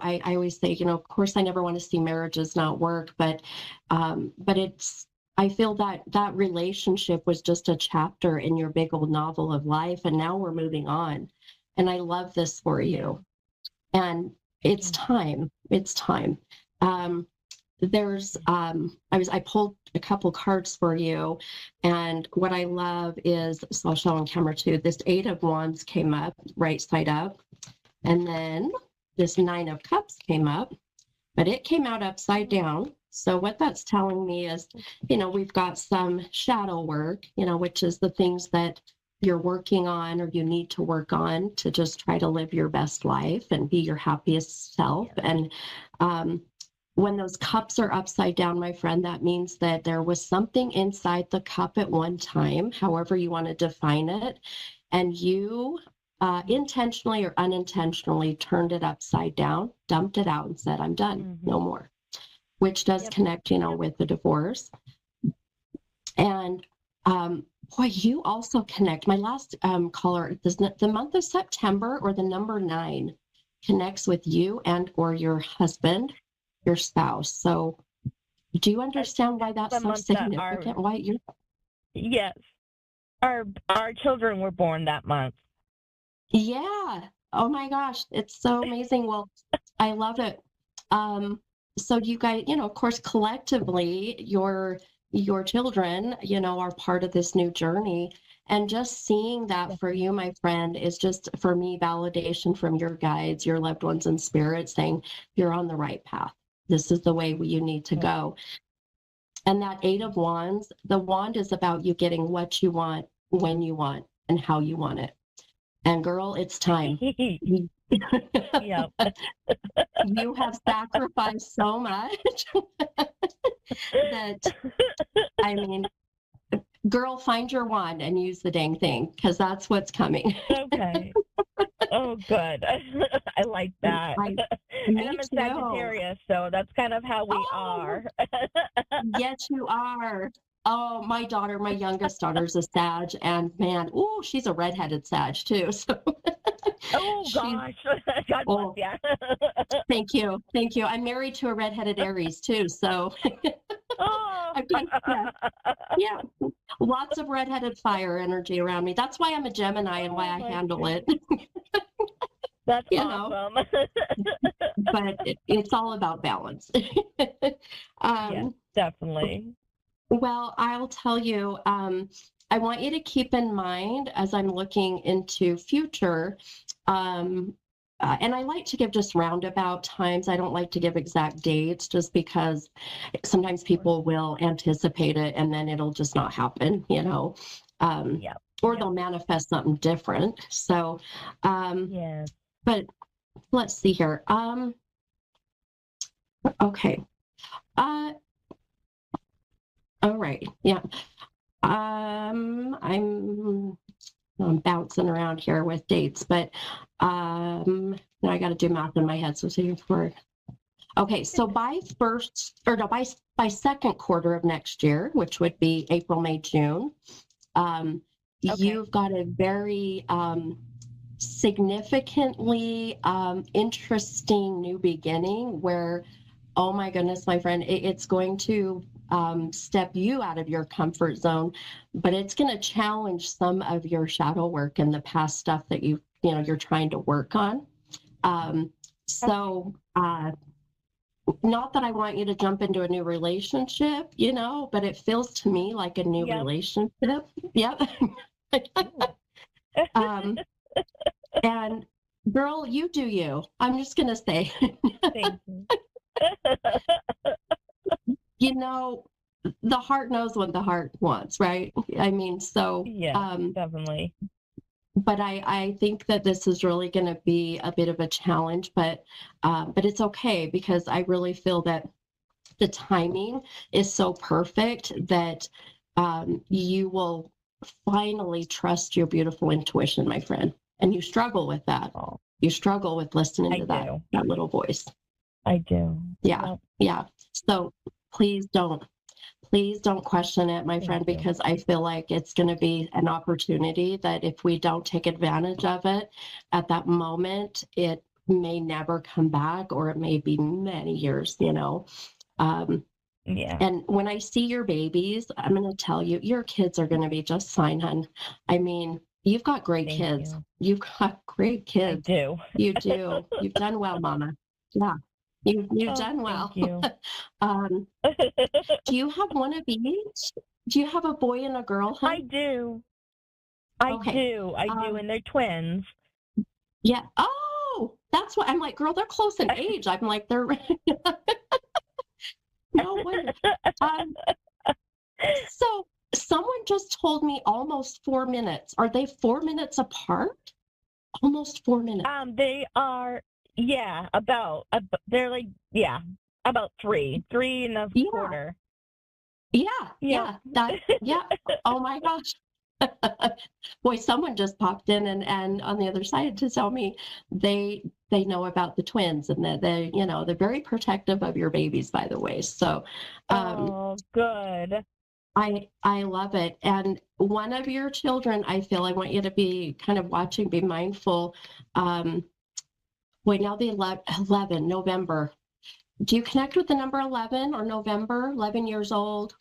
M: I always say, of course, I never want to see marriages not work, but I feel that relationship was just a chapter in your big old novel of life, and now we're moving on. And I love this for you. And it's time. It's time. I pulled a couple cards for you, and what I love is, so I'll show on camera too, this 8 of Wands came up, right side up, and then this 9 of Cups came up, but it came out upside down. So what that's telling me is, we've got some shadow work, which is the things that you're working on or you need to work on to just try to live your best life and be your happiest self. And when those cups are upside down, my friend, that means that there was something inside the cup at one time, however you want to define it, and you intentionally or unintentionally turned it upside down, dumped it out, and said, I'm done, no more, which does connect, with the divorce. And boy, you also connect. My last caller, the month of September or the number 9 connects with you and or your husband, your spouse. So do you understand why that's so significant? Why you're...
O: Yes. Our children were born that month.
M: Yeah. Oh my gosh. It's so amazing. Well, I love it. So you guys, of course, collectively, your children, are part of this new journey. And just seeing that for you, my friend, is just, for me, validation from your guides, your loved ones in spirit, saying you're on the right path. This is the way you need to go. And that 8 of Wands, the wand is about you getting what you want, when you want, and how you want it. And girl, it's time.
O: Yep.
M: You have sacrificed so much that, I mean, girl, find your wand and use the dang thing, because that's what's coming.
O: Okay. Oh, good. I like that. And I'm a Sagittarius, so that's kind of how we are.
M: Yes, you are. Oh, my daughter, my youngest daughter's a Sag, and man, oh, she's a redheaded Sag too. So.
O: Oh gosh, God bless you.
M: Thank you, thank you. I'm married to a redheaded Aries too, so.
O: Oh.
M: I've got, yeah, lots of redheaded fire energy around me. That's why I'm a Gemini and why I handle it.
O: That's awesome.
M: But it's all about balance.
O: Yeah, definitely.
M: Well, I'll tell you, I want you to keep in mind as I'm looking into future, and I like to give just roundabout times. I don't like to give exact dates just because sometimes people will anticipate it and then it'll just not happen, or they'll manifest something different. So, but let's see here. Okay. All right. Yeah. I'm bouncing around here with dates, but now I got to do math in my head. So okay. So by second quarter of next year, which would be April, May, June, you've got a very significantly interesting new beginning where, oh my goodness, my friend, it's going to step you out of your comfort zone, but it's going to challenge some of your shadow work and the past stuff that you're trying to work on. So not that I want you to jump into a new relationship, but it feels to me like a new relationship. Yep. And girl, you do you. I'm just going to say.
O: Thank you.
M: The heart knows what the heart wants, right? I mean, so
O: yeah, definitely.
M: But I think that this is really going to be a bit of a challenge, but it's okay, because I really feel that the timing is so perfect that you will finally trust your beautiful intuition, my friend. And you struggle with that.
O: Oh.
M: You struggle with listening to that little voice.
O: I do.
M: Yeah. Yeah. So please don't question it, my friend, because I feel like it's going to be an opportunity that if we don't take advantage of it at that moment, it may never come back, or it may be many years,
O: Yeah.
M: And when I see your babies, I'm going to tell you, your kids are going to be just fine, hun. I mean, you've got great kids. You've got great kids.
O: I do.
M: You do. You've done well, Mama. Yeah. You've done well.
O: Thank you.
M: Do you have one of each? Do you have a boy and a girl, huh?
O: I do. I do, and they're twins.
M: Yeah. Oh, that's what I'm like, girl, they're close in age. I'm like, they're no wonder. So someone just told me almost 4 minutes. Are they 4 minutes apart? Almost 4 minutes.
O: They are. Yeah, about they're like, yeah, about three and a
M: Yeah.
O: quarter.
M: Yeah. Oh my gosh. Boy, someone just popped in and on the other side to tell me they know about the twins and that they're very protective of your babies, by the way. So
O: Oh, good.
M: I love it. And one of your children, I want you to be kind of watching, be mindful. Wait, now the 11, November. Do you connect with the number 11 or November, 11 years old?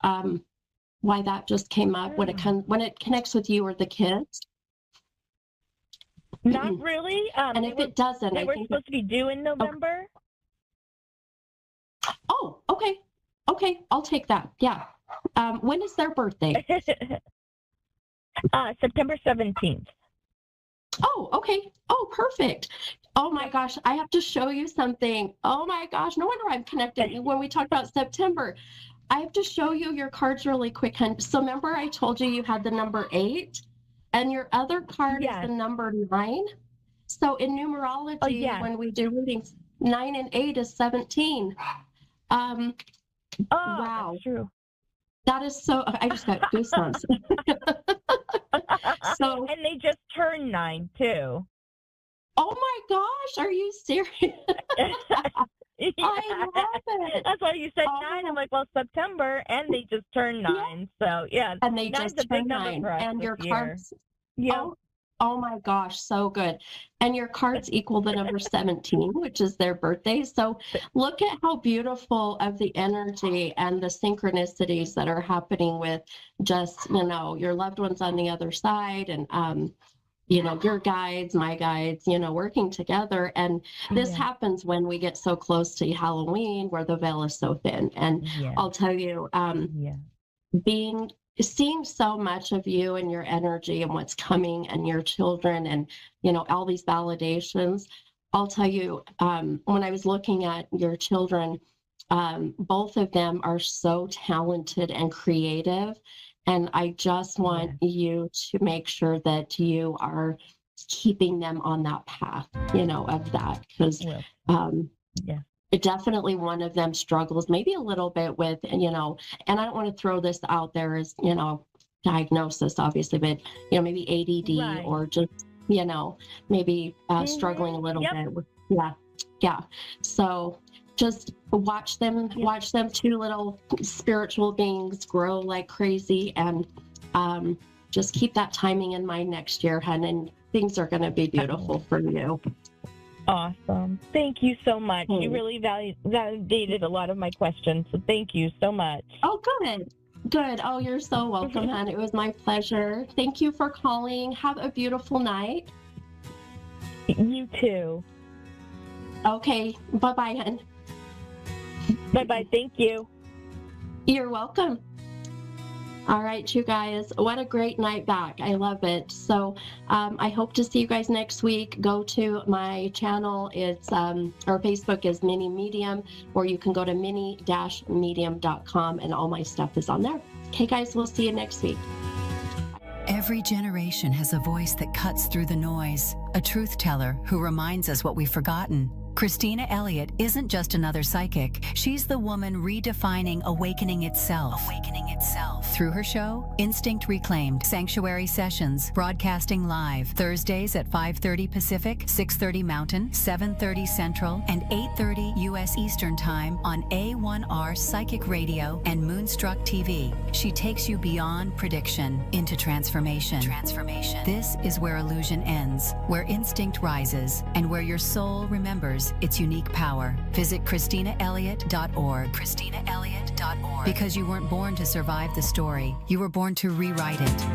M: Why that just came up when it connects with you or the kids?
O: Not really.
M: And if it doesn't,
O: they were supposed to be due in November.
M: Oh, okay. I'll take that. Yeah. When is their birthday?
O: September 17th.
M: Oh, okay. Oh, perfect. Oh my gosh, I have to show you something. Oh my gosh, no wonder I'm connected when we talked about September. I have to show you your cards really quick, hon. So remember I told you had the number 8 and your other card is the number 9. So in numerology, when we do readings, 9 and 8 is 17. Wow.
O: That's true.
M: That is so, I just got goosebumps. So,
O: and they just turned 9 too.
M: Oh my gosh, are you serious?
O: Yeah.
M: I love it.
O: That's why you said 9. I'm like, well, September, and they just turned 9. So yeah,
M: and they
O: 9's
M: just
O: a big
M: turned
O: number
M: 9.
O: for us
M: And
O: this
M: your
O: year.
M: cards.
O: Yeah.
M: Oh my gosh, so good. And your cards equal the number 17, which is their birthday. So look at how beautiful of the energy and the synchronicities that are happening with just, your loved ones on the other side and your guides, my guides, working together. And this happens when we get so close to Halloween where the veil is so thin. And I'll tell you, seeing so much of you and your energy and what's coming and your children and, all these validations, I'll tell you, when I was looking at your children, both of them are so talented and creative. And I just want you to make sure that you are keeping them on that path, of that. Because definitely one of them struggles maybe a little bit with, and I don't want to throw this out there as, diagnosis, obviously, but, maybe ADD or just, maybe struggling a little bit. Yeah. So just watch them, two little spiritual beings grow like crazy, and just keep that timing in mind next year, hun, and things are going to be beautiful for you.
O: Awesome. Thank you so much. You really validated a lot of my questions, so thank you so much.
M: Oh, good. Oh, you're so welcome, hon. It was my pleasure. Thank you for calling. Have a beautiful night.
O: You too.
M: Okay. Bye-bye, hon.
O: Bye-bye. Thank you.
M: You're welcome. All right, you guys, what a great night back. I love it. So I hope to see you guys next week. Go to my channel. It's our Facebook is Mini Medium, or you can go to mini-medium.com and all my stuff is on there. Okay, guys, we'll see you next week.
L: Every generation has a voice that cuts through the noise, a truth teller who reminds us what we've forgotten. Christina Elliott isn't just another psychic. She's the woman redefining awakening itself. Through her show, Instinct Reclaimed, Sanctuary Sessions, broadcasting live Thursdays at 5:30 Pacific, 6:30 Mountain, 7:30 Central, and 8:30 U.S. Eastern Time on A1R Psychic Radio and Moonstruck TV. She takes you beyond prediction into transformation. This is where illusion ends, where instinct rises, and where your soul remembers its unique power. Visit ChristinaElliott.org. Because you weren't born to survive the story, you were born to rewrite it.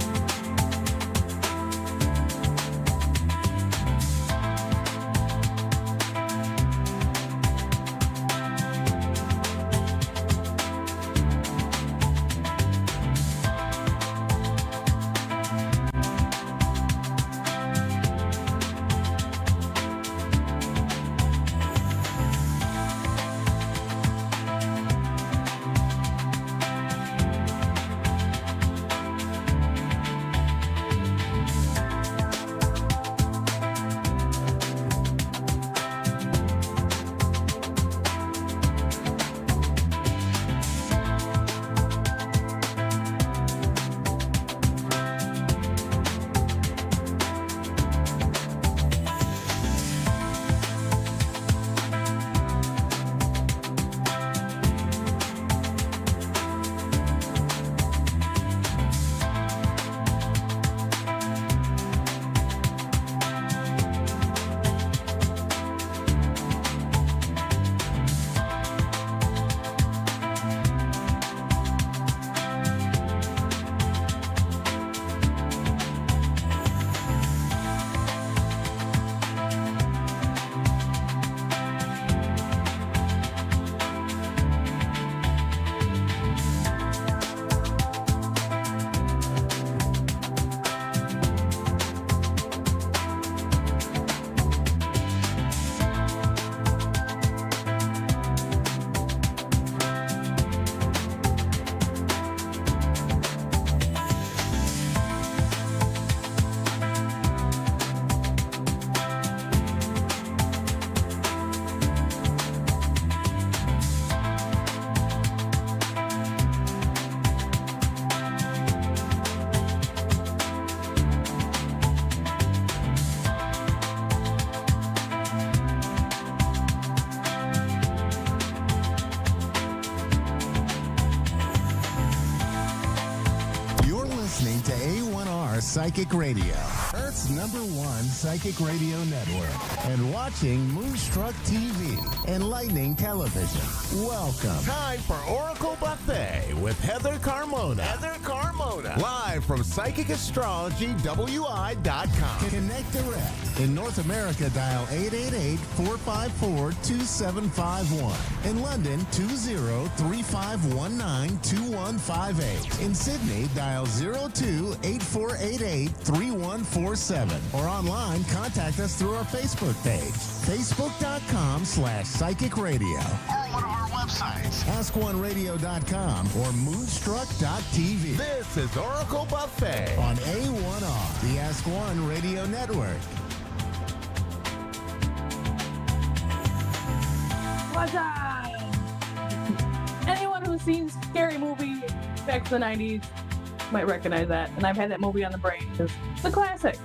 B: Psychic Radio, Earth's #1 psychic radio network, and watching Moonstruck TV, enlightening television. Welcome.
D: Time for Oracle Buffet with Heather Carmona. Live from PsychicAstrologyWI.com.
B: Connect direct. In North America, dial 888-454-2751. In London, 20-3519-2158. In Sydney, dial 02-8488-3147. Or online, contact us through our Facebook page, facebook.com/psychic radio. Or one of our websites, askoneradio.com or moonstruck.tv.
D: This is Oracle Buffet
B: on A1R, the Ask One Radio Network.
P: What's up? Anyone who's seen Scary Movie back to the 90s might recognize that, and I've had that movie on the brain because it's a classic.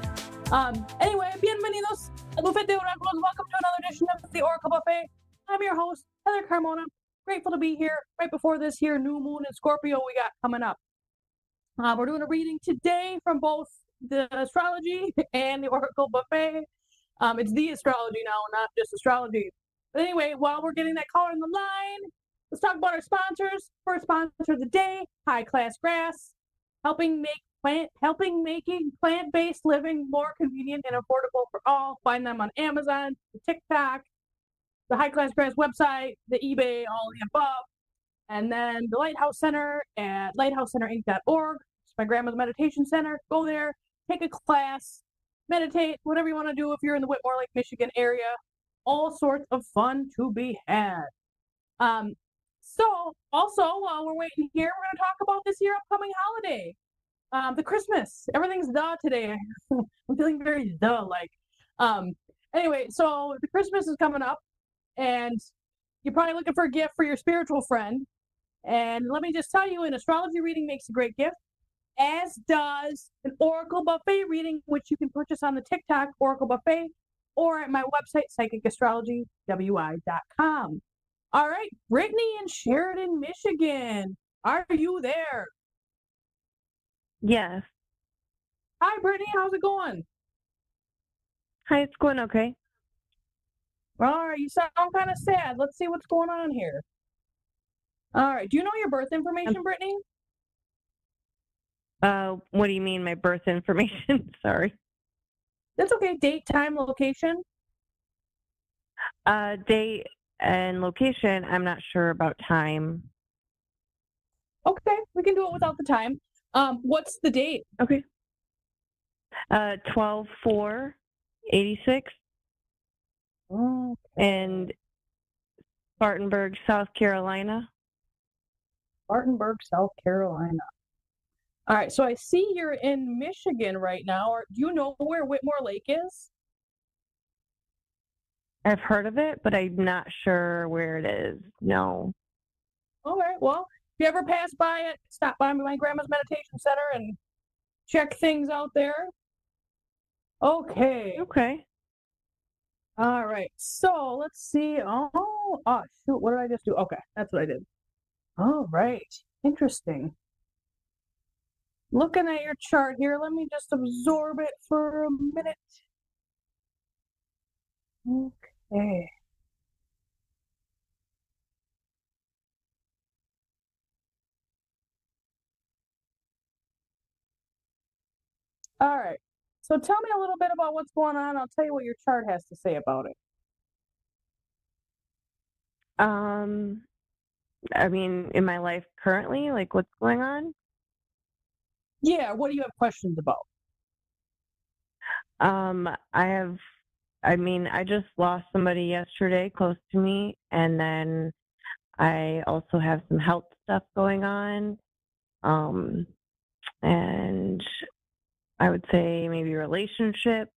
P: Anyway, bienvenidos al Buffet de Oracles. Welcome to another edition of the Oracle Buffet. I'm your host, Heather Carmona. Grateful to be here right before this here new moon in Scorpio we got coming up. We're doing a reading today from both the astrology and the Oracle Buffet. It's the astrology now, not just astrology. But anyway, while we're getting that caller in the line, let's talk about our sponsors. First sponsor of the day, High Class Grass, helping making plant-based living more convenient and affordable for all. Find them on Amazon, TikTok, the High Class Grass website, the eBay, all of the above. And then the Lighthouse Center at lighthousecenterinc.org. It's my grandma's meditation center. Go there, take a class, meditate, whatever you want to do if you're in the Whitmore Lake, Michigan area. All sorts of fun to be had. So also while we're waiting here, we're going to talk about this year upcoming holiday. The Christmas. Everything's duh today. I'm feeling very duh-like. Anyway, so the Christmas is coming up, and you're probably looking for a gift for your spiritual friend. And let me just tell you, an astrology reading makes a great gift, as does an Oracle Buffet reading, which you can purchase on the TikTok Oracle Buffet or at my website, PsychicAstrologyWI.com. All right, Brittany in Sheridan, Michigan. Are you there?
O: Yes.
P: Hi, Brittany. How's it going?
O: Hi, it's going okay.
P: All right, you sound kind of sad. Let's see what's going on here. All right, do you know your birth information, Brittany?
O: What do you mean, my birth information? Sorry.
P: That's okay. Date, time, location?
O: Date and location, I'm not sure about time.
P: Okay, we can do it without the time. What's the date?
O: Okay. 12/4/86.
P: Oh.
O: And Spartanburg, South Carolina.
P: Spartanburg, South Carolina. All right, so I see you're in Michigan right now. Or do you know where Whitmore Lake is?
O: I've heard of it, but I'm not sure where it is. No.
P: All right, well, if you ever pass by it, stop by my grandma's meditation center and check things out there. Okay.
O: Okay.
P: All right, so let's see. Oh, shoot, what did I just do? Okay, that's what I did. All right, interesting. Looking at your chart here, let me just absorb it for a minute. Okay. All right. So tell me a little bit about what's going on. I'll tell you what your chart has to say about it.
O: I mean, in my life currently, like what's going on?
P: Yeah, what do you have questions about?
O: I just lost somebody yesterday close to me, and then I also have some health stuff going on. And I would say maybe relationship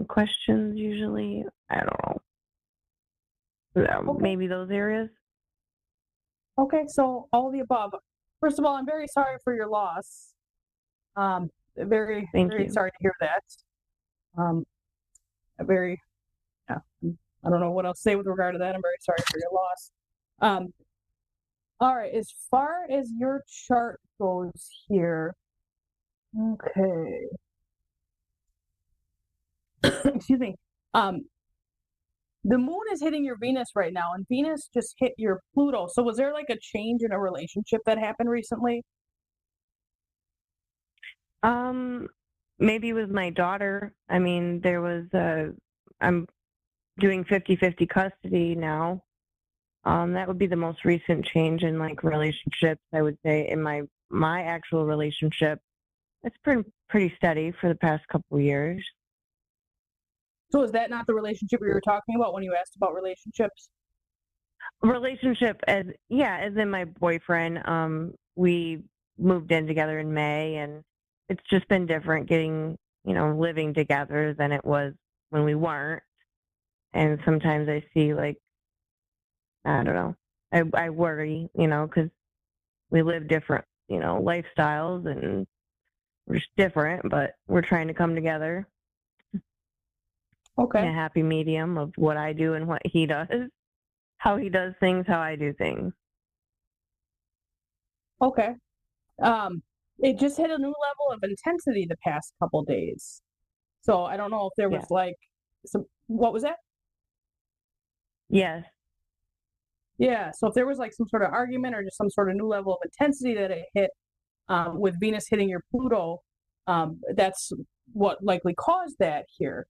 O: questions usually. I don't know.
P: Okay.
O: Maybe those areas.
P: Okay, so all of the above. First of all, I'm very sorry for your loss. Very
O: Thank you.
P: sorry to hear that. I don't know what else to say with regard to that. I'm very sorry for your loss. All right, as far as your chart goes here, Okay. Excuse me. The moon is hitting your Venus right now, and Venus just hit your Pluto. So was there like a change in a relationship that happened recently?
G: Maybe with my daughter. I mean, there was I'm doing 50-50 custody now. That would be the most recent change in like relationships, I would say. In my actual relationship, it's pretty steady for the past couple of years.
P: So is that not the relationship we were talking about when you asked about relationships?
G: Relationship as in my boyfriend. We moved in together in May, and it's just been different getting, living together than it was when we weren't. And sometimes I see like, I don't know, I worry, because we live different, lifestyles, and we're just different, but we're trying to come together.
P: Okay.
G: In a happy medium of what I do and what he does, how he does things, how I do things.
P: Okay. It just hit a new level of intensity the past couple days. So I don't know if there was like some, what was that?
G: Yes.
P: Yeah. So if there was like some sort of argument or just some sort of new level of intensity that it hit with Venus hitting your Pluto, that's what likely caused that here.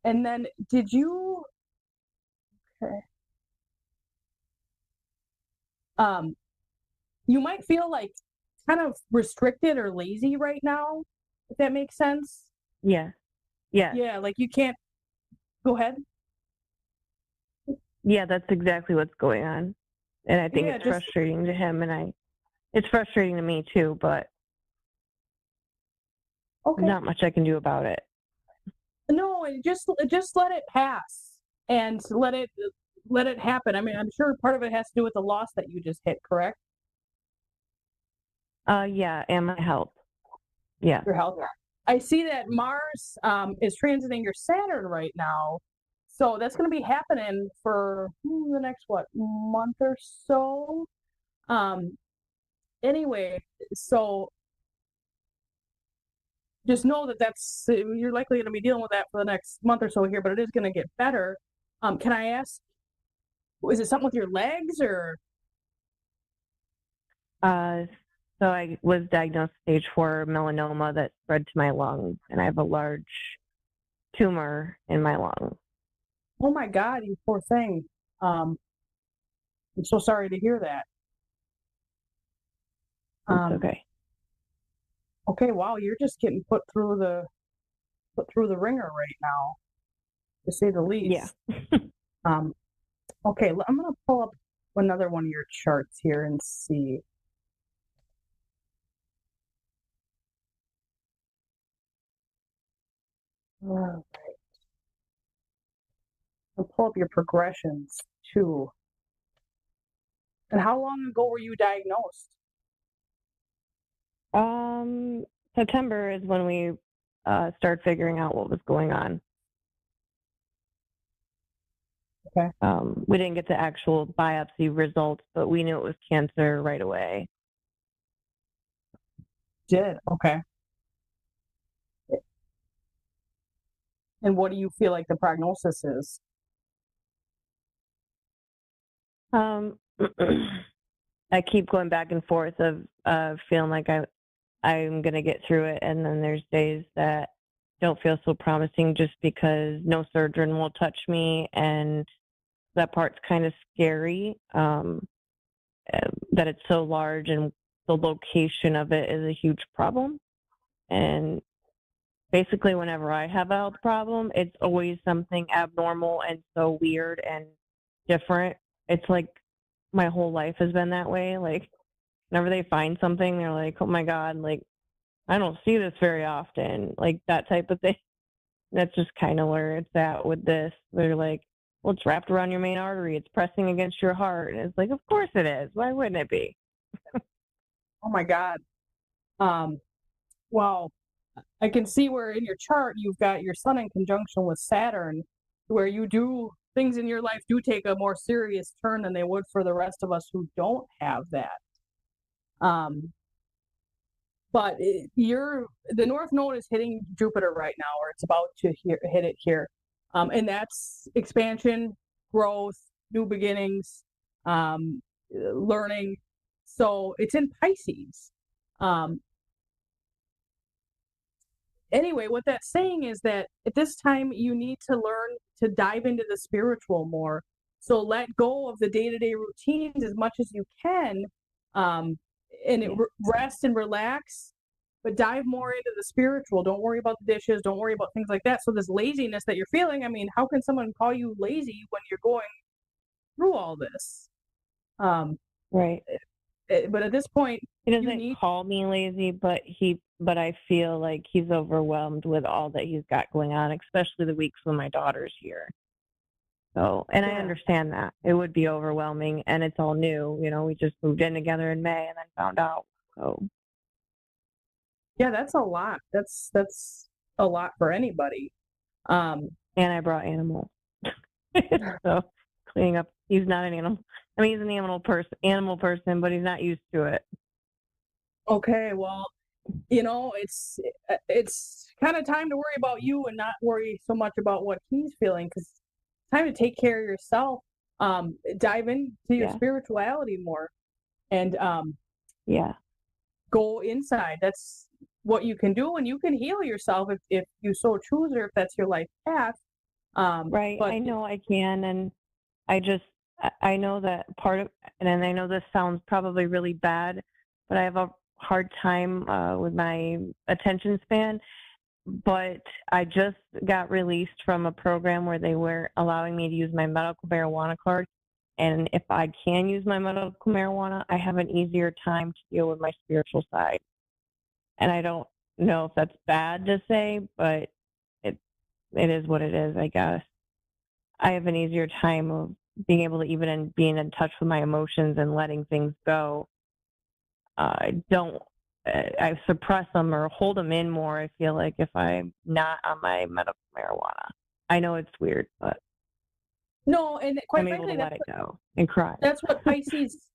P: And then did you, okay. You might feel like kind of restricted or lazy right now, if that makes sense.
G: Yeah. Yeah.
P: Yeah, like you can't, go ahead.
G: Yeah, that's exactly what's going on. And I think it's frustrating to him, and it's frustrating to me too, but not much I can do about it.
P: No, just let it pass and let it happen. I mean, I'm sure part of it has to do with the loss that you just hit, correct?
G: Yeah, and my health. Yeah.
P: Your health. I see that Mars is transiting your Saturn right now. So that's going to be happening for the next, month or so? Anyway, so just know that you're likely going to be dealing with that for the next month or so here, but it is going to get better. Can I ask, is it something with your legs or?
G: So I was diagnosed stage 4 melanoma that spread to my lungs, and I have a large tumor in my lung.
P: Oh my God, you poor thing. I'm so sorry to hear that.
G: Okay.
P: Okay, wow, you're just getting put through the ringer right now, to say the least.
G: Yeah.
P: Okay, I'm gonna pull up another one of your charts here and see. All right. I'll pull up your progressions too. And how long ago were you diagnosed?
G: September is when we started figuring out what was going on.
P: Okay.
G: We didn't get the actual biopsy results, but we knew it was cancer right away.
P: Did, okay. And what do you feel like the prognosis is?
G: I keep going back and forth of feeling like I'm gonna get through it, and then there's days that don't feel so promising just because no surgeon will touch me, and that part's kind of scary. That it's so large, and the location of it is a huge problem. And basically, whenever I have a health problem, it's always something abnormal and so weird and different. It's like my whole life has been that way. Like, whenever they find something, they're like, oh my God, like, I don't see this very often, like that type of thing. That's just kind of where it's at with this. They're like, well, it's wrapped around your main artery. It's pressing against your heart. And it's like, of course it is. Why wouldn't it be?
P: Oh my God. Well, I can see where in your chart you've got your sun in conjunction with Saturn, where things in your life do take a more serious turn than they would for the rest of us who don't have that. but the North Node is hitting Jupiter right now, or it's about to hit it here. And that's expansion, growth, new beginnings, learning. So it's in Pisces. Anyway, what that's saying is that at this time you need to learn to dive into the spiritual more. So let go of the day-to-day routines as much as you can, rest and relax, but dive more into the spiritual. Don't worry about the dishes. Don't worry about things like that. So this laziness that you're feeling, I mean, how can someone call you lazy when you're going through all this?
N: Right.
P: But at this point,
N: he doesn't call me lazy, but I feel like he's overwhelmed with all that he's got going on, especially the weeks when my daughter's here. So, and I understand that it would be overwhelming, and it's all new. You know, we just moved in together in May and then found out. So,
P: yeah, that's a lot. That's a lot for anybody.
N: And I brought animals. So cleaning up. He's not an animal. I mean, he's an animal person, but he's not used to it.
P: Okay, well, you know, it's kind of time to worry about you and not worry so much about what he's feeling, because it's time to take care of yourself. Dive into your spirituality more, and go inside. That's what you can do, and you can heal yourself if you so choose, or if that's your life path.
N: Right.
P: But
N: I know I can, and I know that part of, and I know this sounds probably really bad, but I have a hard time with my attention span. But I just got released from a program where they were allowing me to use my medical marijuana card. And if I can use my medical marijuana, I have an easier time to deal with my spiritual side. And I don't know if that's bad to say, but it is what it is, I guess. I have an easier time of being able to even being in touch with my emotions and letting things go. I suppress them or hold them in more, I feel like, if I'm not on my medical marijuana. I know it's weird, but
P: no, and quite
N: I'm
P: frankly,
N: able to let it go and cry.
P: That's what Pisces,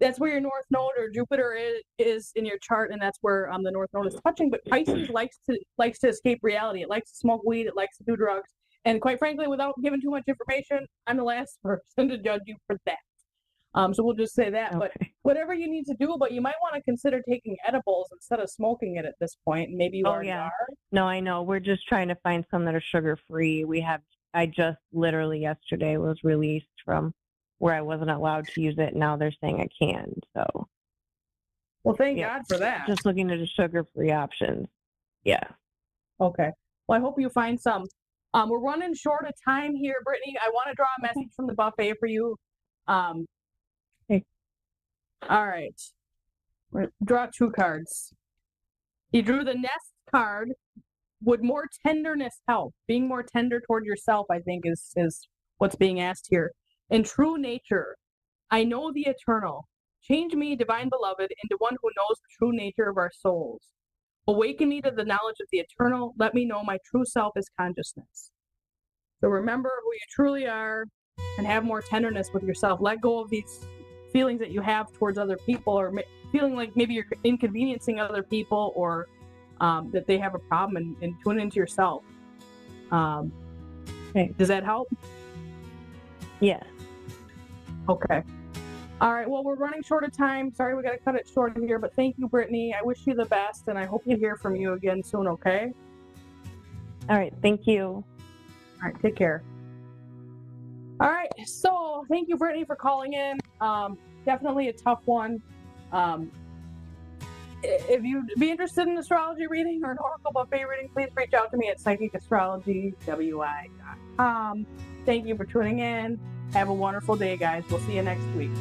P: that's where your North Node or Jupiter is in your chart, and that's where the North Node is touching. But Pisces likes to escape reality. It likes to smoke weed. It likes to do drugs. And quite frankly, without giving too much information, I'm the last person to judge you for that. So we'll just say that. Okay. But whatever you need to do, but you might want to consider taking edibles instead of smoking it at this point. And maybe you already are.
N: No, I know. We're just trying to find some that are sugar-free. I just literally yesterday was released from where I wasn't allowed to use it. Now they're saying I can. So,
P: well, thank God for that.
N: Just looking at the sugar-free options. Yeah.
P: Okay. Well, I hope you find some. We're running short of time here, Brittany. I want to draw a message from the buffet for you.
N: Okay.
P: All right. Draw 2 cards. You drew the Nest card. Would more tenderness help? Being more tender toward yourself, I think, is what's being asked here. In true nature, I know the eternal. Change me, divine beloved, into one who knows the true nature of our souls. Awaken me to the knowledge of the eternal. Let me know my true self is consciousness. So remember who you truly are and have more tenderness with yourself. Let go of these feelings that you have towards other people, or feeling like maybe you're inconveniencing other people, or that they have a problem, and tune into yourself.
N: Okay.
P: Does that help?
N: Yeah.
P: Okay. All right. Well, we're running short of time. Sorry, we got to cut it short here, but thank you, Brittany. I wish you the best, and I hope to hear from you again soon, okay?
N: All right. Thank you.
P: All right. Take care. All right. So thank you, Brittany, for calling in. Definitely a tough one. If you'd be interested in astrology reading or an oracle buffet reading, please reach out to me at psychicastrologywi.com. Thank you for tuning in. Have a wonderful day, guys. We'll see you next week.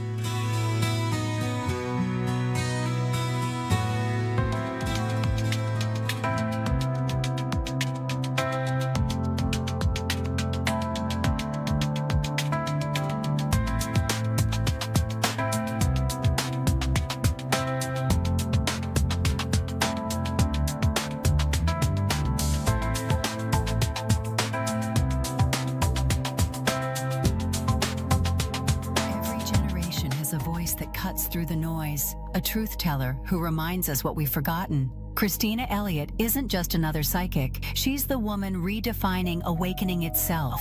L: that cuts through the noise, a truth teller who reminds us what we've forgotten. Christina Elliott isn't just another psychic. She's the woman redefining awakening itself.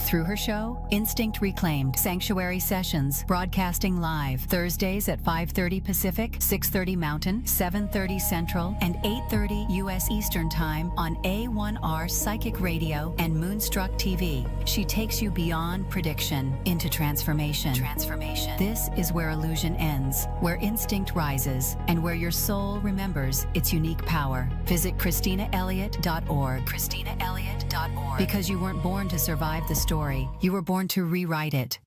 L: Through her show, Instinct Reclaimed, Sanctuary Sessions, broadcasting live Thursdays at 5:30 Pacific, 6:30 Mountain, 7:30 Central, and 8:30 U.S. Eastern Time on A1R Psychic Radio and Moonstruck TV. She takes you beyond prediction into transformation. This is where illusion ends, where instinct rises, and where your soul remembers its unique power. Visit ChristinaElliott.org. Because you weren't born to survive the story, you were born to rewrite it.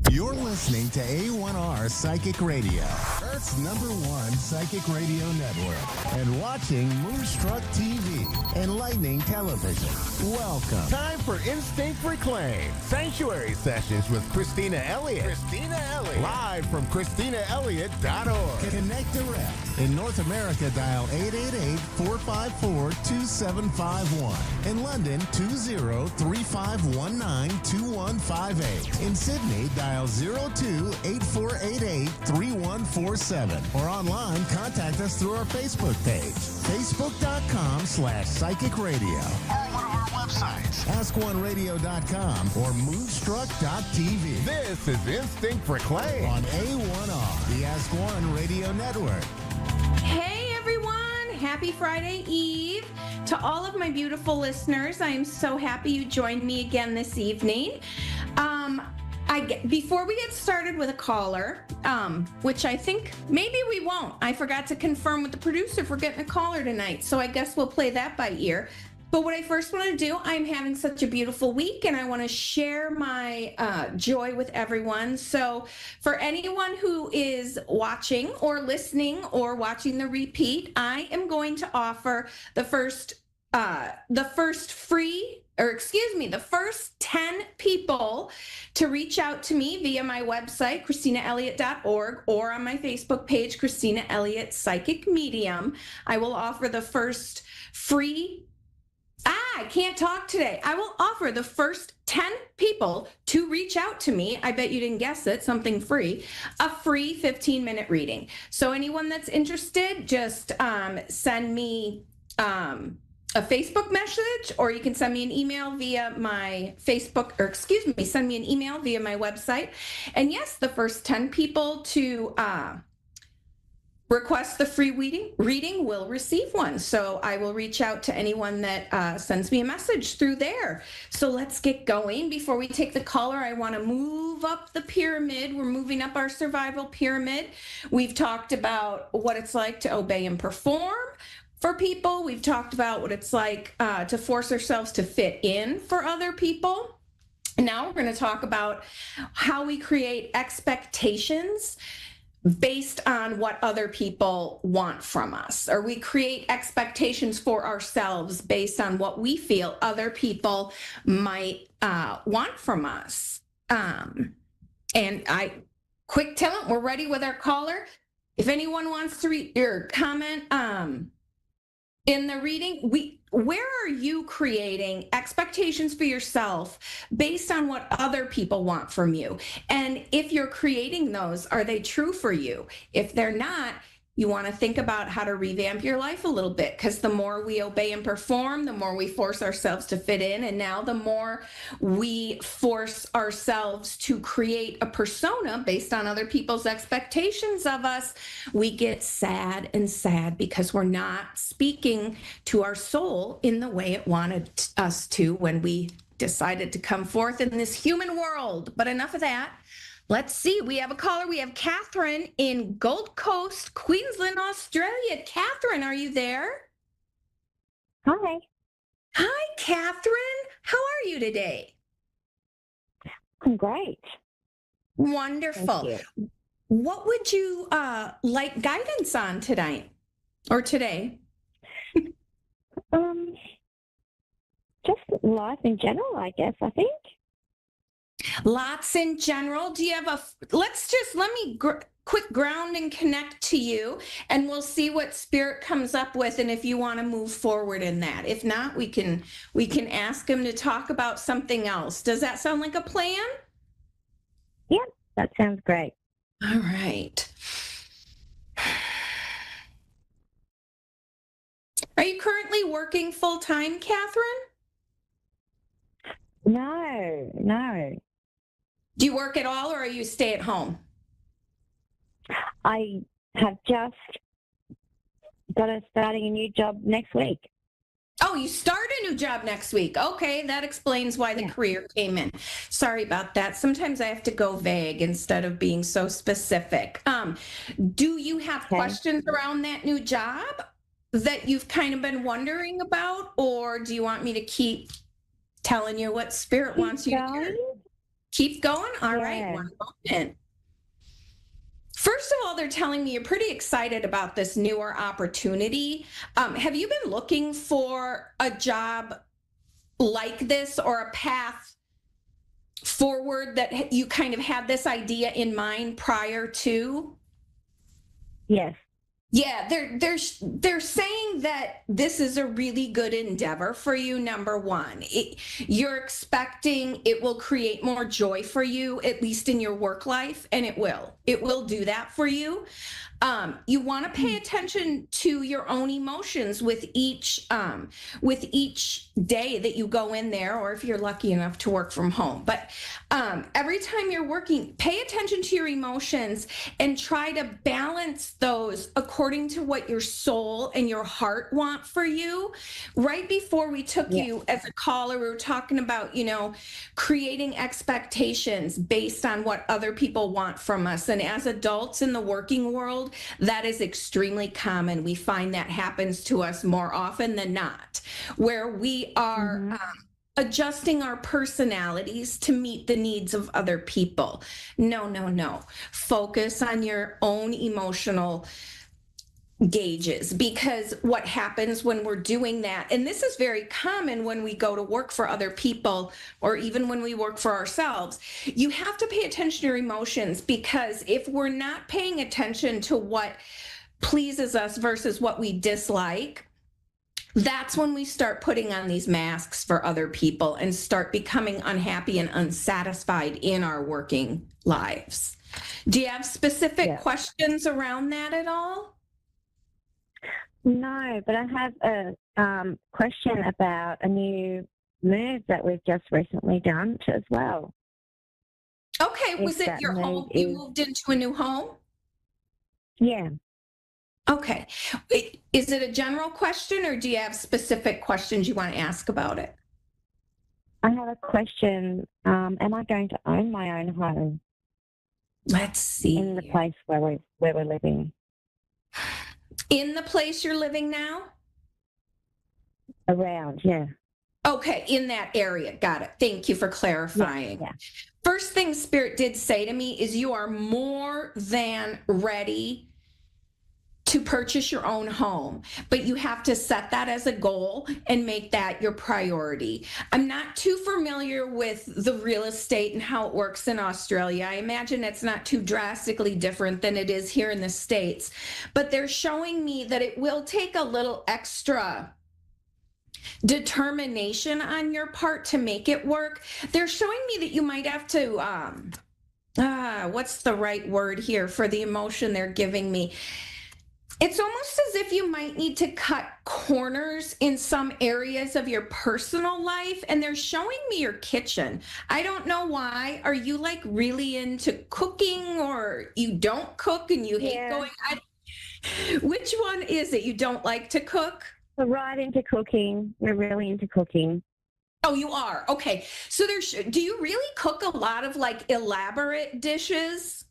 B: You're listening to A1R Psychic Radio, Earth's #1 psychic radio network, and watching Moonstruck TV, Enlightening Television. Welcome.
D: Time for Instinct Reclaim. Sanctuary Sessions with Christina Elliott. Live from ChristinaElliott.org.
B: Connect direct. In North America, dial 888-454-2751. In London, 20-3519-2158. In Sydney, dial 02-8488-3147. Or online, contact us through our Facebook page, facebook.com/psychic radio. Or one of our websites, askoneradio.com or moonstruck.tv.
D: This is Instinct Reclaim
B: on A1R, the Ask One Radio Network.
Q: Hey everyone, happy Friday Eve. To all of my beautiful listeners, I am so happy you joined me again this evening. Before we get started with a caller, which I think maybe we won't. I forgot to confirm with the producer if we're getting a caller tonight, so I guess we'll play that by ear. But what I first want to do, I'm having such a beautiful week and I want to share my joy with everyone. So for anyone who is watching or listening or watching the repeat, I am going to offer the first 10 people to reach out to me via my website, ChristinaElliott.org, or on my Facebook page, Christina Elliott Psychic Medium. I will offer the first free I can't talk today. I will offer the first 10 people to reach out to me. I bet you didn't guess it, something free, a free 15-minute reading. So anyone that's interested, just send me a Facebook message, or you can send me an email via my send me an email via my website. And yes, the first 10 people to request the free reading will receive one. So I will reach out to anyone that sends me a message through there. So let's get going. Before we take the caller, I want to move up the pyramid. We're moving up our survival pyramid. We've talked about what it's like to obey and perform for people. We've talked about what it's like to force ourselves to fit in for other people. And now we're going to talk about how we create expectations based on what other people want from us, or we create expectations for ourselves based on what we feel other people might want from us. And quick tell them we're ready with our caller. If anyone wants to read your comment in the reading, where are you creating expectations for yourself based on what other people want from you? And if you're creating those, are they true for you? If they're not, you want to think about how to revamp your life a little bit, because the more we obey and perform, the more we force ourselves to fit in. And now the more we force ourselves to create a persona based on other people's expectations of us, we get sad and sad because we're not speaking to our soul in the way it wanted us to when we decided to come forth in this human world. But enough of that. Let's see. We have a caller. We have Catherine in Gold Coast, Queensland, Australia. Catherine, are you there?
R: Hi.
Q: Hi, Catherine. How are you today?
R: I'm great.
Q: Wonderful. What would you like guidance on tonight or today?
R: Just life in general, I guess, I think.
Q: Lots in general. Do you have let me quick ground and connect to you, and we'll see what spirit comes up with, and if you want to move forward in that. If not, we can ask him to talk about something else. Does that sound like a plan?
R: Yep, that sounds great.
Q: All right. Are you currently working full time, Catherine?
R: No.
Q: Do you work at all, or are you stay at home?
R: I have just starting a new job next week.
Q: Oh, you start a new job next week. Okay, that explains why the career came in. Sorry about that. Sometimes I have to go vague instead of being so specific. Do you have questions around that new job that you've kind of been wondering about, or do you want me to keep telling you what Spirit wants you to hear? Keep going? All right, one moment. First of all, they're telling me you're pretty excited about this newer opportunity. Have you been looking for a job like this or a path forward that you kind of had this idea in mind prior to?
R: Yes.
Q: Yeah, they're saying that this is a really good endeavor for you, number one. You're expecting it will create more joy for you, at least in your work life, and it will. It will do that for you. You want to pay attention to your own emotions with each day that you go in there, or if you're lucky enough to work from home. But every time you're working, pay attention to your emotions and try to balance those according to what your soul and your heart want for you. Right before we took you as a caller, we were talking about, creating expectations based on what other people want from us. And as adults in the working world, that is extremely common. We find that happens to us more often than not, where we are adjusting our personalities to meet the needs of other people. No. Focus on your own emotional gauges, because what happens when we're doing that, and this is very common when we go to work for other people or even when we work for ourselves, you have to pay attention to your emotions, because if we're not paying attention to what pleases us versus what we dislike, that's when we start putting on these masks for other people and start becoming unhappy and unsatisfied in our working lives. Do you have specific questions around that at all?
R: No, but I have a question about a new move that we've just recently done as well.
Q: Okay, was it your home? You moved into a new home?
R: Yeah.
Q: Okay. Is it a general question, or do you have specific questions you want to ask about it?
R: I have a question. Am I going to own my own home?
Q: Let's see.
R: In the place where we're living.
Q: In the place you're living now?
R: Around, yeah.
Q: Okay, in that area. Got it. Thank you for clarifying.
R: Yeah.
Q: First thing Spirit did say to me is you are more than ready to purchase your own home, but you have to set that as a goal and make that your priority. I'm not too familiar with the real estate and how it works in Australia. I imagine it's not too drastically different than it is here in the States, but they're showing me that it will take a little extra determination on your part to make it work. They're showing me that you might have to, what's the right word here for the emotion they're giving me? It's almost as if you might need to cut corners in some areas of your personal life, and they're showing me your kitchen. I don't know why. Are you like really into cooking, or you don't cook and you hate going? Which one is it? You don't like to cook?
R: We're right into cooking. We're really into cooking.
Q: Oh, you are? Okay. So do you really cook a lot of like elaborate dishes?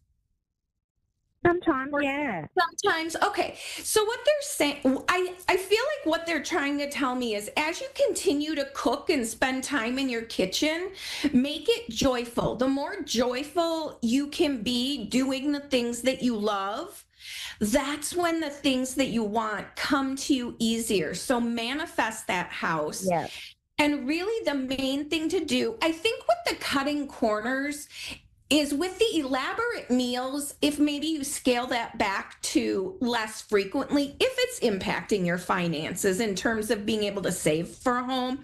R: Sometimes, yeah.
Q: Sometimes, okay. So what they're saying, I feel like what they're trying to tell me is as you continue to cook and spend time in your kitchen, make it joyful. The more joyful you can be doing the things that you love, that's when the things that you want come to you easier. So manifest that house.
R: Yeah.
Q: And really the main thing to do, I think with the cutting corners, is with the elaborate meals, if maybe you scale that back to less frequently, if it's impacting your finances in terms of being able to save for a home.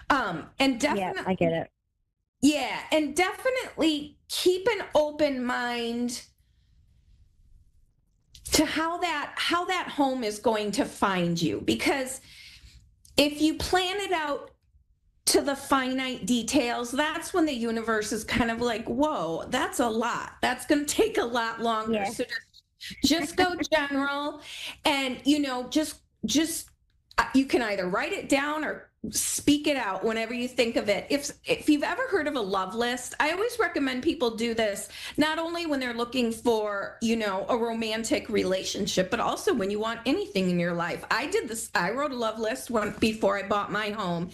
Q: And definitely,
R: I get it.
Q: Yeah, and definitely keep an open mind to how that home is going to find you. Because if you plan it out to the finite details, that's when the universe is kind of like, whoa, that's a lot. That's going to take a lot longer. Yeah. So just go general, and just you can either write it down or speak it out whenever you think of it. If you've ever heard of a love list, I always recommend people do this, not only when they're looking for, a romantic relationship, but also when you want anything in your life. I did this. I wrote a love list before I bought my home,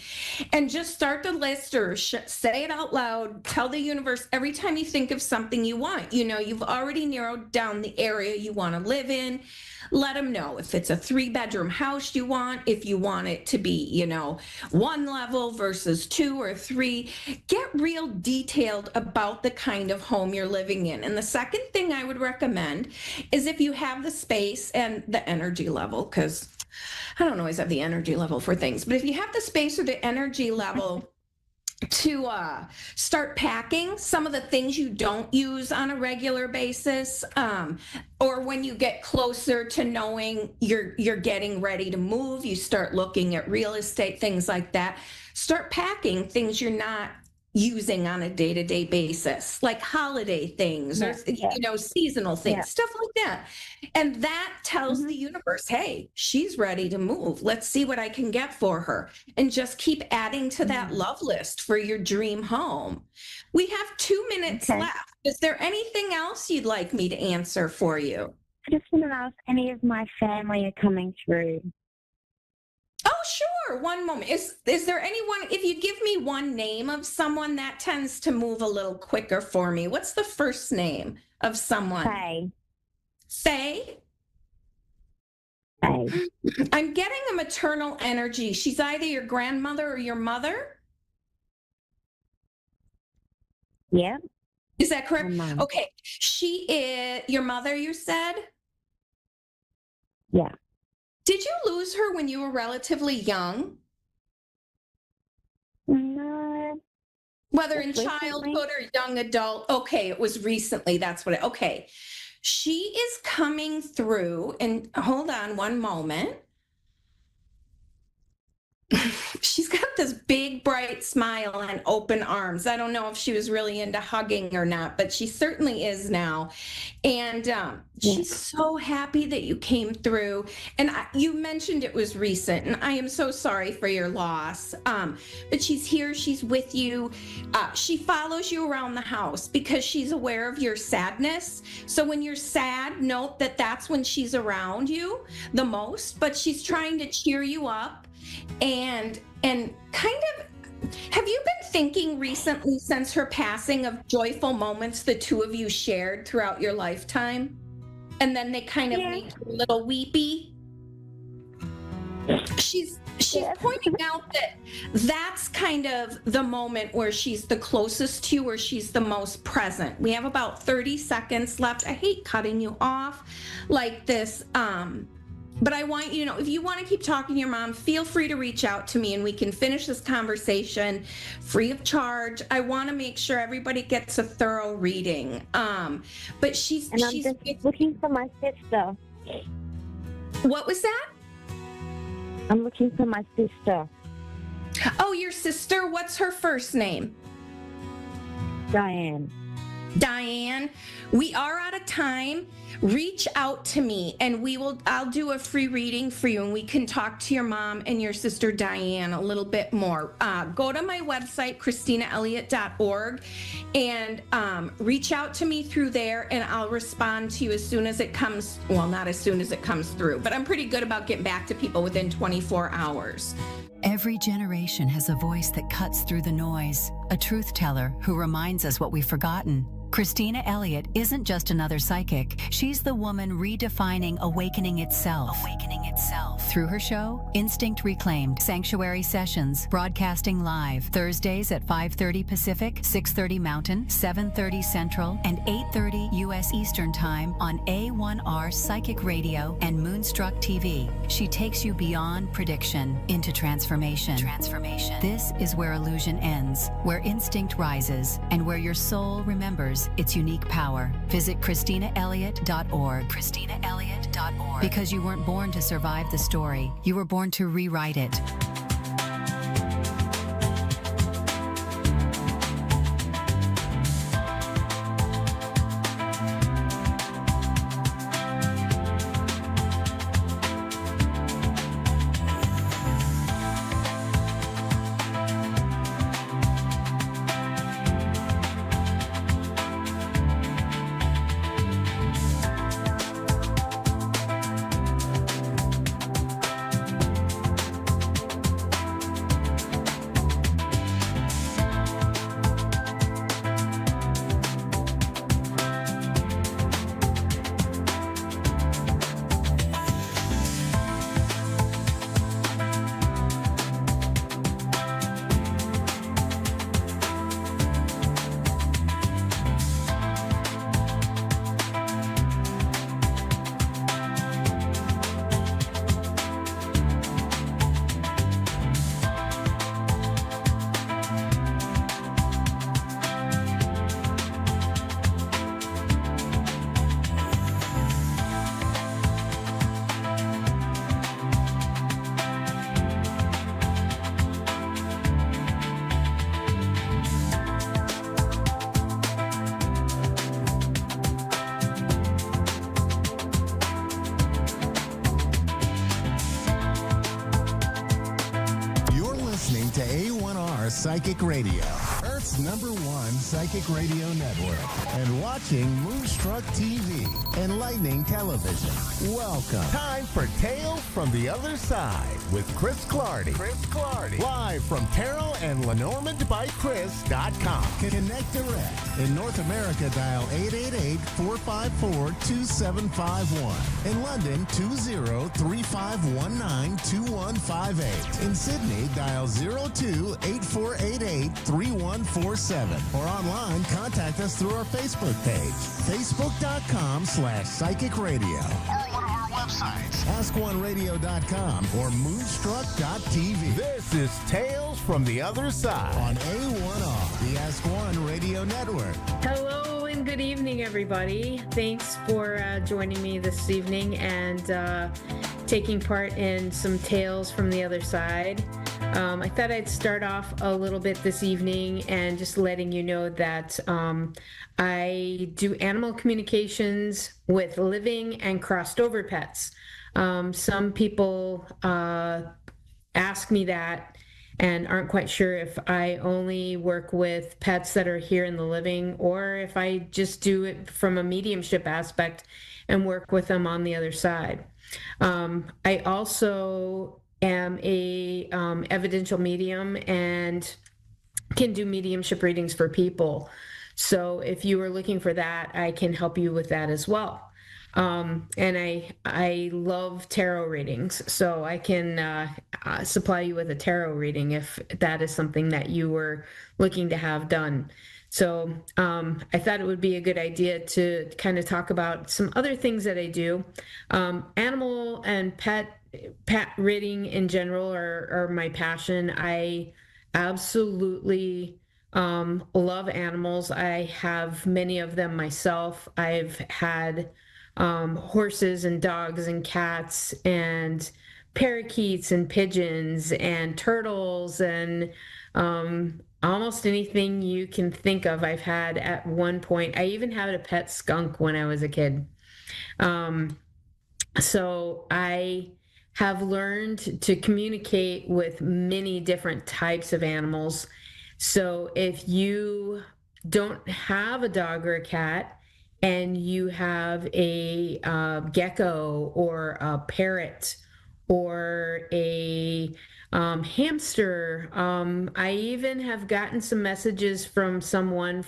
Q: and just start the list or say it out loud. Tell the universe every time you think of something you want. You've already narrowed down the area you want to live in. Let them know if it's a 3-bedroom house you want, if you want it to be, 1 level versus 2 or 3. Get real detailed about the kind of home you're living in. And the second thing I would recommend is, if you have the space and the energy level, because I don't always have the energy level for things, but if you have the space or the energy level to start packing some of the things you don't use on a regular basis, or when you get closer to knowing you're getting ready to move, you start looking at real estate, things like that. Start packing things you're not using on a day-to-day basis, like holiday things or seasonal things, stuff like that. And that tells the universe, hey, she's ready to move. Let's see what I can get for her. And just keep adding to that love list for your dream home. We have 2 minutes left. Is there anything else you'd like me to answer for you?
R: I just want to know if any of my family are coming through.
Q: Oh, sure. One moment. Is there anyone, if you give me one name of someone, that tends to move a little quicker for me. What's the first name of someone?
R: Faye.
Q: Faye?
R: Faye.
Q: I'm getting a maternal energy. She's either your grandmother or your mother?
R: Yeah.
Q: Is that correct? Okay. She is your mother, you said?
R: Yeah.
Q: Did you lose her when you were relatively young?
R: No.
Q: Whether in childhood or young adult? Okay, it was recently. That's what okay. She is coming through, and hold on one moment. She's got this big, bright smile and open arms. I don't know if she was really into hugging or not, but she certainly is now. And she's so happy that you came through. And you mentioned it was recent, and I am so sorry for your loss. But she's here. She's with you. She follows you around the house because she's aware of your sadness. So when you're sad, note that that's when she's around you the most. But she's trying to cheer you up. And kind of, have you been thinking recently, since her passing, of joyful moments the two of you shared throughout your lifetime? And then they kind of make you a little weepy? She's pointing out that that's kind of the moment where she's the closest to you, where she's the most present. We have about 30 seconds left. I hate cutting you off like this. But I want you to know, if you want to keep talking to your mom, feel free to reach out to me and we can finish this conversation free of charge. I want to make sure everybody gets a thorough reading. But she's
R: just looking for my sister.
Q: What was that?
R: I'm looking for my sister.
Q: Oh, your sister? What's her first name?
R: Diane.
Q: Diane, we are out of time. Reach out to me and I'll do a free reading for you, and we can talk to your mom and your sister Diane a little bit more. Go to my website, ChristinaElliott.org, and reach out to me through there, and I'll respond to you as soon as it comes. Well, not as soon as it comes through, but I'm pretty good about getting back to people within 24 hours.
L: Every generation has a voice that cuts through the noise, a truth teller who reminds us what we've forgotten. Christina Elliott isn't just another psychic. She's the woman redefining awakening itself Through her show, Instinct Reclaimed, Sanctuary Sessions, broadcasting live Thursdays at 5:30 Pacific, 6:30 Mountain, 7:30 Central, and 8:30 U.S. Eastern Time on A1R Psychic Radio and Moonstruck TV. She takes you beyond prediction into transformation. This is where illusion ends, where instinct rises, and where your soul remembers its unique power. Visit ChristinaElliott.org. ChristinaElliott.org. Because you weren't born to survive the story, you were born to rewrite it.
B: To A1R Psychic Radio, Earth's #1 psychic radio network, and watching Moonstruck TV, Enlightening Television. Welcome.
D: Time for Tales from the Other Side with Chris Clardy. Live from Terrell and LenormandByChris.com.
B: Connect direct. In North America, dial 888-454-2751. In London, 20-3519-2158. In Sydney, dial 02-8488-3147. Or online, contact us through our Facebook page, facebook.com/psychic radio.
D: Or one of our websites,
B: AskOneRadio.com or Moonstruck.tv.
D: This is Tales from the Other Side
B: on A1R, the Ask One Radio Network.
Q: Hello and good evening, everybody. Thanks for joining me this evening and taking part in some Tales from the Other Side. I thought I'd start off a little bit this evening and just letting you know that I do animal communications with living and crossed over pets. Some people ask me that and aren't quite sure if I only work with pets that are here in the living or if I just do it from a mediumship aspect and work with them on the other side. I also am a evidential medium and can do mediumship readings for people. So if you are looking for that, I can help you with that as well. And I love tarot readings, so I can supply you with a tarot reading if that is something that you were looking to have done. So I thought it would be a good idea to kind of talk about some other things that I do. Animal and pet reading in general are my passion. I absolutely love animals. I have many of them myself. I've had horses and dogs and cats and parakeets and pigeons and turtles and almost anything you can think of I've had at one point. I even had a pet skunk when I was a kid. So I have learned to communicate with many different types of animals. So if you don't have a dog or a cat and you have a gecko or a parrot or a hamster, I even have gotten some messages from someone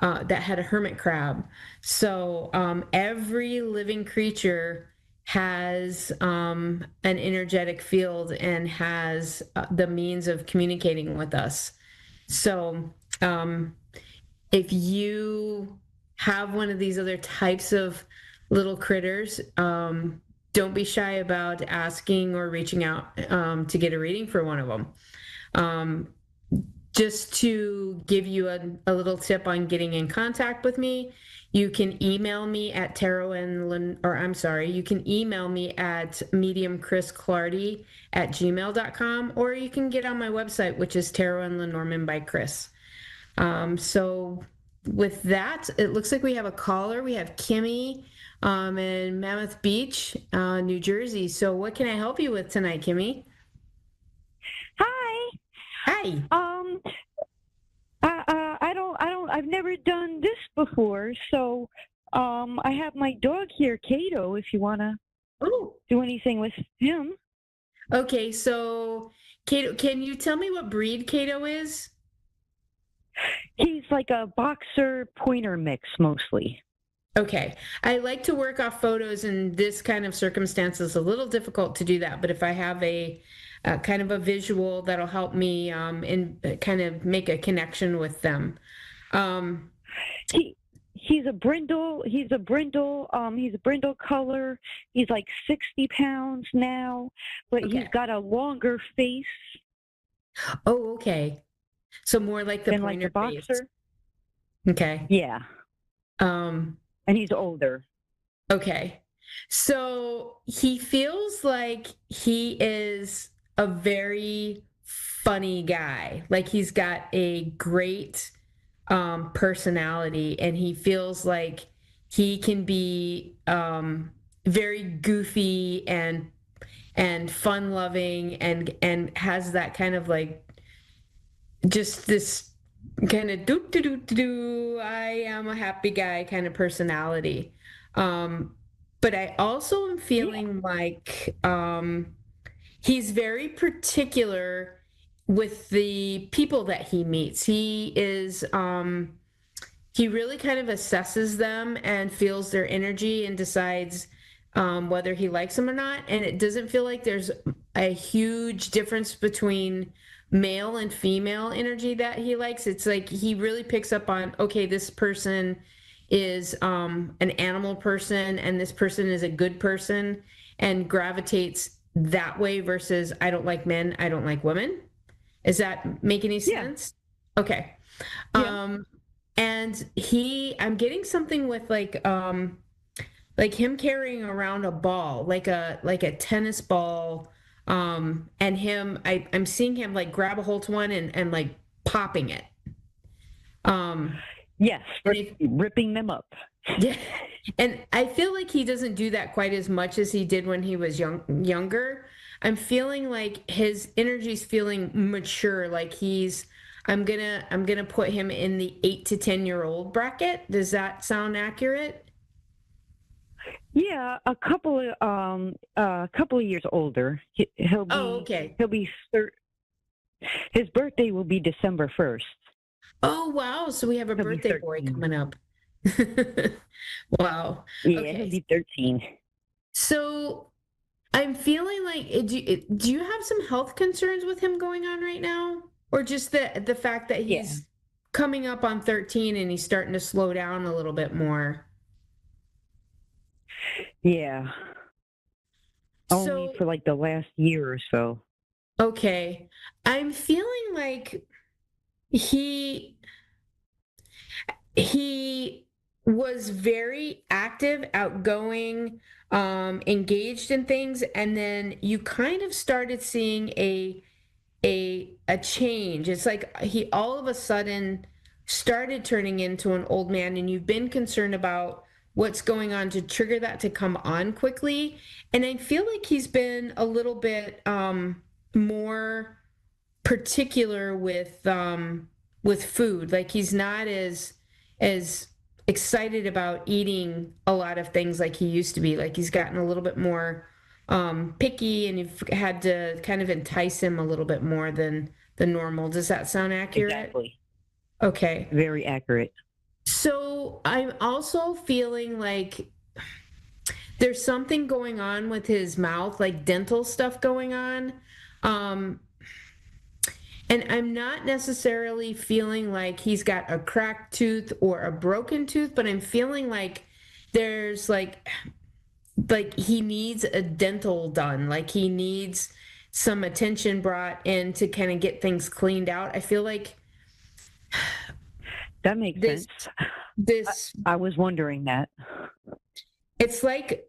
Q: that had a hermit crab. So every living creature
S: has an energetic field and has the means of communicating with us. So if you have one of these other types of little critters, don't be shy about asking or reaching out to get a reading for one of them. Just to give you a little tip on getting in contact with me, you can email me at you can email me at mediumchrisclardy@gmail.com, or you can get on my website, which is Tarot and Lenormand by Chris. So with that, it looks like we have a caller. We have Kimmy in Mammoth Beach, New Jersey. So what can I help you with tonight, Kimmy?
T: Hi.
S: Hi.
T: I've never done this before, so I have my dog here, Kato, if you want to do anything with him.
S: Okay, so Kato, can you tell me what breed Kato is?
T: He's like a boxer pointer mix, mostly.
S: Okay, I like to work off photos in this kind of circumstance. It's a little difficult to do that, but if I have a kind of a visual, that'll help me and kind of make a connection with them.
T: He's a brindle. He's a brindle color. He's like 60 pounds now, but he's got a longer face.
S: Oh, okay. So more like the
T: than
S: pointer
T: like the boxer.
S: face. Okay.
T: Yeah. And he's older.
S: Okay. So he feels like he is a very funny guy. Like he's got a great personality, and he feels like he can be very goofy and fun loving and has that kind of like just this kind of I am a happy guy kind of personality. But I also am feeling like he's very particular with the people that he meets. He is he really kind of assesses them and feels their energy and decides whether he likes them or not. And it doesn't feel like there's a huge difference between male and female energy that he likes. It's like he really picks up on, okay, this person is an animal person and this person is a good person, and gravitates that way versus I don't like men, I don't like women. Does that make any sense? Yeah. Okay. Yeah. And I'm getting something with like him carrying around a ball, like a tennis ball, and I'm seeing him like grab a hold to one and like popping it.
T: Yes, ripping them up.
S: Yeah. And I feel like he doesn't do that quite as much as he did when he was younger. I'm feeling like his energy's feeling mature, like I'm gonna put him in the 8 to 10-year-old bracket. Does that sound accurate?
T: Yeah, a couple of years older. He'll be.
S: Oh, okay.
T: He'll be. His birthday will be December 1st.
S: Oh wow! So we have a birthday boy coming up. Wow.
T: Yeah,
S: okay.
T: He'll be 13.
S: So I'm feeling like, do you have some health concerns with him going on right now? Or just the fact that he's coming up on 13 and he's starting to slow down a little bit more?
T: Yeah. Only for like the last year or so.
S: Okay. I'm feeling like he was very active, outgoing, engaged in things, and then you kind of started seeing a change. It's like he all of a sudden started turning into an old man, and you've been concerned about what's going on to trigger that to come on quickly. And I feel like he's been a little bit more particular with food. Like he's not as excited about eating a lot of things like he used to be. Like he's gotten a little bit more picky, and you've had to kind of entice him a little bit more than the normal. Does that sound accurate?
T: Exactly.
S: Okay.
T: Very accurate.
S: So I'm also feeling like there's something going on with his mouth, like dental stuff going on. And I'm not necessarily feeling like he's got a cracked tooth or a broken tooth, but I'm feeling like there's like he needs a dental done, like he needs some attention brought in to kind of get things cleaned out. I feel like
U: that makes sense. I was wondering that.
S: It's like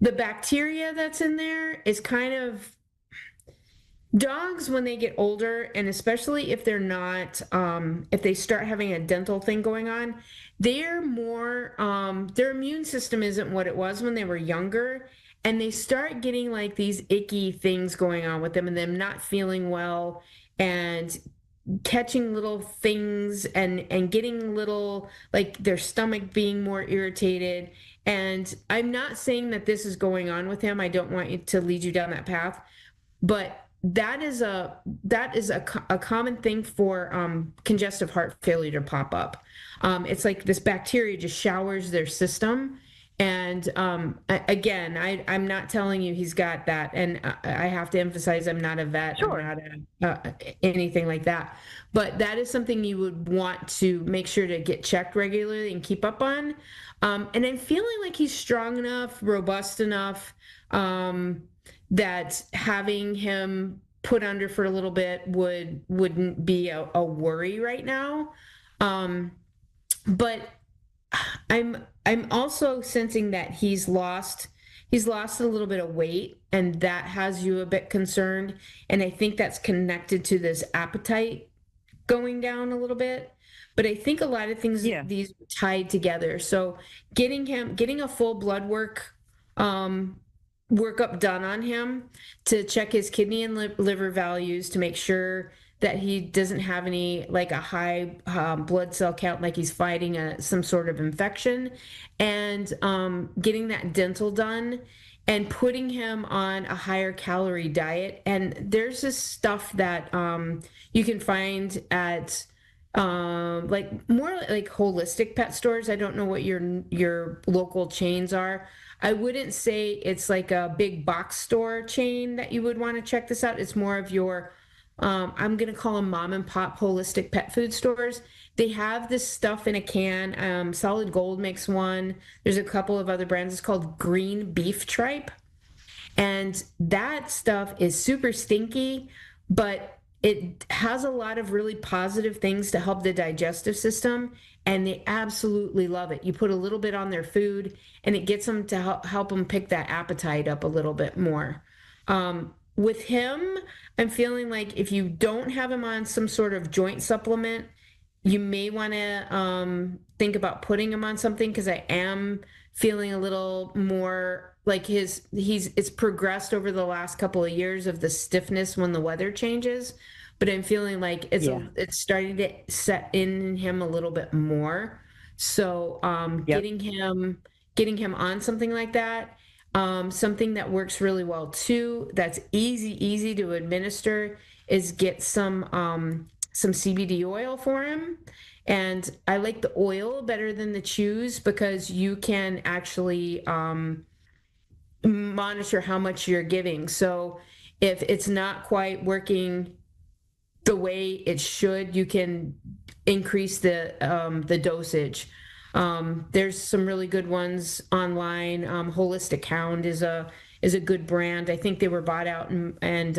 S: the bacteria that's in there is kind of, dogs when they get older, and especially if they're not, if they start having a dental thing going on, they're more, their immune system isn't what it was when they were younger, and they start getting like these icky things going on with them, and them not feeling well, and catching little things, and getting little, like their stomach being more irritated. And I'm not saying that this is going on with him. I don't want you to lead you down that path, but that is a common thing for congestive heart failure to pop up. It's like this bacteria just showers their system. And again, I'm not telling you he's got that. And I have to emphasize, I'm not a vet, sure. I'm not anything like that. But that is something you would want to make sure to get checked regularly and keep up on. And I'm feeling like he's strong enough, robust enough, that having him put under for a little bit wouldn't be a worry right now. But I'm also sensing that he's lost a little bit of weight, and that has you a bit concerned. And I think that's connected to this appetite going down a little bit. But I think a lot of things, these are tied together. So getting a full blood workup done on him to check his kidney and liver values to make sure that he doesn't have any, like a high blood cell count, like he's fighting some sort of infection, and getting that dental done, and putting him on a higher calorie diet. And there's this stuff that you can find at like more like holistic pet stores. I don't know what your local chains are. I wouldn't say it's like a big box store chain that you would want to check this out. It's more of your, I'm going to call them mom and pop holistic pet food stores. They have this stuff in a can. Solid Gold makes one. There's a couple of other brands. It's called Green Beef Tripe. And that stuff is super stinky, but it has a lot of really positive things to help the digestive system, and they absolutely love it. You put a little bit on their food, and it gets them to help them pick that appetite up a little bit more. With him, I'm feeling like if you don't have him on some sort of joint supplement, you may want to think about putting him on something, because I am feeling a little more like it's progressed over the last couple of years of the stiffness when the weather changes, but I'm feeling like it's starting to set in him a little bit more. So getting him on something like that, something that works really well too, that's easy to administer, is get some CBD oil for him. And I like the oil better than the chews, because you can actually monitor how much you're giving. So if it's not quite working the way it should, you can increase the dosage. There's some really good ones online. Holistic Hound is a good brand. I think they were bought out, and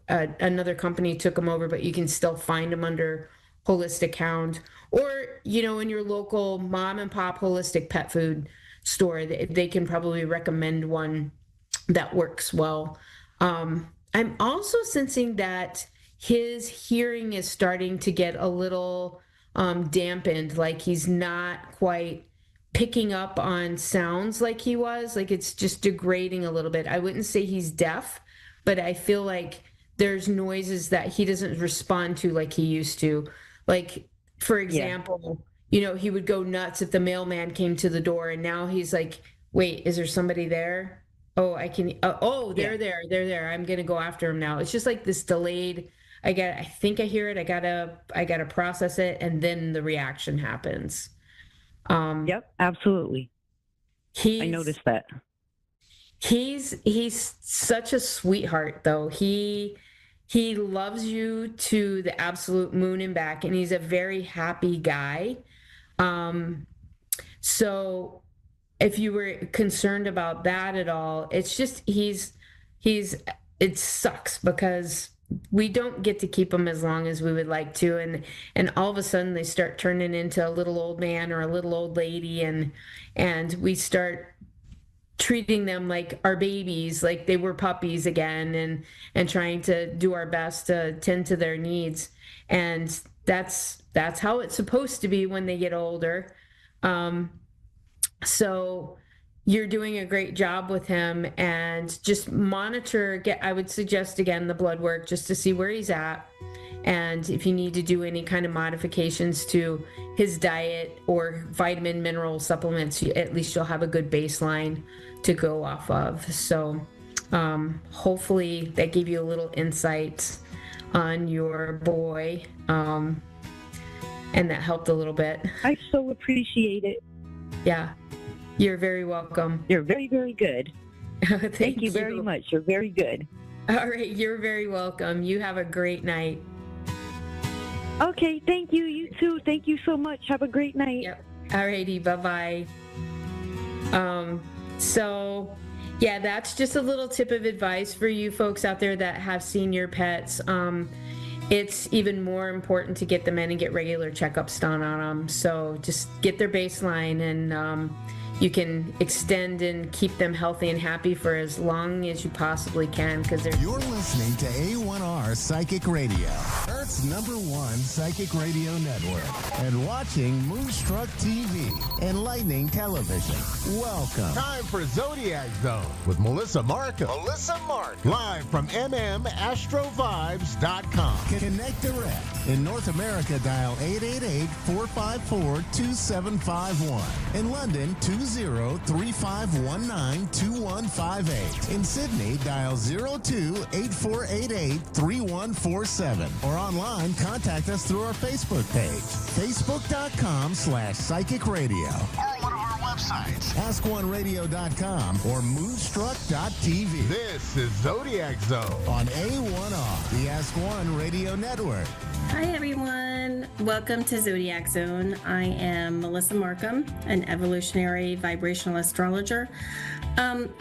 S: another company took them over, but you can still find them under Holistic Hound, or in your local mom and pop holistic pet food store. They can probably recommend one that works well. I'm also sensing that his hearing is starting to get a little dampened, like he's not quite picking up on sounds like he was, like it's just degrading a little bit. I wouldn't say he's deaf, but I feel like there's noises that he doesn't respond to like he used to. Like, for example, he would go nuts if the mailman came to the door, and now he's like, wait, is there somebody there? Oh, I can, they're there. I'm going to go after him now. It's just like this delayed, I think I hear it. I gotta process it. And then the reaction happens.
U: Yep, absolutely. I noticed that.
S: He's such a sweetheart, though. He loves you to the absolute moon and back, and he's a very happy guy. So if you were concerned about that at all, it's just it sucks because we don't get to keep them as long as we would like to, and all of a sudden they start turning into a little old man or a little old lady, and we start treating them like our babies, like they were puppies again, and trying to do our best to tend to their needs. And that's how it's supposed to be when they get older. So you're doing a great job with him, and just monitor, I would suggest again the blood work just to see where he's at. And if you need to do any kind of modifications to his diet or vitamin mineral supplements, at least you'll have a good baseline to go off of. So hopefully that gave you a little insight on your boy, and that helped a little bit.
U: I so appreciate it.
S: Yeah, you're very welcome.
U: You're very, very good. Thank you very much. You're very good.
S: All right, you're very welcome. You have a great night.
U: Okay, thank you. You too. Thank you so much. Have a great night.
S: Yep. All righty, bye-bye. So, yeah, that's just a little tip of advice for you folks out there that have senior pets. It's even more important to get them in and get regular checkups done on them. So just get their baseline, and you can extend and keep them healthy and happy for as long as you possibly can, because they're...
B: You're listening to A1R Psychic Radio, Earth's #1 psychic radio network, and watching Moonstruck TV and Lightning Television. Welcome.
D: Time for Zodiac Zone with Melissa Markham. Live from MMAstroVibes.com.
B: Connect direct. In North America, dial 888-454-2751. In London, 20-3519-2158. In Sydney, dial 02-8488-3147. Or online, contact us through our Facebook page, facebook.com/psychic radio.
D: Or one of our websites,
B: askoneradio.com or moonstruck.tv.
D: This is Zodiac Zone
B: on A1R, the Ask One Radio Network.
M: Hi, everyone. Welcome to Zodiac Zone. I am Melissa Markham, an evolutionary vibrational astrologer.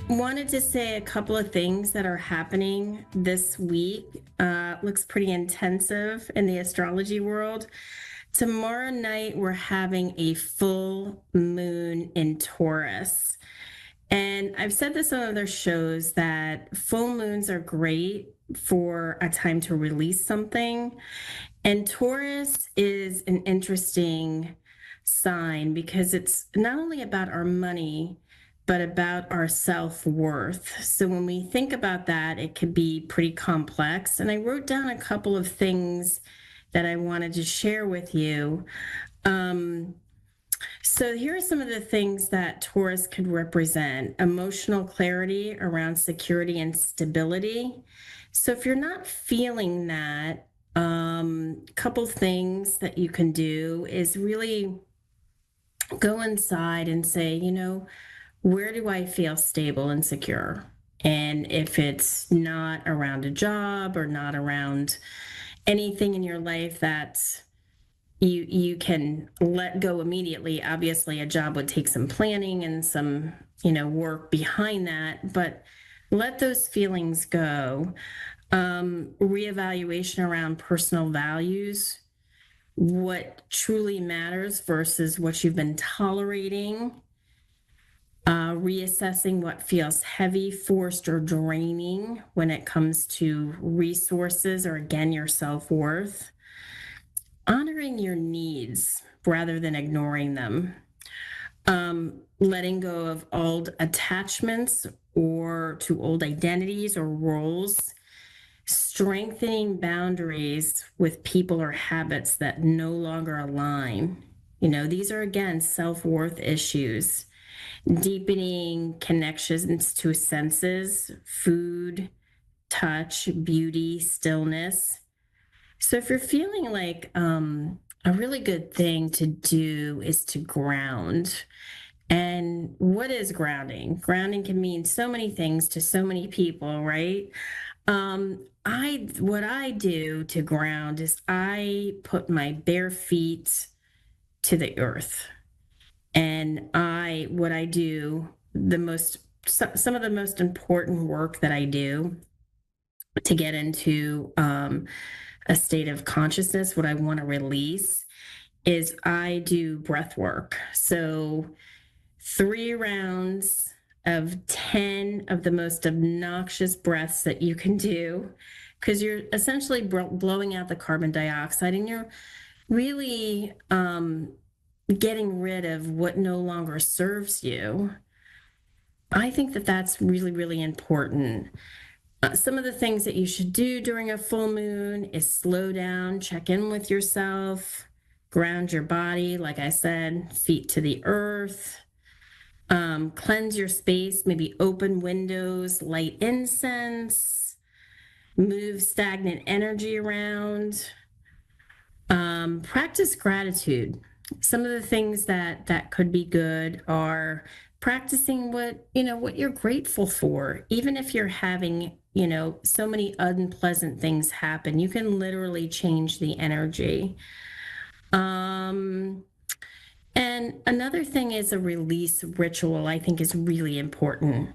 M: Wanted to say a couple of things that are happening this week. Looks pretty intensive in the astrology world. Tomorrow night, we're having a full moon in Taurus. And I've said this on other shows that full moons are great for a time to release something. And Taurus is an interesting sign because it's not only about our money, but about our self-worth. So when we think about that, it could be pretty complex. And I wrote down a couple of things that I wanted to share with you. So here are some of the things that Taurus could represent. Emotional clarity around security and stability. So if you're not feeling that, couple things that you can do is really go inside and say, where do I feel stable and secure? And if it's not around a job or not around anything in your life that you can let go immediately, obviously a job would take some planning and some, work behind that, but let those feelings go. Reevaluation around personal values, what truly matters versus what you've been tolerating. Reassessing what feels heavy, forced, or draining when it comes to resources or, again, your self-worth. Honoring your needs rather than ignoring them. Letting go of old attachments or to old identities or roles. Strengthening boundaries with people or habits that no longer align. These are, again, self-worth issues. Deepening connections to senses, food, touch, beauty, stillness. So if you're feeling like a really good thing to do is to ground.
S: And what is grounding? Grounding can mean so many things to so many people, right? What I do to ground is I put my bare feet to the earth. And what I do, some of the most important work that I do to get into a state of consciousness, what I want to release, is I do breath work. So 3 rounds of 10 of the most obnoxious breaths that you can do, because you're essentially blowing out the carbon dioxide, and you're really getting rid of what no longer serves you. I think that that's really, really important. Some of the things that you should do during a full moon is slow down, check in with yourself, ground your body, like I said, feet to the earth, cleanse your space, maybe open windows, light incense, move stagnant energy around, practice gratitude. Some of the things that could be good are practicing what you're grateful for. Even if you're having, so many unpleasant things happen, you can literally change the energy. And another thing is a release ritual, I think, is really important.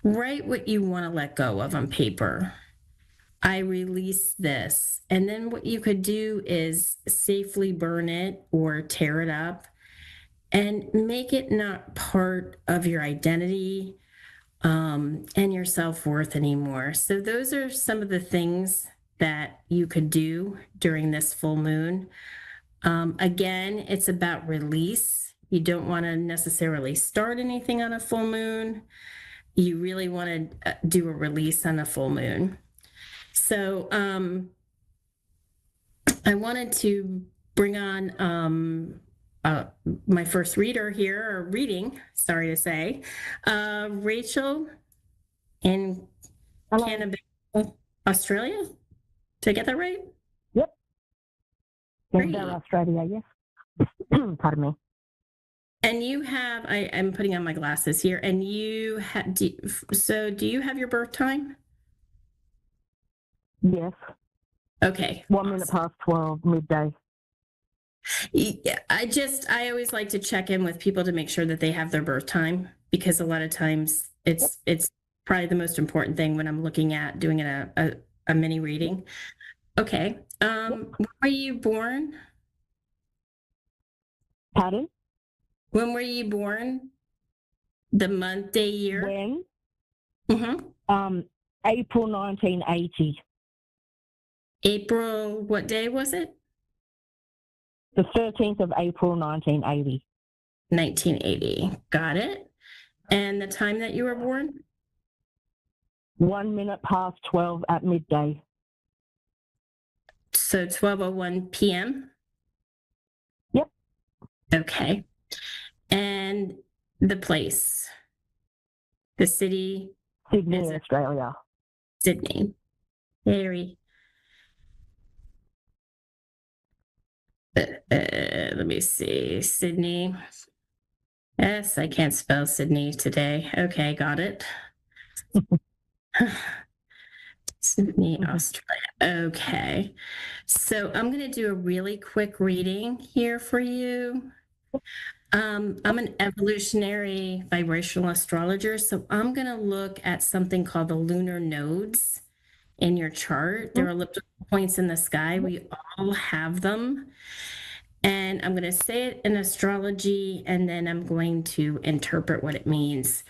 S: Write what you want to let go of on paper. I release this. And then what you could do is safely burn it or tear it up and make it not part of your identity and your self-worth anymore. So those are some of the things that you could do during this full moon. Again, it's about release. You don't want to necessarily start anything on a full moon. You really want to do a release on a full moon. So I wanted to bring on my first reader here, or reading, sorry to say, Rachel in Canada, Australia. Did I get that right?
K: Yep.
S: Great.
K: Australia, yes. Pardon me.
S: And you have, I'm putting on my glasses here, and you have, do you have your birth time?
K: Yes.
S: Okay.
K: 1 minute past 12, midday.
S: Yeah, I always like to check in with people to make sure that they have their birth time, because a lot of times it's probably the most important thing when I'm looking at doing a mini reading. Okay. When were you born?
K: Pardon?
S: When were you born? The month, day, year?
K: When?
S: Mm-hmm.
K: April 1980.
S: April, what day was it?
K: The 13th of April, 1980.
S: 1980. Got it. And the time that you were born?
K: 1 minute past 12 at midday.
S: So 12:01 p.m.?
K: Yep.
S: Okay. And the place? The city?
K: Sydney, Australia.
S: Sydney. Very. Let me see. Sydney. Yes, I can't spell Sydney today. Okay, got it. Sydney, Australia. Okay. So I'm going to do a really quick reading here for you. I'm an evolutionary vibrational astrologer, so I'm going to look at something called the lunar nodes in your chart. They're elliptical points in the sky. We all have them. And I'm going to say it in astrology, and then I'm going to interpret what it means.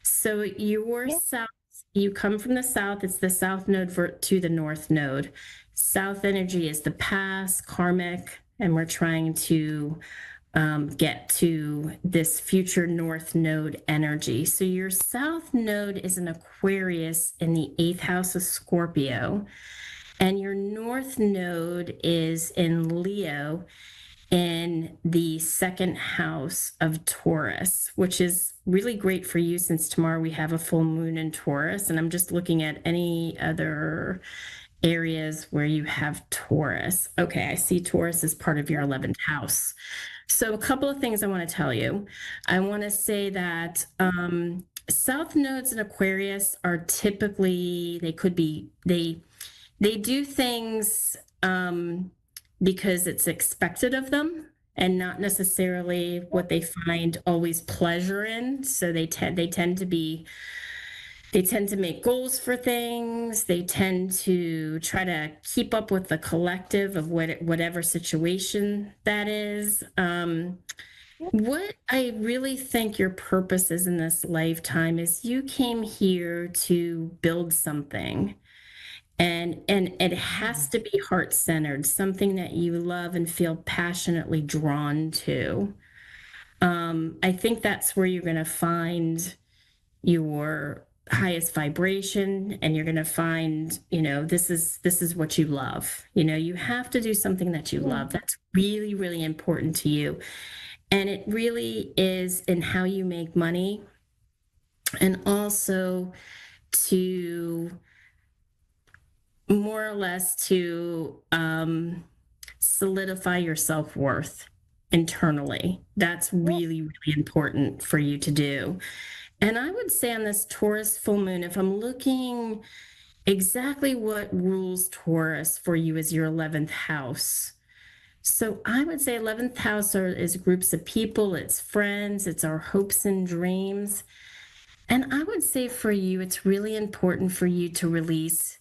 S: So your south, you come from the south, it's the south node to the north node. South energy is the past, karmic, and we're trying to get to this future north node energy. So your south node is an Aquarius in the 8th house of Scorpio, and your north node is in Leo in the 2nd house of Taurus, which is really great for you since tomorrow we have a full moon in Taurus. And I'm just looking at any other areas where you have Taurus. Okay, I see Taurus as part of your 11th house. So a couple of things I want to tell you. I want to say that South nodes in Aquarius are typically, they do things because it's expected of them and not necessarily what they find always pleasure in. So they tend to make goals for things. They tend to try to keep up with the collective of whatever situation that is. What I really think your purpose is in this lifetime is you came here to build something. And it has to be heart-centered, something that you love and feel passionately drawn to. I think that's where you're going to find your highest vibration, and you're going to find, this is what you love. You have to do something that you love. That's really, really important to you. And it really is in how you make money, and also to more or less to solidify your self-worth internally. That's really, really important for you to do. And I would say on this Taurus full moon, if I'm looking exactly what rules Taurus for you as your 11th house. So I would say 11th house is groups of people, it's friends, it's our hopes and dreams. And I would say for you, it's really important for you to release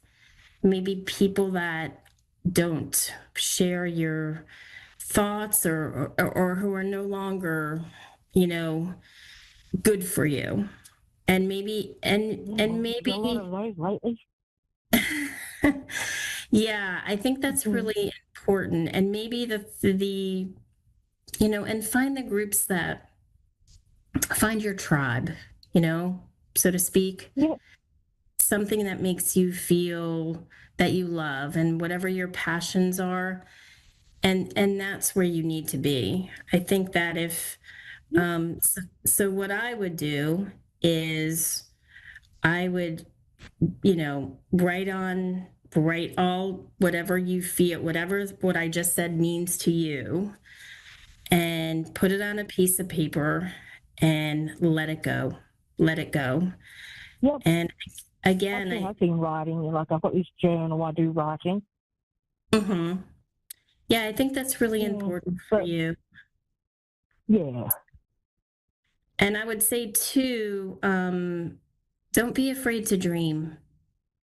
S: maybe people that don't share your thoughts or who are no longer, good for you. And maybe
K: A lot of those lately.
S: yeah, I think that's really important. And maybe and find the groups that find your tribe, so to speak.
K: Yeah.
S: Something that makes you feel that you love and whatever your passions are. And that's where you need to be. I think that if so what I would do is I would, write all whatever you feel, whatever what I just said means to you, and put it on a piece of paper and let it go. Let it go.
K: Yep.
S: And again,
K: I've been writing, like I've got this journal, I do writing.
S: Mm-hmm. Yeah, I think that's really important for you.
K: Yeah.
S: And I would say too, don't be afraid to dream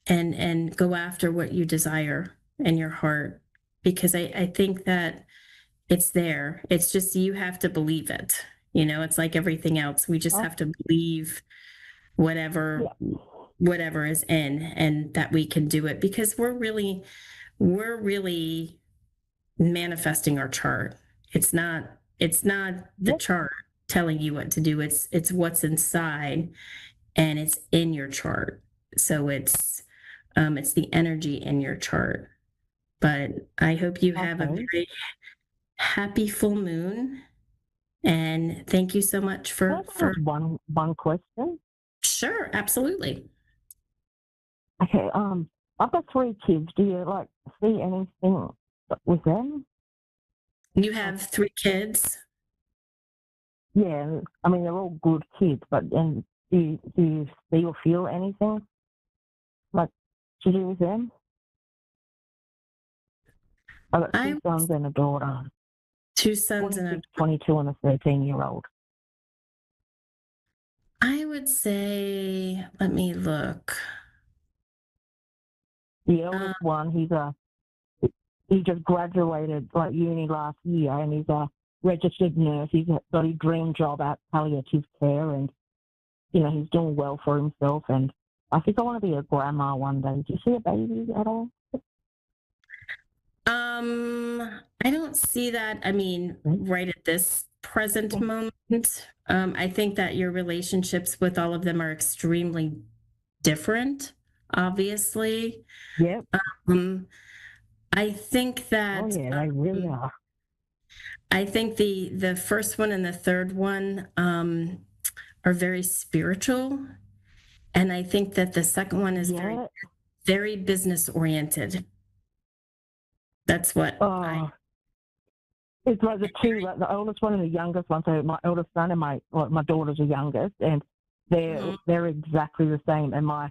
S: and go after what you desire in your heart, because I think that it's there. It's just you have to believe it. It's like everything else. We just have to believe whatever is in, and that we can do it, because we're really manifesting our chart. It's not the chart telling you what to do. It's what's inside, and it's in your chart. So it's the energy in your chart. But I hope you have a very happy full moon, and thank you so much for
K: one question.
S: Sure, absolutely.
K: Okay, I've got 3 kids. Do you see anything with them?
S: You have 3 kids?
K: Yeah, I mean they're all good kids, but do you see or feel anything to do with them? I've got 2 sons and a daughter.
S: 2 sons and a
K: 22 and a 13-year-old.
S: I would say, let me look.
K: The eldest one, he just graduated uni last year, and he's a registered nurse. He's got his dream job at palliative care, and he's doing well for himself. And I think I want to be a grandma one day. Do you see a baby at all?
S: I don't see that. I mean, right at this present moment. I think that your relationships with all of them are extremely different, obviously.
K: Yep.
S: I think that.
K: Oh yeah, they really are.
S: I think the first one and the third one are very spiritual, and I think that the second one is very business oriented. That's what
K: It's like the two, like the oldest one and the youngest one. So my eldest son and my daughter's the youngest, and they're exactly the same. And my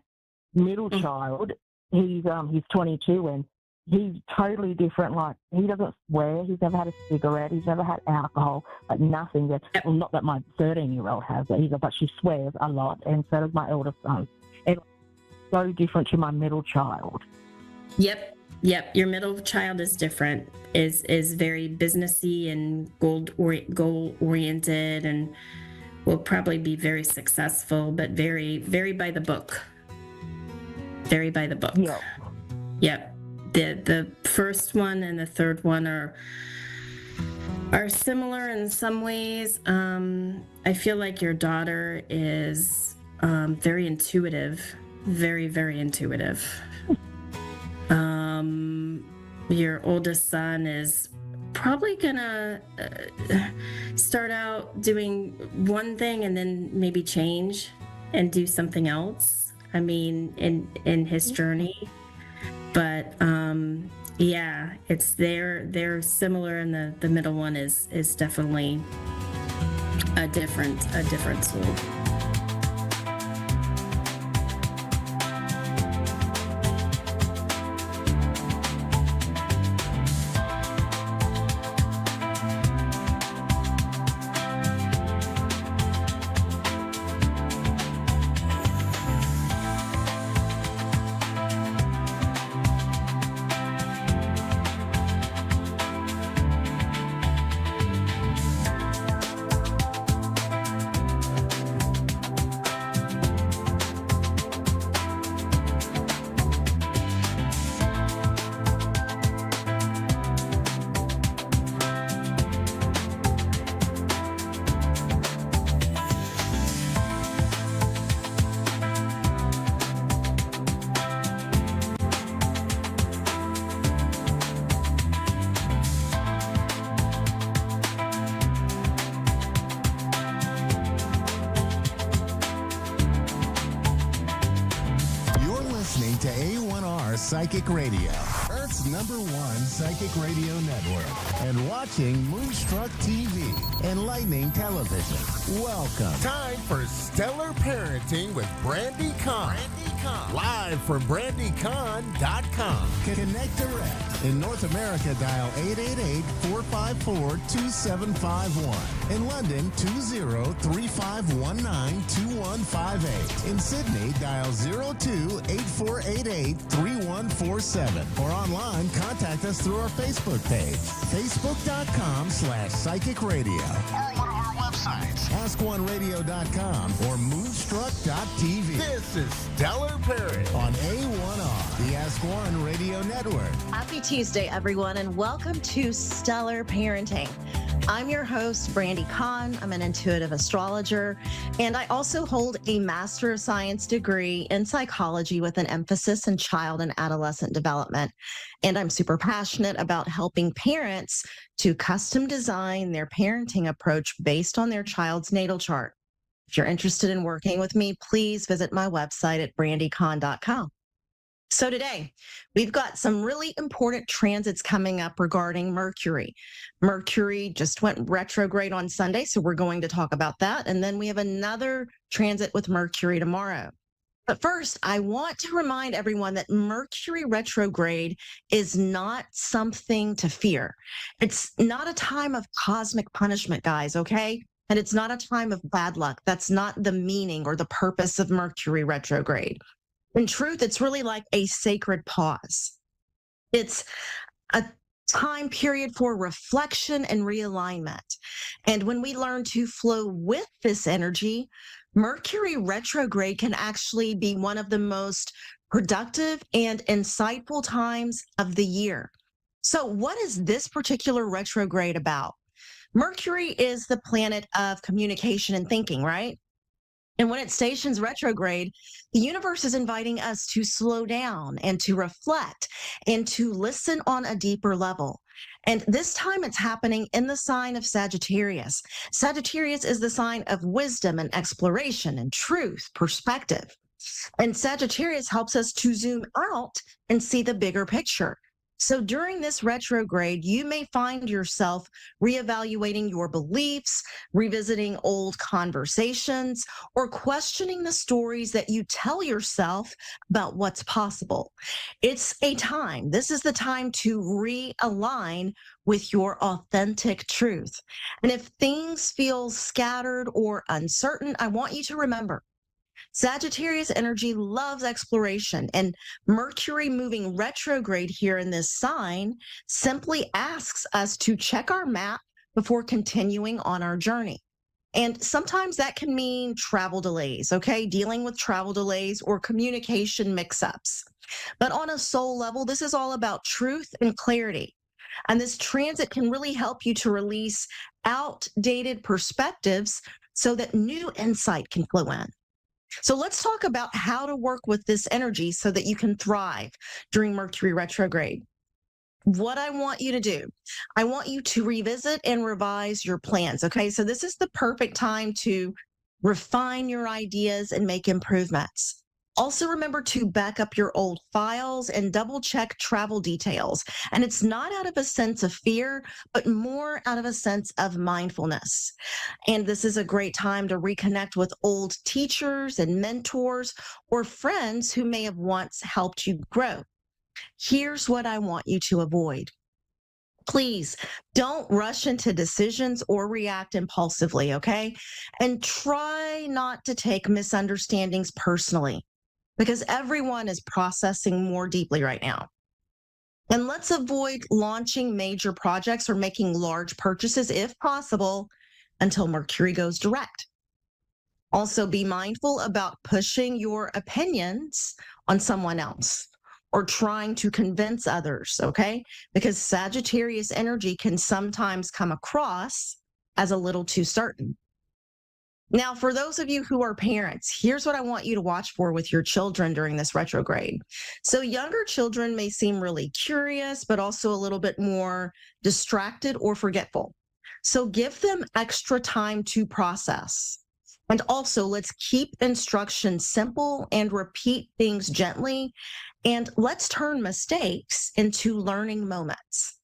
K: middle child, he's 22, and he's totally different. Like, he doesn't swear. He's never had a cigarette. He's never had alcohol. Like, nothing. Well, not that my 13-year-old has it either, but she swears a lot, and so does my eldest son. And so different to my middle child.
S: Yep. Your middle child is different. Is very businessy and goal oriented, and will probably be very successful, but very, very by the book. Very by the book.
K: Yeah.
S: Yep. The first one and the third one are similar in some ways. I feel like your daughter is very intuitive, very, very intuitive. Your oldest son is probably gonna start out doing one thing and then maybe change and do something else. I mean, in his journey, but yeah, it's they're similar, and the middle one is definitely a different soul.
B: To A1R Psychic Radio, Earth's #1 psychic radio network, and watching Moonstruck TV and Lightning Television. Welcome.
D: Time for Stellar Parenting with Brandy Kahn. Live from BrandyCahn.com.
B: Connect direct. In North America, dial 888-454-2751. In London, 20-3519-2158. In Sydney, dial 02-8488-3147. Or online, contact us through our Facebook page, facebook.com/psychic radio. Or one of our websites, askoneradio.com or moonstruck.tv.
D: This is Stellar Parenting
B: on A1R, the Ask One Radio Network.
C: Happy Tuesday, everyone, and welcome to Stellar Parenting. I'm your host, Brandy Kahn. I'm an intuitive astrologer, and I also hold a Master of Science degree in psychology with an emphasis in child and adolescent development. And I'm super passionate about helping parents to custom design their parenting approach based on their child's natal chart. If you're interested in working with me, please visit my website at brandycon.com. So today, we've got some really important transits coming up regarding Mercury. Mercury just went retrograde on Sunday, so we're going to talk about that. And then we have another transit with Mercury tomorrow. But first, I want to remind everyone that Mercury retrograde is not something to fear. It's not a time of cosmic punishment, guys, okay? And it's not a time of bad luck. That's not the meaning or the purpose of Mercury retrograde. In truth, it's really like a sacred pause. It's a time period for reflection and realignment. And when we learn to flow with this energy, Mercury retrograde can actually be one of the most productive and insightful times of the year. So what is this particular retrograde about? Mercury is the planet of communication and thinking, right? And when it stations retrograde, the universe is inviting us to slow down and to reflect and to listen on a deeper level. And this time it's happening in the sign of Sagittarius. Sagittarius is the sign of wisdom and exploration and truth, perspective. And Sagittarius helps us to zoom out and see the bigger picture. So during this retrograde, you may find yourself reevaluating your beliefs, revisiting old conversations, or questioning the stories that you tell yourself about what's possible. This is the time to realign with your authentic truth. And if things feel scattered or uncertain, I want you to remember Sagittarius energy loves exploration, and Mercury moving retrograde here in this sign simply asks us to check our map before continuing on our journey. And sometimes that can mean travel delays, okay? Dealing with travel delays or communication mix ups. But on a soul level, this is all about truth and clarity. And this transit can really help you to release outdated perspectives so that new insight can flow in. So let's talk about how to work with this energy so that you can thrive during Mercury retrograde. What I want you to do, I want you to revisit and revise your plans. Okay, so this is the perfect time to refine your ideas and make improvements. Also, remember to back up your old files and double check travel details. And it's not out of a sense of fear, but more out of a sense of mindfulness. And this is a great time to reconnect with old teachers and mentors or friends who may have once helped you grow. Here's what I want you to avoid. Please don't rush into decisions or react impulsively, okay? And try not to take misunderstandings personally, because everyone is processing more deeply right now. And let's avoid launching major projects or making large purchases, if possible, until Mercury goes direct. Also, be mindful about pushing your opinions on someone else or trying to convince others, okay? Because Sagittarius energy can sometimes come across as a little too certain. Now, for those of you who are parents, here's what I want you to watch for with your children during this retrograde. So younger children may seem really curious, but also a little bit more distracted or forgetful. So give them extra time to process. And also, let's keep instructions simple and repeat things gently. And let's turn mistakes into learning moments.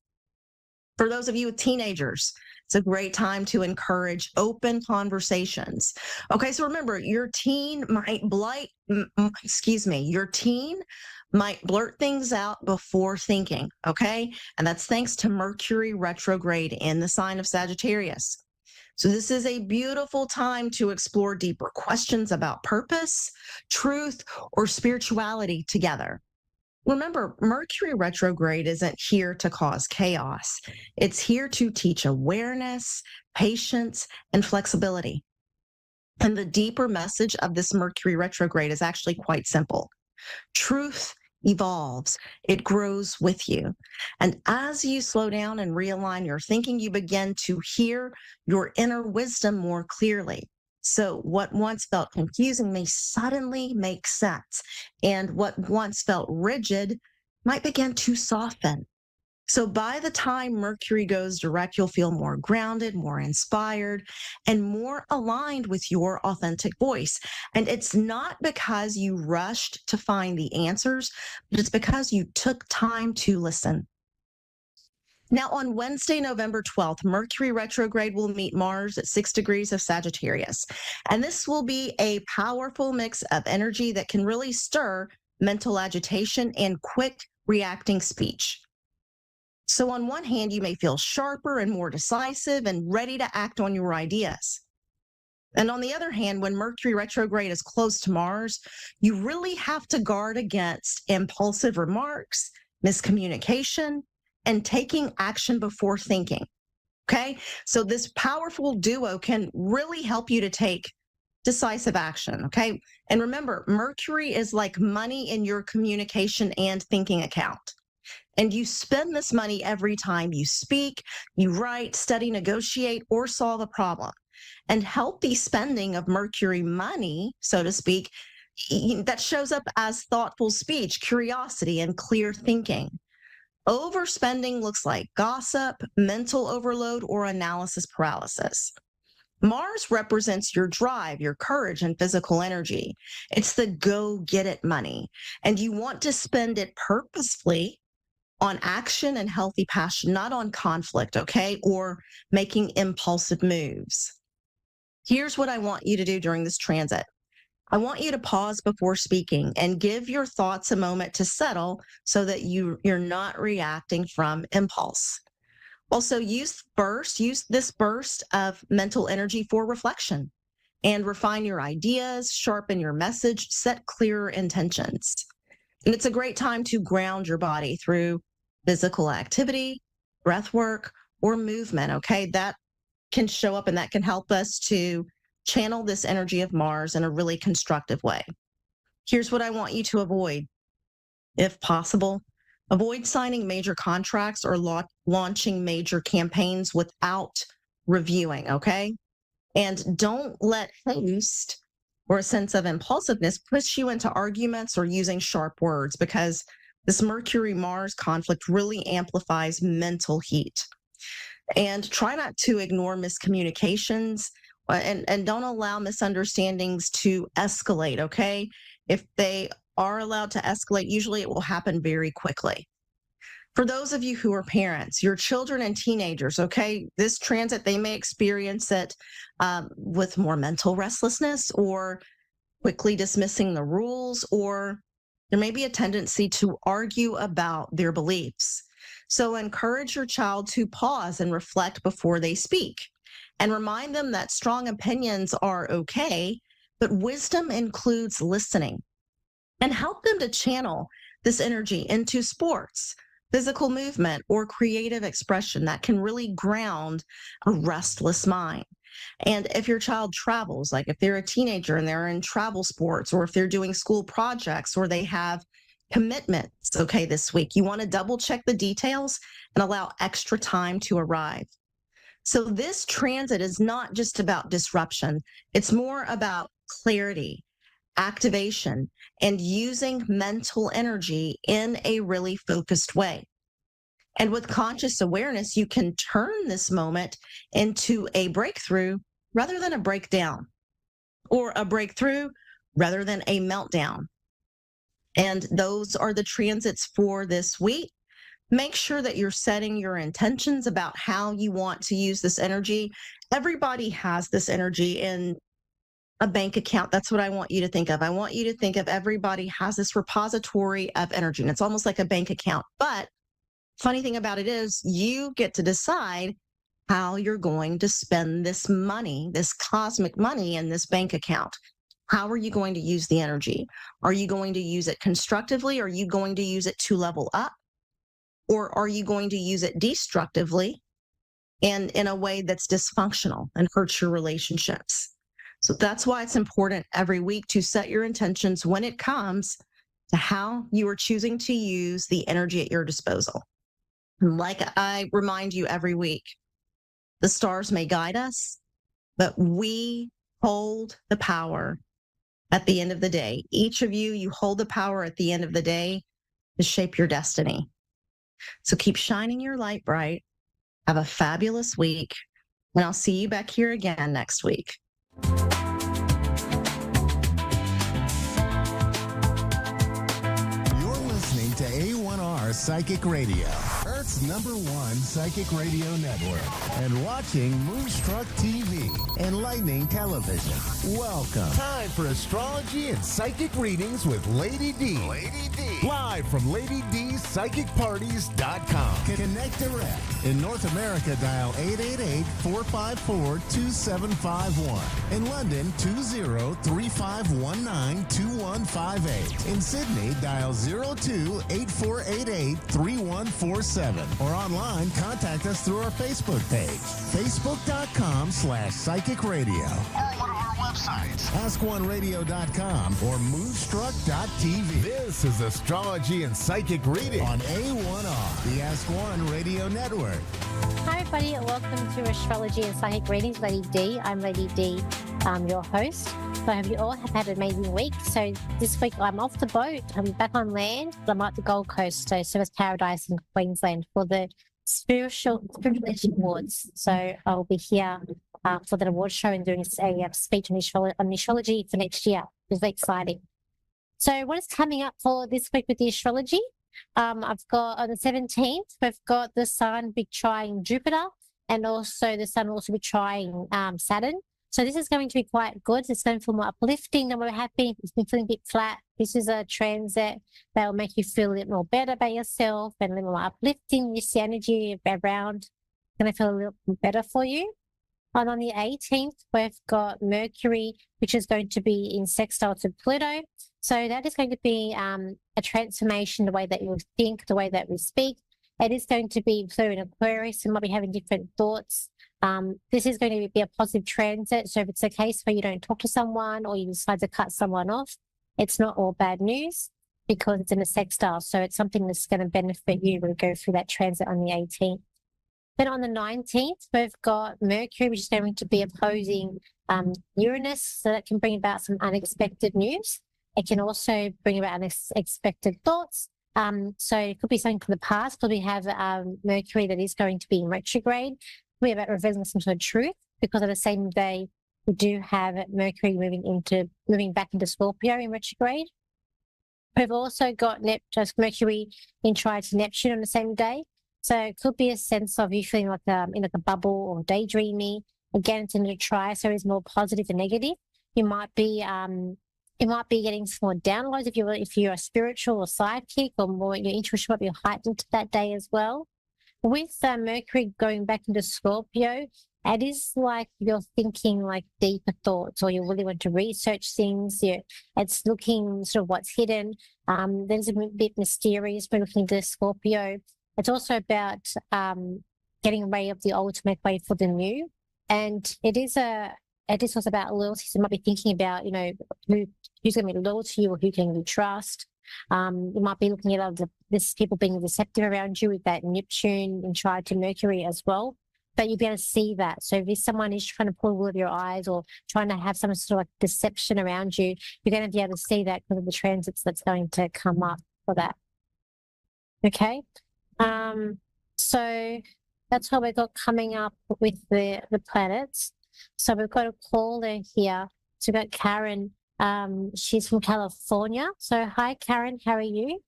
C: For those of you with teenagers, it's a great time to encourage open conversations. Okay, so remember, your teen might blurt things out before thinking, okay? And that's thanks to Mercury retrograde in the sign of Sagittarius. So this is a beautiful time to explore deeper questions about purpose, truth, or spirituality together. Remember, Mercury retrograde isn't here to cause chaos. It's here to teach awareness, patience, and flexibility. And the deeper message of this Mercury retrograde is actually quite simple. Truth evolves, it grows with you. And as you slow down and realign your thinking, you begin to hear your inner wisdom more clearly. So what once felt confusing may suddenly make sense, and what once felt rigid might begin to soften. So by the time Mercury goes direct, you'll feel more grounded, more inspired, and more aligned with your authentic voice. And it's not because you rushed to find the answers, but it's because you took time to listen. Now, on Wednesday, November 12th, Mercury retrograde will meet Mars at 6 degrees of Sagittarius. And this will be a powerful mix of energy that can really stir mental agitation and quick reacting speech. So on one hand, you may feel sharper and more decisive and ready to act on your ideas. And on the other hand, when Mercury retrograde is close to Mars, you really have to guard against impulsive remarks, miscommunication, and taking action before thinking. Okay, so this powerful duo can really help you to take decisive action. Okay, and remember, Mercury is like money in your communication and thinking account. And you spend this money every time you speak, you write, study, negotiate, or solve a problem. And healthy spending of Mercury money, so to speak, that shows up as thoughtful speech, curiosity, and clear thinking. Overspending looks like gossip, mental overload, or analysis paralysis. Mars represents your drive, your courage, and physical energy. It's the go get it money. And you want to spend it purposefully on action and healthy passion, not on conflict, okay? Or making impulsive moves. Here's what I want you to do during this transit. I want you to pause before speaking and give your thoughts a moment to settle so that you're not reacting from impulse. Also, use this burst of mental energy for reflection and refine your ideas, sharpen your message, set clearer intentions. And it's a great time to ground your body through physical activity, breath work, or movement, okay? That can show up and that can help us to channel this energy of Mars in a really constructive way. Here's what I want you to avoid, if possible. Avoid signing major contracts or launching major campaigns without reviewing, okay? And don't let haste or a sense of impulsiveness push you into arguments or using sharp words, because this Mercury-Mars conflict really amplifies mental heat. And try not to ignore miscommunications and don't allow misunderstandings to escalate, okay? If they are allowed to escalate, usually it will happen very quickly. For those of you who are parents, your children and teenagers, okay, this transit, they may experience it with more mental restlessness or quickly dismissing the rules, or there may be a tendency to argue about their beliefs. So encourage your child to pause and reflect before they speak, and remind them that strong opinions are okay, but wisdom includes listening. And help them to channel this energy into sports, physical movement, or creative expression that can really ground a restless mind. And if your child travels, like if they're a teenager and they're in travel sports, or if they're doing school projects, or they have commitments, okay, this week, you want to double check the details and allow extra time to arrive. So this transit is not just about disruption. It's more about clarity, activation, and using mental energy in a really focused way. And with conscious awareness, you can turn this moment into a breakthrough rather than a breakdown, or a breakthrough rather than a meltdown. And those are the transits for this week. Make sure that you're setting your intentions about how you want to use this energy. Everybody has this energy in a bank account. That's what I want you to think of. I want you to think of everybody has this repository of energy, and it's almost like a bank account. But funny thing about it is you get to decide how you're going to spend this money, this cosmic money in this bank account. How are you going to use the energy? Are you going to use it constructively? Are you going to use it to level up? Or are you going to use it destructively and in a way that's dysfunctional and hurts your relationships? So that's why it's important every week to set your intentions when it comes to how you are choosing to use the energy at your disposal. And like I remind you every week, the stars may guide us, but we hold the power at the end of the day. Each of you, you hold the power at the end of the day to shape your destiny. So keep shining your light bright. Have a fabulous week, and I'll see you back here again next week.
B: You're listening to A1R Psychic Radio, Earth's #1 psychic radio network, and watching Moonstruck TV and Lightning Television. Welcome. Time for astrology and psychic readings with Lady D. Lady D. Live from LadyDPsychicParties.com. Connect direct. In North America, dial 888-454-2751. In London, 20-3519-2158. In Sydney, dial 02-8488-3147. Or online, contact us through our Facebook page, facebook.com/psychic radio. Or one of our websites, askoneradio.com or moonstruck.tv. This is Astrology and Psychic Reading on A1R, the Ask One Radio Network.
A: Hi, everybody, and welcome to Astrology and Psychic Readings, Lady D. I'm Lady D, your host. So I hope you all have had an amazing week. So this week I'm off the boat. I'm back on land, but I'm at the Gold Coast, so Surfers Paradise in Queensland for the Spiritual Awards. So I'll be here for the award show and doing a speech on astrology for next year. It's very exciting. So what is coming up for this week with the astrology? I've got on the 17th, we've got the Sun be trying Jupiter, and also the Sun will also be trying Saturn. So this is going to be quite good. It's going to feel more uplifting than we're happy. It's been feeling a bit flat. This is a transit that will make you feel a little more better about yourself and a little more uplifting. Just the energy around going to feel a little better for you. And on the 18th, we've got Mercury, which is going to be in sextile to Pluto. So that is going to be a transformation, the way that you think, the way that we speak. It is going to be through an Aquarius, so you might be having different thoughts. This is going to be a positive transit. So if it's a case where you don't talk to someone or you decide to cut someone off, it's not all bad news because it's in a sextile. So it's something that's going to benefit you when you go through that transit on the 18th. Then on the 19th, we've got Mercury, which is going to be opposing Uranus. So that can bring about some unexpected news. It can also bring about unexpected thoughts. So it could be something from the past. Could we have Mercury that is going to be in retrograde? Could be about revealing some sort of truth, because on the same day we do have Mercury moving back into Scorpio in retrograde. We've also got Mercury in trine to Neptune on the same day. So it could be a sense of you feeling like in like a bubble or daydreamy. Again, it's in a tri, so it's more positive than negative. You might be getting some more downloads if you're a spiritual or psychic, or more your intuition might be heightened that day as well. With Mercury going back into Scorpio, it is like you're thinking like deeper thoughts, or you really want to research things. It's looking sort of what's hidden. There's a bit mysterious when looking into Scorpio. It's also about getting rid of the old to make way for the new. And it is also about loyalty. So you might be thinking about, who's going to be loyal to you or who can you trust. You might be looking at this people being deceptive around you with that Neptune and trine to Mercury as well. But you'll be able to see that. So if someone is trying to pull wool over your eyes or trying to have some sort of like deception around you, you're going to be able to see that because of the transits that's going to come up for that. Okay. So that's what we've got coming up with the planets. So we've got a caller here. So we've got Karen. She's from California. So hi, Karen. How are you?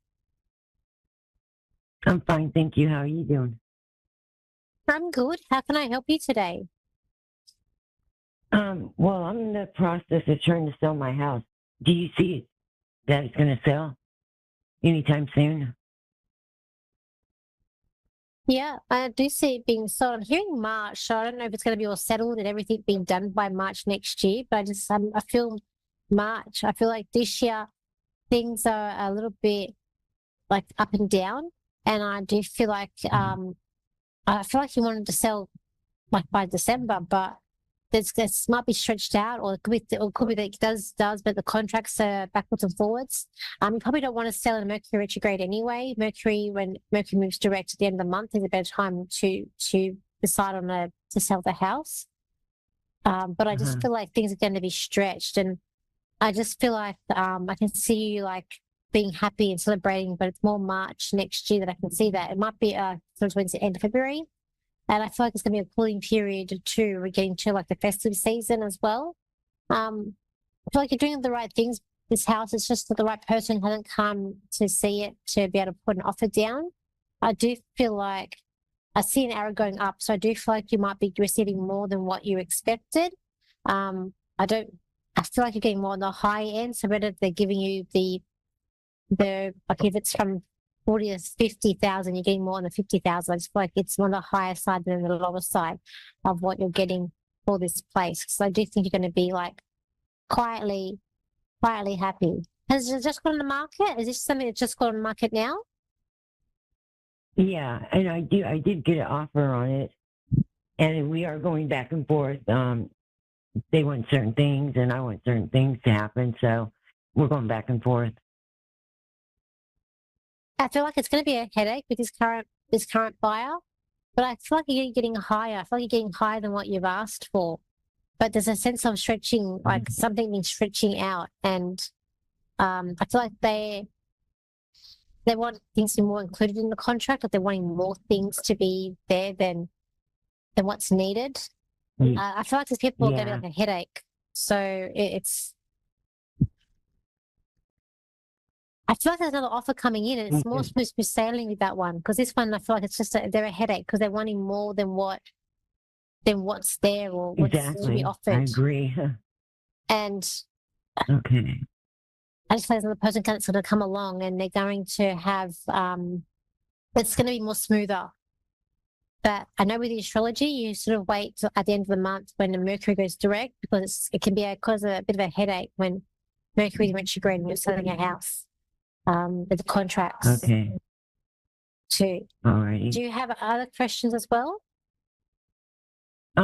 E: I'm fine, thank you. How are you doing?
A: I'm good. How can I help you today?
E: Well, I'm in the process of trying to sell my house. Do you see that it's going to sell anytime soon?
A: Yeah, I do see it being sold. I'm hearing March, so I don't know if it's going to be all settled and everything being done by March next year, but I feel March. I feel like this year things are a little bit like up and down, and I do feel like I feel like you wanted to sell like by December, but this might be stretched out, or it could be that it does, but the contracts are backwards and forwards. You probably don't want to sell in Mercury retrograde anyway. When Mercury moves direct at the end of the month, is a better time to decide on to sell the house. But I just feel like things are going to be stretched, and I just feel like I can see you like being happy and celebrating, but it's more March next year that I can see that. It might be towards the end of February. And I feel like it's going to be a cooling period too. We're getting to like the festive season as well. I feel like you're doing the right things. This house, it's just that the right person hasn't come to see it to be able to put an offer down. I do feel like I see an arrow going up, so I do feel like you might be receiving more than what you expected. I feel like you're getting more on the high end, so whether they're giving you the like if it's from 40 to 50,000, you're getting more on the 50,000. I just feel like it's on the higher side than the lower side of what you're getting for this place. So I do think you're going to be like quietly happy. Has it just gone on the market? Is this something that's just gone on the market now?
E: Yeah, and I did get an offer on it, and we are going back and forth. They want certain things, and I want certain things to happen, so we're going back and forth.
A: I feel like it's going to be a headache with this current buyer, but I feel like you're getting higher. I feel like you're getting higher than what you've asked for. But there's a sense of stretching, like something being stretching out, and I feel like they want things to be more included in the contract, like they're wanting more things to be there than what's needed. I feel like these people are going to
E: Yeah.
A: be like a headache. So I feel like there's another offer coming in, and it's more smooth sailing with that one, because this one I feel like it's just they're a headache because they're wanting more than what's there or what's to be
E: Exactly.
A: offered.
E: I agree.
A: And
E: Okay.
A: I just feel there's another person that's going to come along, and they're going to have it's going to be more smoother. But I know with the astrology, you sort of wait till at the end of the month when the Mercury goes direct, because it can cause a bit of a headache when Mercury is retrograde and you're selling a house with the contracts.
E: Okay.
A: Too.
E: Alrighty.
A: Do you have other questions as well?
E: I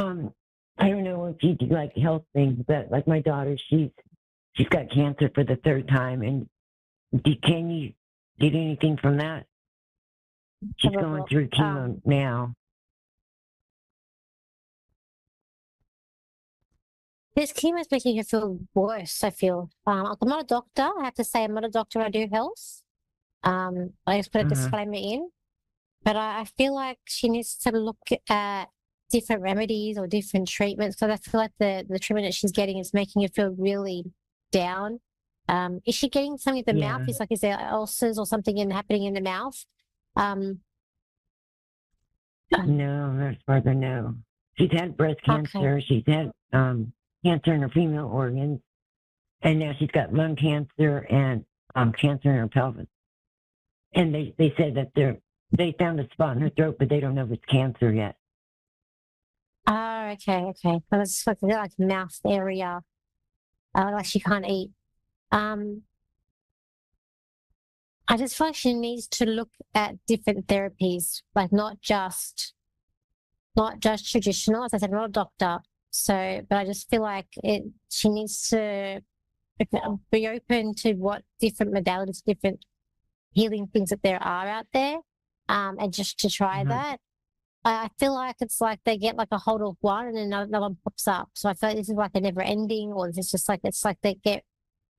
E: don't know if you do like health things, but like my daughter, she's got cancer for the third time, and can you get anything from that? She's going through chemo now.
A: This chemo is making her feel worse, I feel. I'm not a doctor. I have to say I'm not a doctor. I do health. I just put a disclaimer in. But I feel like she needs to look at different remedies or different treatments, because I feel like the treatment that she's getting is making her feel really down. Is she getting something in the mouth? Is there ulcers or something happening in the mouth?
E: No, as far as I know. She's had breast cancer. Okay. She's had cancer in her female organs, and now she's got lung cancer and cancer in her pelvis. And they said that they found a spot in her throat, but they don't know if it's cancer yet.
A: Oh, okay. So it's like mouth area, like she can't eat. I just feel like she needs to look at different therapies, like not just traditional. As I said, I'm not a doctor, but I just feel like she needs to be open to what different modalities, different healing things that there are out there, and just to try that. I feel like it's like they get like a hold of one and then another one pops up. So I feel like this is like a never ending, or it's just like they get.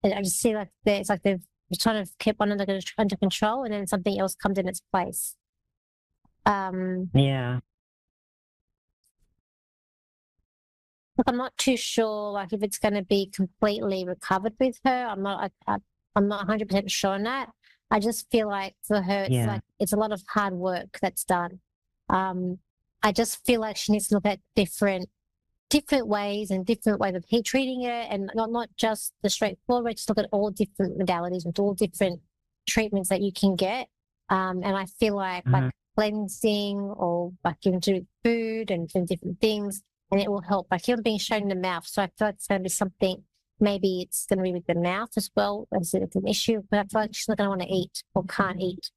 A: I just see like it's like they've trying to keep one under control, and then something else comes in its place.
E: Yeah.
A: Look, I'm not too sure, like if it's going to be completely recovered with her. I'm not 100% sure on that. I just feel like for her, it's like it's a lot of hard work that's done. I just feel like she needs to look at different ways of treating it, and not just the straightforward. Just look at all different modalities with all different treatments that you can get. And I feel like cleansing or like giving to food and different things, and it will help. Like even being shown in the mouth. So I feel like it's going to be something. Maybe it's going to be with the mouth as well. It's an issue, but I feel like she's not going to want to eat or can't eat.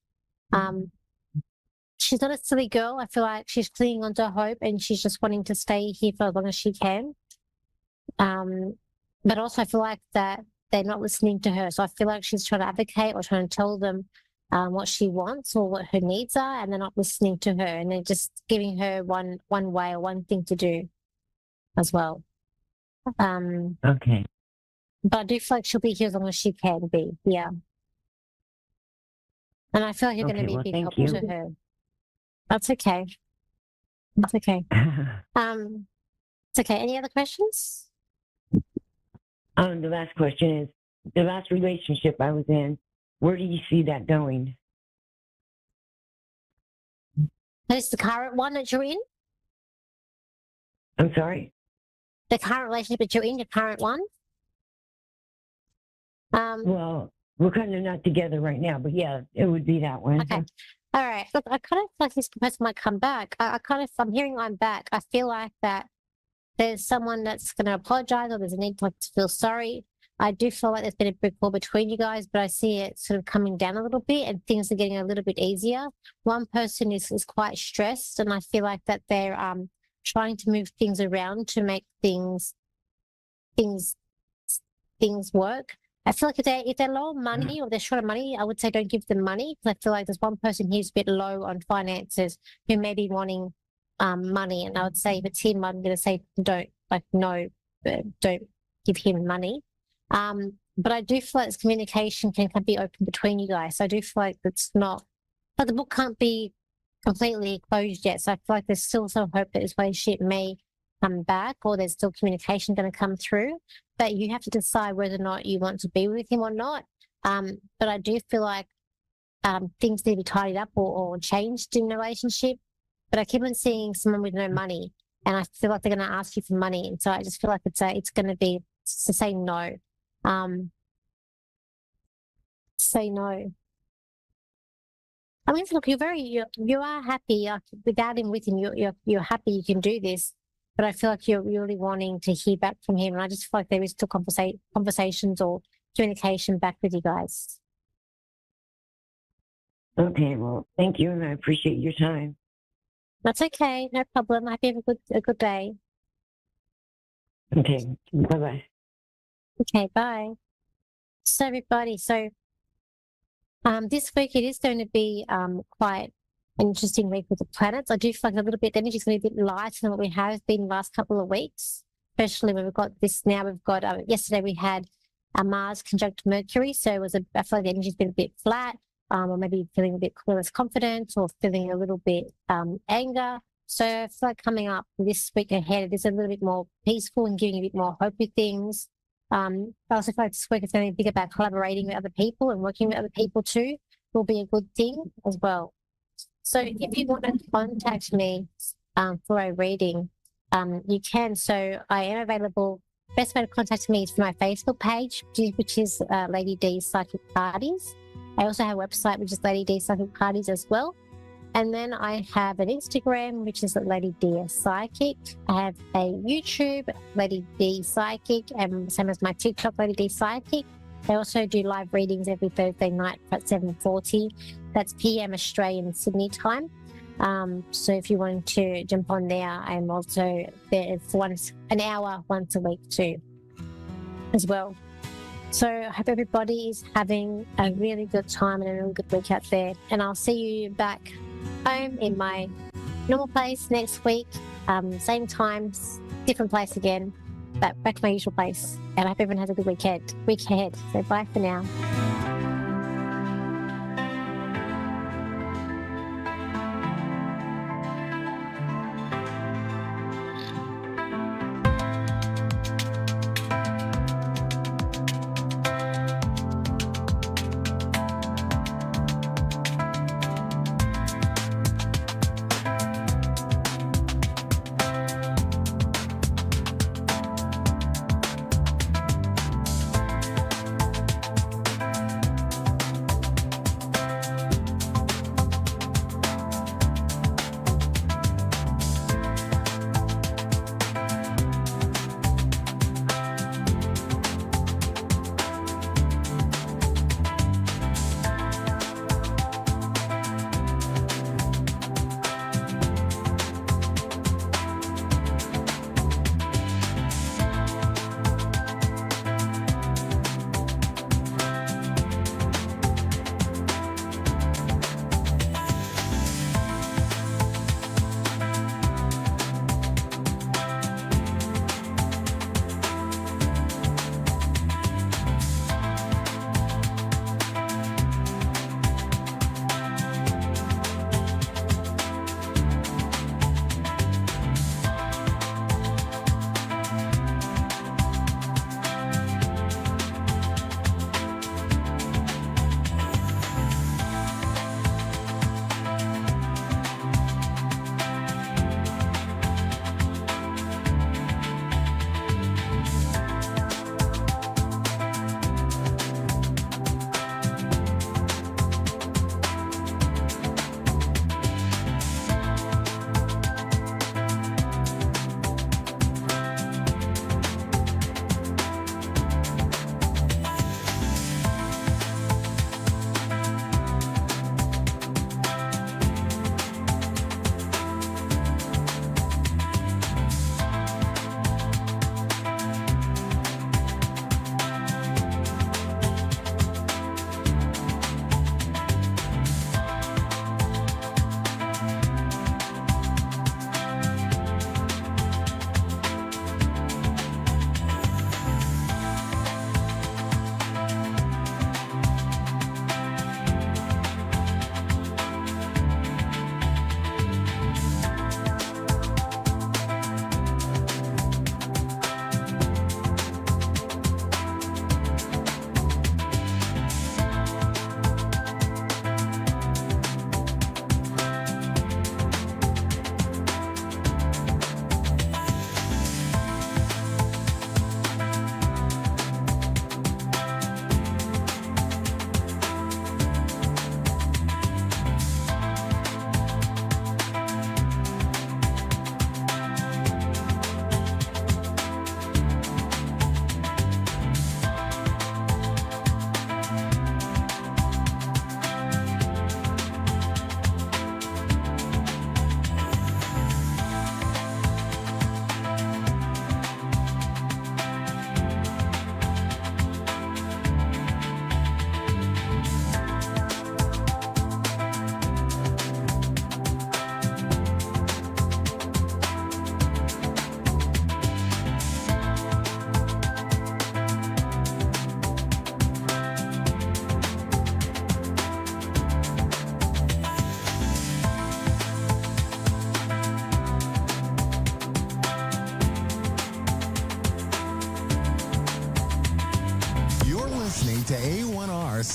A: She's not a silly girl. I feel like she's clinging onto hope, and she's just wanting to stay here for as long as she can. But also I feel like that they're not listening to her. So I feel like she's trying to advocate or trying to tell them what she wants or what her needs are, and they're not listening to her, and they're just giving her one way or one thing to do as well.
E: Okay.
A: But I do feel like she'll be here as long as she can be. Yeah. And I feel like you're going to be a big help to her. That's okay. It's okay. It's okay. Any other questions?
E: The last question is, the last relationship I was in, where do you see that going?
A: Is the current one that you're in?
E: I'm sorry?
A: The current relationship that you're in, your current one?
E: Well, we're kind of not together right now, but yeah, it would be that one.
A: Okay. All right. Look, I kind of feel like this person might come back. I'm hearing I'm back. I feel like that there's someone that's going to apologize, or there's a need to feel sorry. I do feel like there's been a big war between you guys, but I see it sort of coming down a little bit, and things are getting a little bit easier. One person is quite stressed, and I feel like that they're trying to move things around to make things work. I feel like if they're low on money or they're short of money, I would say don't give them money, because I feel like there's one person who's a bit low on finances who may be wanting money, and I would say if it's him, I'm going to say don't give him money. But I do feel like this communication can be open between you guys. So I do feel like it's not, but the book can't be completely closed yet. So I feel like there's still some hope that this relationship may come back or there's still communication going to come through. But you have to decide whether or not you want to be with him or not. But I do feel like things need to be tidied up or changed in a relationship. But I keep on seeing someone with no money, and I feel like they're going to ask you for money. And so I just feel like it's going to be to say no. Say no. I mean, look, you are happy without him with him. You're happy you can do this, but I feel like you're really wanting to hear back from him, and I just feel like there is still conversations or communication back with you guys.
E: Okay, well, thank you, and I appreciate your time.
A: That's okay, no problem. I hope you have a good day.
E: Okay, bye-bye.
A: Okay, bye. So everybody, this week it is going to be quite an interesting week with the planets. I do feel like a little bit, the energy is going to be a bit lighter than what we have been the last couple of weeks, especially when we've got this now. We've got, yesterday we had Mars conjunct Mercury, so I feel like the energy's been a bit flat, or maybe feeling a bit less confident or feeling a little bit anger. So I feel like coming up this week ahead, it is a little bit more peaceful and giving you a bit more hope with things. I also feel like this week it's going to be big about collaborating with other people and working with other people too. Will be a good thing as well. So if you want to contact me for a reading, you can. So I am available. Best way to contact me is through my Facebook page, which is Lady D Psychic Parties. I also have a website, which is Lady D Psychic Parties as well. And then I have an Instagram, which is Lady D Psychic. I have a YouTube, Lady D Psychic, and same as my TikTok, Lady D Psychic. I also do live readings every Thursday night at 7:40. That's PM Australian Sydney time. So if you want to jump on there, I'm also there for an hour once a week too, as well. So I hope everybody is having a really good time and a really good week out there. And I'll see you back home in my normal place next week. Same times, different place again, but back to my usual place. And I hope everyone has a good week ahead. So bye for now.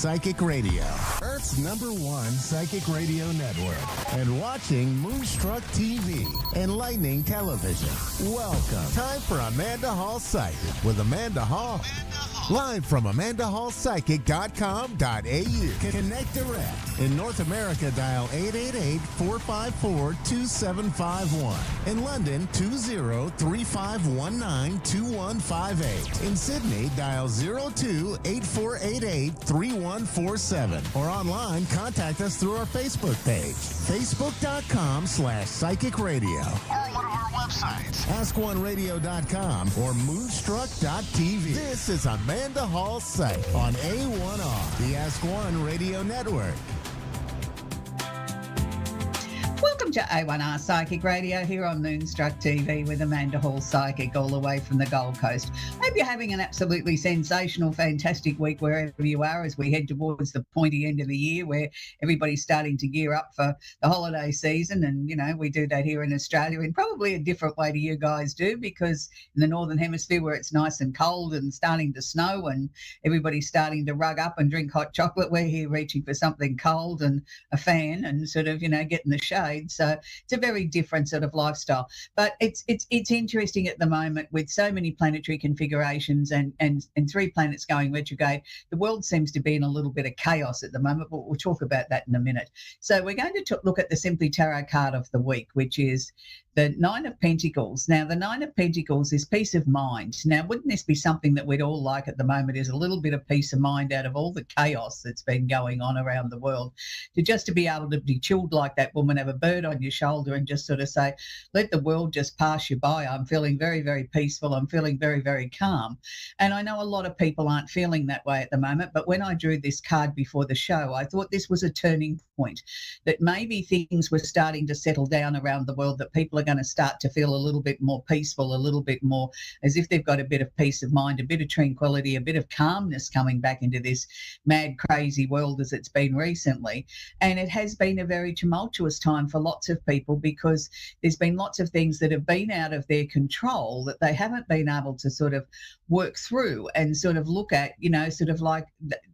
B: Psychic Radio, Earth's #1 psychic radio network, and watching Moonstruck TV, enlightening television. Welcome. Time for Amanda Hall Psychic with Amanda Hall. Live from AmandaHallPsychic.com.au. Connect direct. In North America, dial 888-454-2751. In London, 20-3519-2158. In Sydney, dial 02-8488-3147. Or online, contact us through our Facebook page, facebook.com/psychic radio. Or one of our websites, askoneradio.com or moonstruck.tv. This is Amanda Hall Psych on A1R, the Ask One Radio Network.
F: Welcome to A1R Psychic Radio here on Moonstruck TV with Amanda Hall Psychic, all the way from the Gold Coast. Hope you're having an absolutely sensational, fantastic week wherever you are as we head towards the pointy end of the year where everybody's starting to gear up for the holiday season. And, you know, we do that here in Australia in probably a different way to you guys do, because in the Northern Hemisphere where it's nice and cold and starting to snow and everybody's starting to rug up and drink hot chocolate, we're here reaching for something cold and a fan and sort of, you know, getting the shade. So it's a very different sort of lifestyle. But it's interesting at the moment with so many planetary configurations and 3 planets going retrograde. The world seems to be in a little bit of chaos at the moment, but we'll talk about that in a minute. So we're going to look at the Simply Tarot card of the week, which is the 9 of Pentacles. Now, the 9 of Pentacles is peace of mind. Now, wouldn't this be something that we'd all like at the moment, is a little bit of peace of mind out of all the chaos that's been going on around the world, to be able to be chilled like that woman, have a bird on your shoulder and just sort of say, let the world just pass you by. I'm feeling very, very peaceful. I'm feeling very, very calm. And I know a lot of people aren't feeling that way at the moment, but when I drew this card before the show, I thought this was a turning point, that maybe things were starting to settle down around the world, that people are going to start to feel a little bit more peaceful, a little bit more as if they've got a bit of peace of mind, a bit of tranquility, a bit of calmness coming back into this mad, crazy world as it's been recently. And it has been a very tumultuous time for lots of people, because there's been lots of things that have been out of their control that they haven't been able to sort of work through and sort of look at, you know, sort of like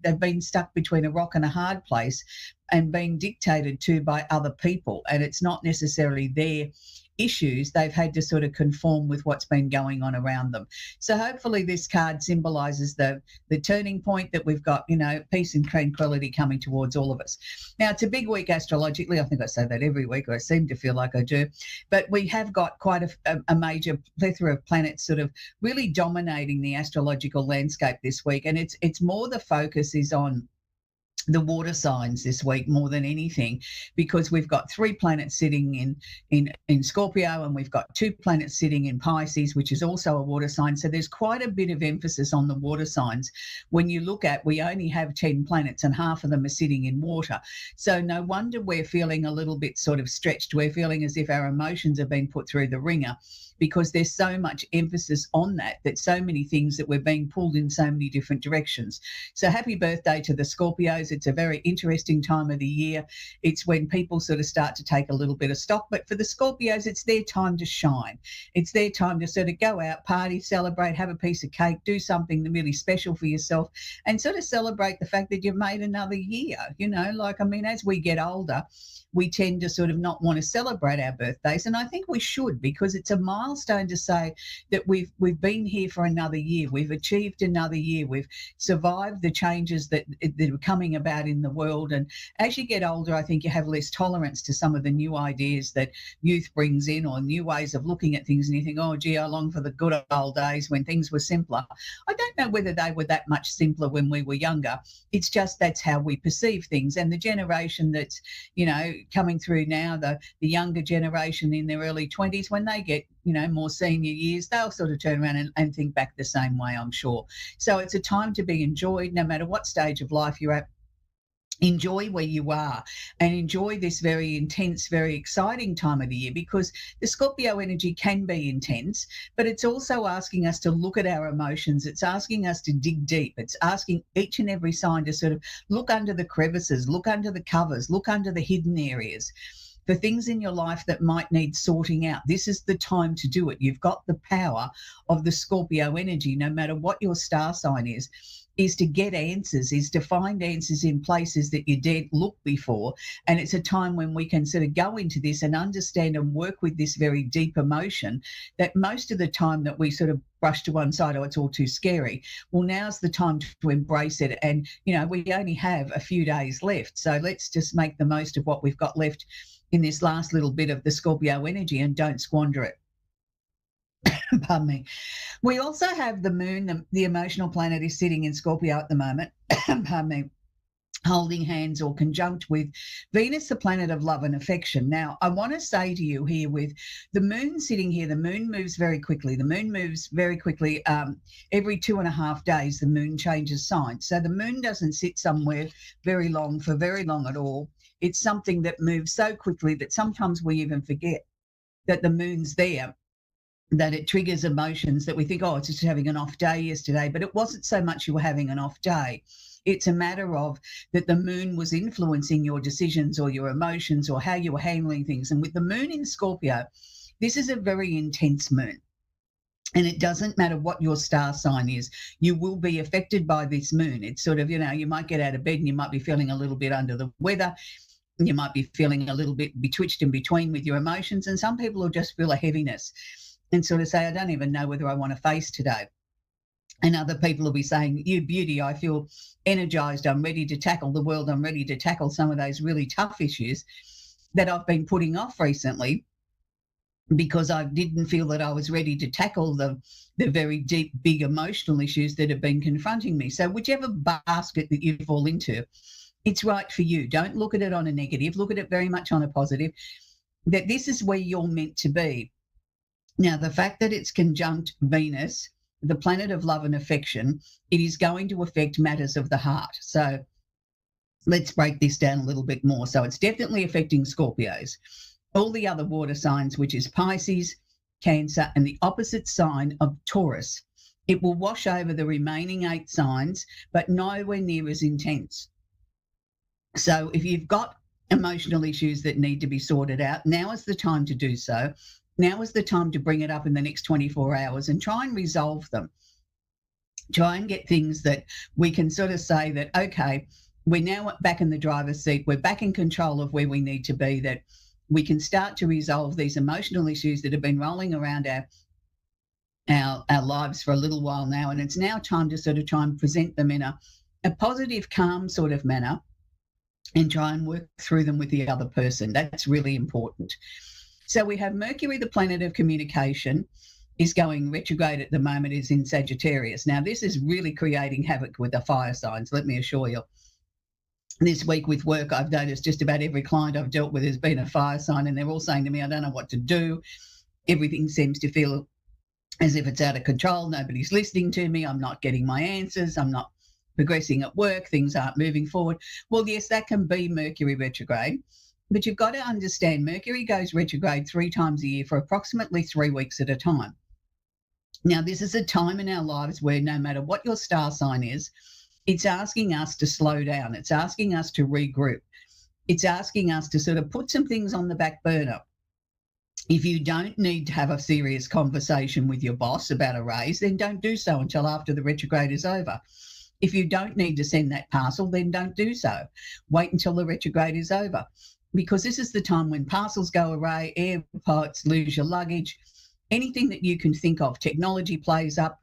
F: they've been stuck between a rock and a hard place and being dictated to by other people. And it's not necessarily their issues. They've had to sort of conform with what's been going on around them. So hopefully this card symbolises the turning point, that we've got, you know, peace and tranquility coming towards all of us. Now, it's a big week astrologically. I think I say that every week, or I seem to feel like I do. But we have got quite a major plethora of planets sort of really dominating the astrological landscape this week. And it's more the focus is on the water signs this week more than anything, because we've got 3 planets sitting in Scorpio, and we've got 2 planets sitting in Pisces, which is also a water sign. So there's quite a bit of emphasis on the water signs. When you look at, we only have 10 planets and half of them are sitting in water. So no wonder we're feeling a little bit sort of stretched. We're feeling as if our emotions have been put through the ringer, because there's so much emphasis on that so many things that we're being pulled in so many different directions. So happy birthday to the Scorpios. It's a very interesting time of the year. It's when people sort of start to take a little bit of stock. But for the Scorpios, it's their time to shine. It's their time to sort of go out, party, celebrate, have a piece of cake, do something really special for yourself, and sort of celebrate the fact that you've made another year. You know, like, I mean, as we get older, we tend to sort of not want to celebrate our birthdays. And I think we should, because it's a milestone to say that we've been here for another year. We've achieved another year. We've survived the changes that are coming about in the world. And as you get older, I think you have less tolerance to some of the new ideas that youth brings in, or new ways of looking at things. And you think, oh, gee, I long for the good old days when things were simpler. I don't know whether they were that much simpler when we were younger. It's just that's how we perceive things. And the generation that's, you know, coming through now, the younger generation in their early 20s, when they get, you know, more senior years, they'll sort of turn around and think back the same way, I'm sure. So it's a time to be enjoyed, no matter what stage of life you're at. Enjoy where you are and enjoy this very intense, very exciting time of the year, because the Scorpio energy can be intense, but it's also asking us to look at our emotions. It's asking us to dig deep. It's asking each and every sign to sort of look under the crevices, look under the covers, look under the hidden areas. For things in your life that might need sorting out, this is the time to do it. You've got the power of the Scorpio energy, no matter what your star sign is. is to get answers, is to find answers in places that you daren't look before. And it's a time when we can sort of go into this and understand and work with this very deep emotion that most of the time that we sort of brush to one side, oh, it's all too scary. Well, now's the time to embrace it. And, we only have a few days left. So let's just make the most of what we've got left in this last little bit of the Scorpio energy and don't squander it. Pardon me. We also have the moon, the emotional planet is sitting in Scorpio at the moment, pardon me, holding hands or conjunct with Venus, the planet of love and affection. Now, I want to say to you here with the moon sitting here, the moon moves very quickly. The moon moves very quickly. Every 2.5 days, the moon changes sign. So the moon doesn't sit somewhere for very long at all. It's something that moves so quickly that sometimes we even forget that the moon's there, that it triggers emotions that we think, oh, it's just having an off day yesterday. But it wasn't so much you were having an off day. It's a matter of that the moon was influencing your decisions or your emotions or how you were handling things. And with the moon in Scorpio, this is a very intense moon. And it doesn't matter what your star sign is, you will be affected by this moon. It's sort of, you might get out of bed and you might be feeling a little bit under the weather. You might be feeling a little bit betwixt in between with your emotions. And some people will just feel a heaviness and sort of say, I don't even know whether I want to face today. And other people will be saying, you beauty, I feel energized. I'm ready to tackle the world. I'm ready to tackle some of those really tough issues that I've been putting off recently because I didn't feel that I was ready to tackle the very deep, big emotional issues that have been confronting me. So whichever basket that you fall into, it's right for you. Don't look at it on a negative. Look at it very much on a positive, that this is where you're meant to be. Now, the fact that it's conjunct Venus, the planet of love and affection, it is going to affect matters of the heart. So let's break this down a little bit more. So it's definitely affecting Scorpios. All the other water signs, which is Pisces, Cancer, and the opposite sign of Taurus. It will wash over the remaining 8 signs, but nowhere near as intense. So if you've got emotional issues that need to be sorted out, now is the time to do so. Now is the time to bring it up in the next 24 hours and try and resolve them. Try and get things that we can sort of say that, okay, we're now back in the driver's seat. We're back in control of where we need to be, that we can start to resolve these emotional issues that have been rolling around our lives for a little while now. And it's now time to sort of try and present them in a positive, calm sort of manner and try and work through them with the other person. That's really important. So we have Mercury, the planet of communication, is going retrograde at the moment, is in Sagittarius. Now, this is really creating havoc with the fire signs, let me assure you. This week with work, I've noticed just about every client I've dealt with has been a fire sign, and they're all saying to me, I don't know what to do. Everything seems to feel as if it's out of control. Nobody's listening to me. I'm not getting my answers. I'm not progressing at work. Things aren't moving forward. Well, yes, that can be Mercury retrograde. But you've got to understand Mercury goes retrograde 3 times a year for approximately 3 weeks at a time. Now, this is a time in our lives where no matter what your star sign is, it's asking us to slow down. It's asking us to regroup. It's asking us to sort of put some things on the back burner. If you don't need to have a serious conversation with your boss about a raise, then don't do so until after the retrograde is over. If you don't need to send that parcel, then don't do so. Wait until the retrograde is over. Because this is the time when parcels go away, airports lose your luggage, anything that you can think of, technology plays up.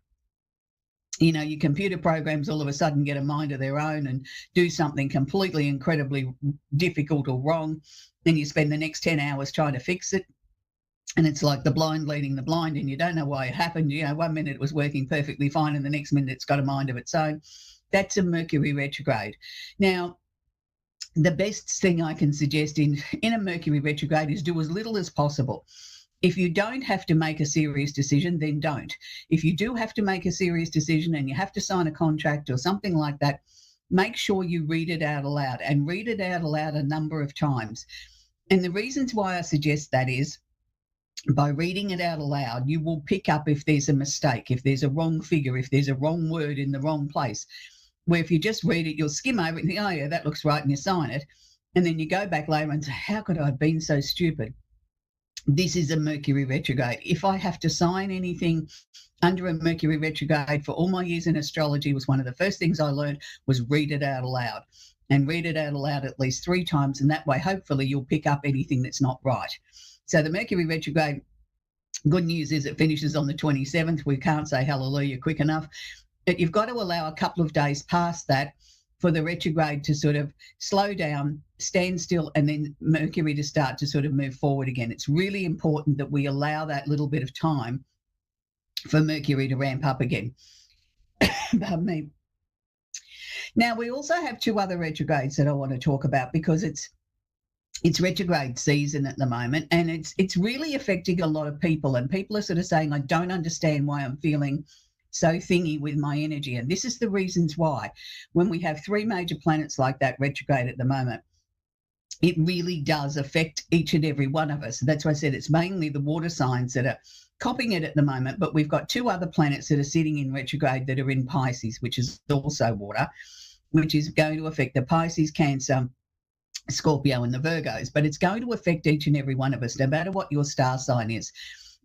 F: Your computer programs all of a sudden get a mind of their own and do something completely incredibly difficult or wrong. Then you spend the next 10 hours trying to fix it. And it's like the blind leading the blind, and you don't know why it happened. 1 minute it was working perfectly fine and the next minute it's got a mind of its own. That's a Mercury retrograde. Now, the best thing I can suggest in a Mercury retrograde is do as little as possible. If you don't have to make a serious decision, then don't. If you do have to make a serious decision and you have to sign a contract or something like that, make sure you read it out aloud, and read it out aloud a number of times. And the reasons why I suggest that is by reading it out aloud, you will pick up if there's a mistake, if there's a wrong figure, if there's a wrong word in the wrong place. Where if you just read it, you'll skim over it and think, oh, yeah, that looks right, and you sign it. And then you go back later and say, how could I have been so stupid? this is a Mercury retrograde. If I have to sign anything under a Mercury retrograde for all my years in astrology, was one of the first things I learned was read it out aloud, and read it out aloud at least 3 times. And that way, hopefully you'll pick up anything that's not right. So the Mercury retrograde, good news is it finishes on the 27th. We can't say hallelujah quick enough. But you've got to allow a couple of days past that for the retrograde to sort of slow down, stand still, and then Mercury to start to sort of move forward again. It's really important that we allow that little bit of time for Mercury to ramp up again. Pardon me. Now, we also have 2 other retrogrades that I want to talk about, because it's retrograde season at the moment, and it's really affecting a lot of people, and people are sort of saying, I don't understand why I'm feeling so thingy with my energy. And this is the reasons why. When we have 3 major planets like that retrograde at the moment, it really does affect each and every one of us. That's why I said it's mainly the water signs that are copying it at the moment, but we've got 2 other planets that are sitting in retrograde that are in Pisces, which is also water, which is going to affect the Pisces, Cancer, Scorpio and the Virgos, but it's going to affect each and every one of us, no matter what your star sign is.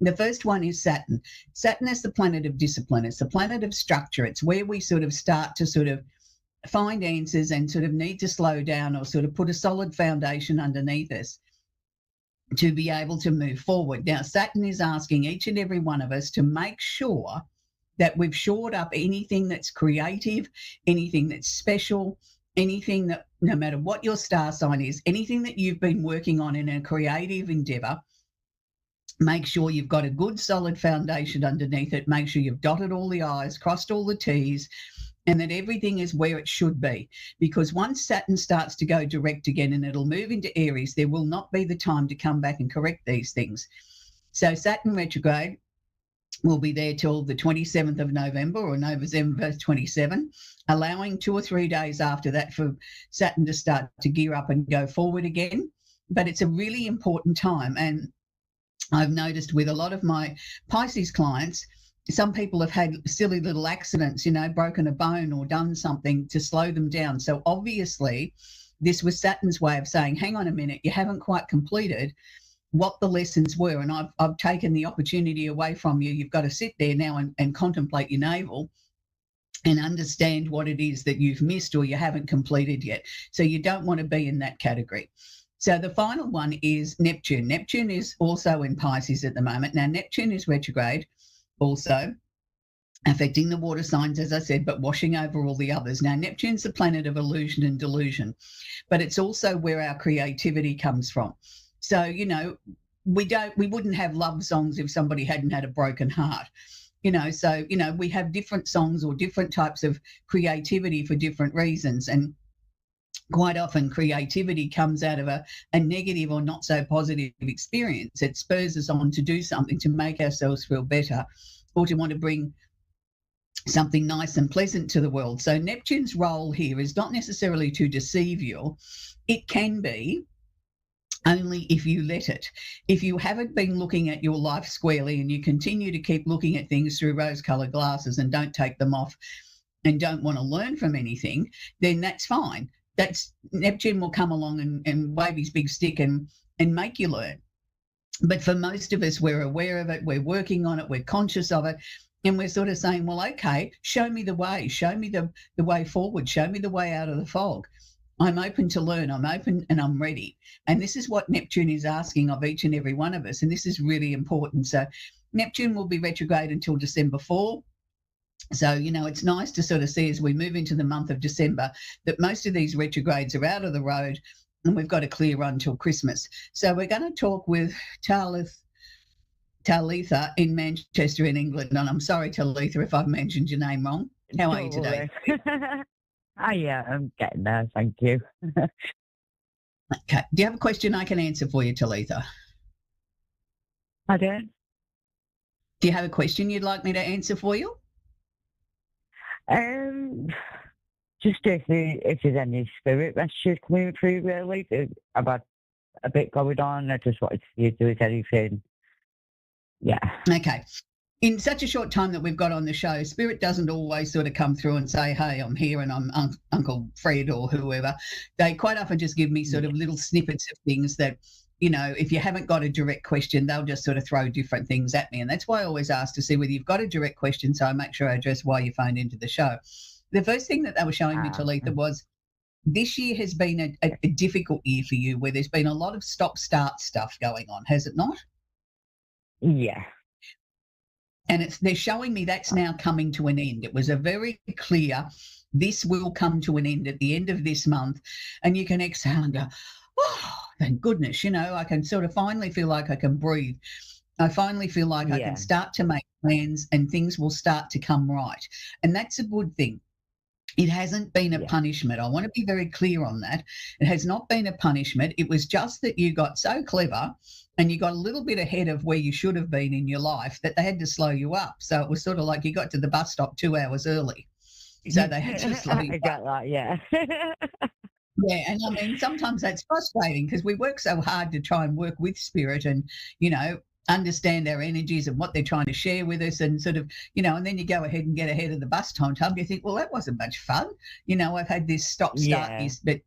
F: The first one is Saturn. Saturn is the planet of discipline. It's the planet of structure. It's where we sort of start to sort of find answers and sort of need to slow down or sort of put a solid foundation underneath us to be able to move forward. Now, Saturn is asking each and every one of us to make sure that we've shored up anything that's creative, anything that's special, anything that, no matter what your star sign is, anything that you've been working on in a creative endeavour, make sure you've got a good solid foundation underneath it. Make sure you've dotted all the I's, crossed all the T's, and that everything is where it should be. Because once Saturn starts to go direct again and it'll move into Aries, there will not be the time to come back and correct these things. So Saturn retrograde will be there till the 27th of November, or November 27, allowing 2 or 3 days after that for Saturn to start to gear up and go forward again. But it's a really important time. And I've noticed with a lot of my Pisces clients, some people have had silly little accidents, broken a bone or done something to slow them down. So obviously this was Saturn's way of saying, hang on a minute, you haven't quite completed what the lessons were, and I've taken the opportunity away from you. You've got to sit there now and contemplate your navel and understand what it is that you've missed or you haven't completed yet. So you don't want to be in that category. So the final one is Neptune. Neptune is also in Pisces at the moment. Now, Neptune is retrograde also, affecting the water signs, as I said, but washing over all the others. Now, Neptune's the planet of illusion and delusion, but it's also where our creativity comes from. So, we wouldn't have love songs if somebody hadn't had a broken heart. So, we have different songs or different types of creativity for different reasons. And quite often creativity comes out of a negative or not so positive experience. It spurs us on to do something to make ourselves feel better or to want to bring something nice and pleasant to the world. So Neptune's role here is not necessarily to deceive you. It can be, only if you let it. If you haven't been looking at your life squarely and you continue to keep looking at things through rose-coloured glasses and don't take them off and don't want to learn from anything, then that's fine. Neptune will come along and wave his big stick and make you learn. But for most of us, we're aware of it, we're working on it, we're conscious of it, and we're sort of saying, well, okay, show me the way, show me the way forward, show me the way out of the fog. I'm open to learn, I'm open and I'm ready. And this is what Neptune is asking of each and every one of us, and this is really important. So Neptune will be retrograde until December 4. So, it's nice to sort of see as we move into the month of December that most of these retrogrades are out of the road and we've got a clear run till Christmas. So we're going to talk with Talitha in Manchester in England. And I'm sorry, Talitha, if I've mentioned your name wrong. How are you today?
E: I'm getting there, thank you.
F: Okay. Do you have a question I can answer for you, Talitha?
E: I don't.
F: Do you have a question you'd like me to answer for you?
E: Just if there's any spirit messages coming through, really, about a bit going on. I just wanted to see if there was anything. Yeah.
F: Okay. In such a short time that we've got on the show, spirit doesn't always sort of come through and say, hey, I'm here and I'm Uncle Fred or whoever. They quite often just give me sort of little snippets of things that if you haven't got a direct question, they'll just sort of throw different things at me. And that's why I always ask to see whether you've got a direct question, so I make sure I address why you phoned into the show. The first thing that they were showing me, Talitha, was this year has been a difficult year for you, where there's been a lot of stop-start stuff going on, has it not?
E: Yeah.
F: And they're showing me that's now coming to an end. It was a very clear, this will come to an end at the end of this month, and you can exhale and go, oh, thank goodness, I can sort of finally feel like I can breathe. I finally feel like I can start to make plans and things will start to come right. And that's a good thing. It hasn't been a punishment. I want to be very clear on that. It has not been a punishment. It was just that you got so clever and you got a little bit ahead of where you should have been in your life that they had to slow you up. So it was sort of like you got to the bus stop 2 hours early. So they had to slow you up.
E: I got that, yeah.
F: Yeah, and I mean, sometimes that's frustrating because we work so hard to try and work with spirit and, understand our energies and what they're trying to share with us and sort of, and then you go ahead and get ahead of the bus timetable. You think, well, that wasn't much fun. I've had this stop-start, but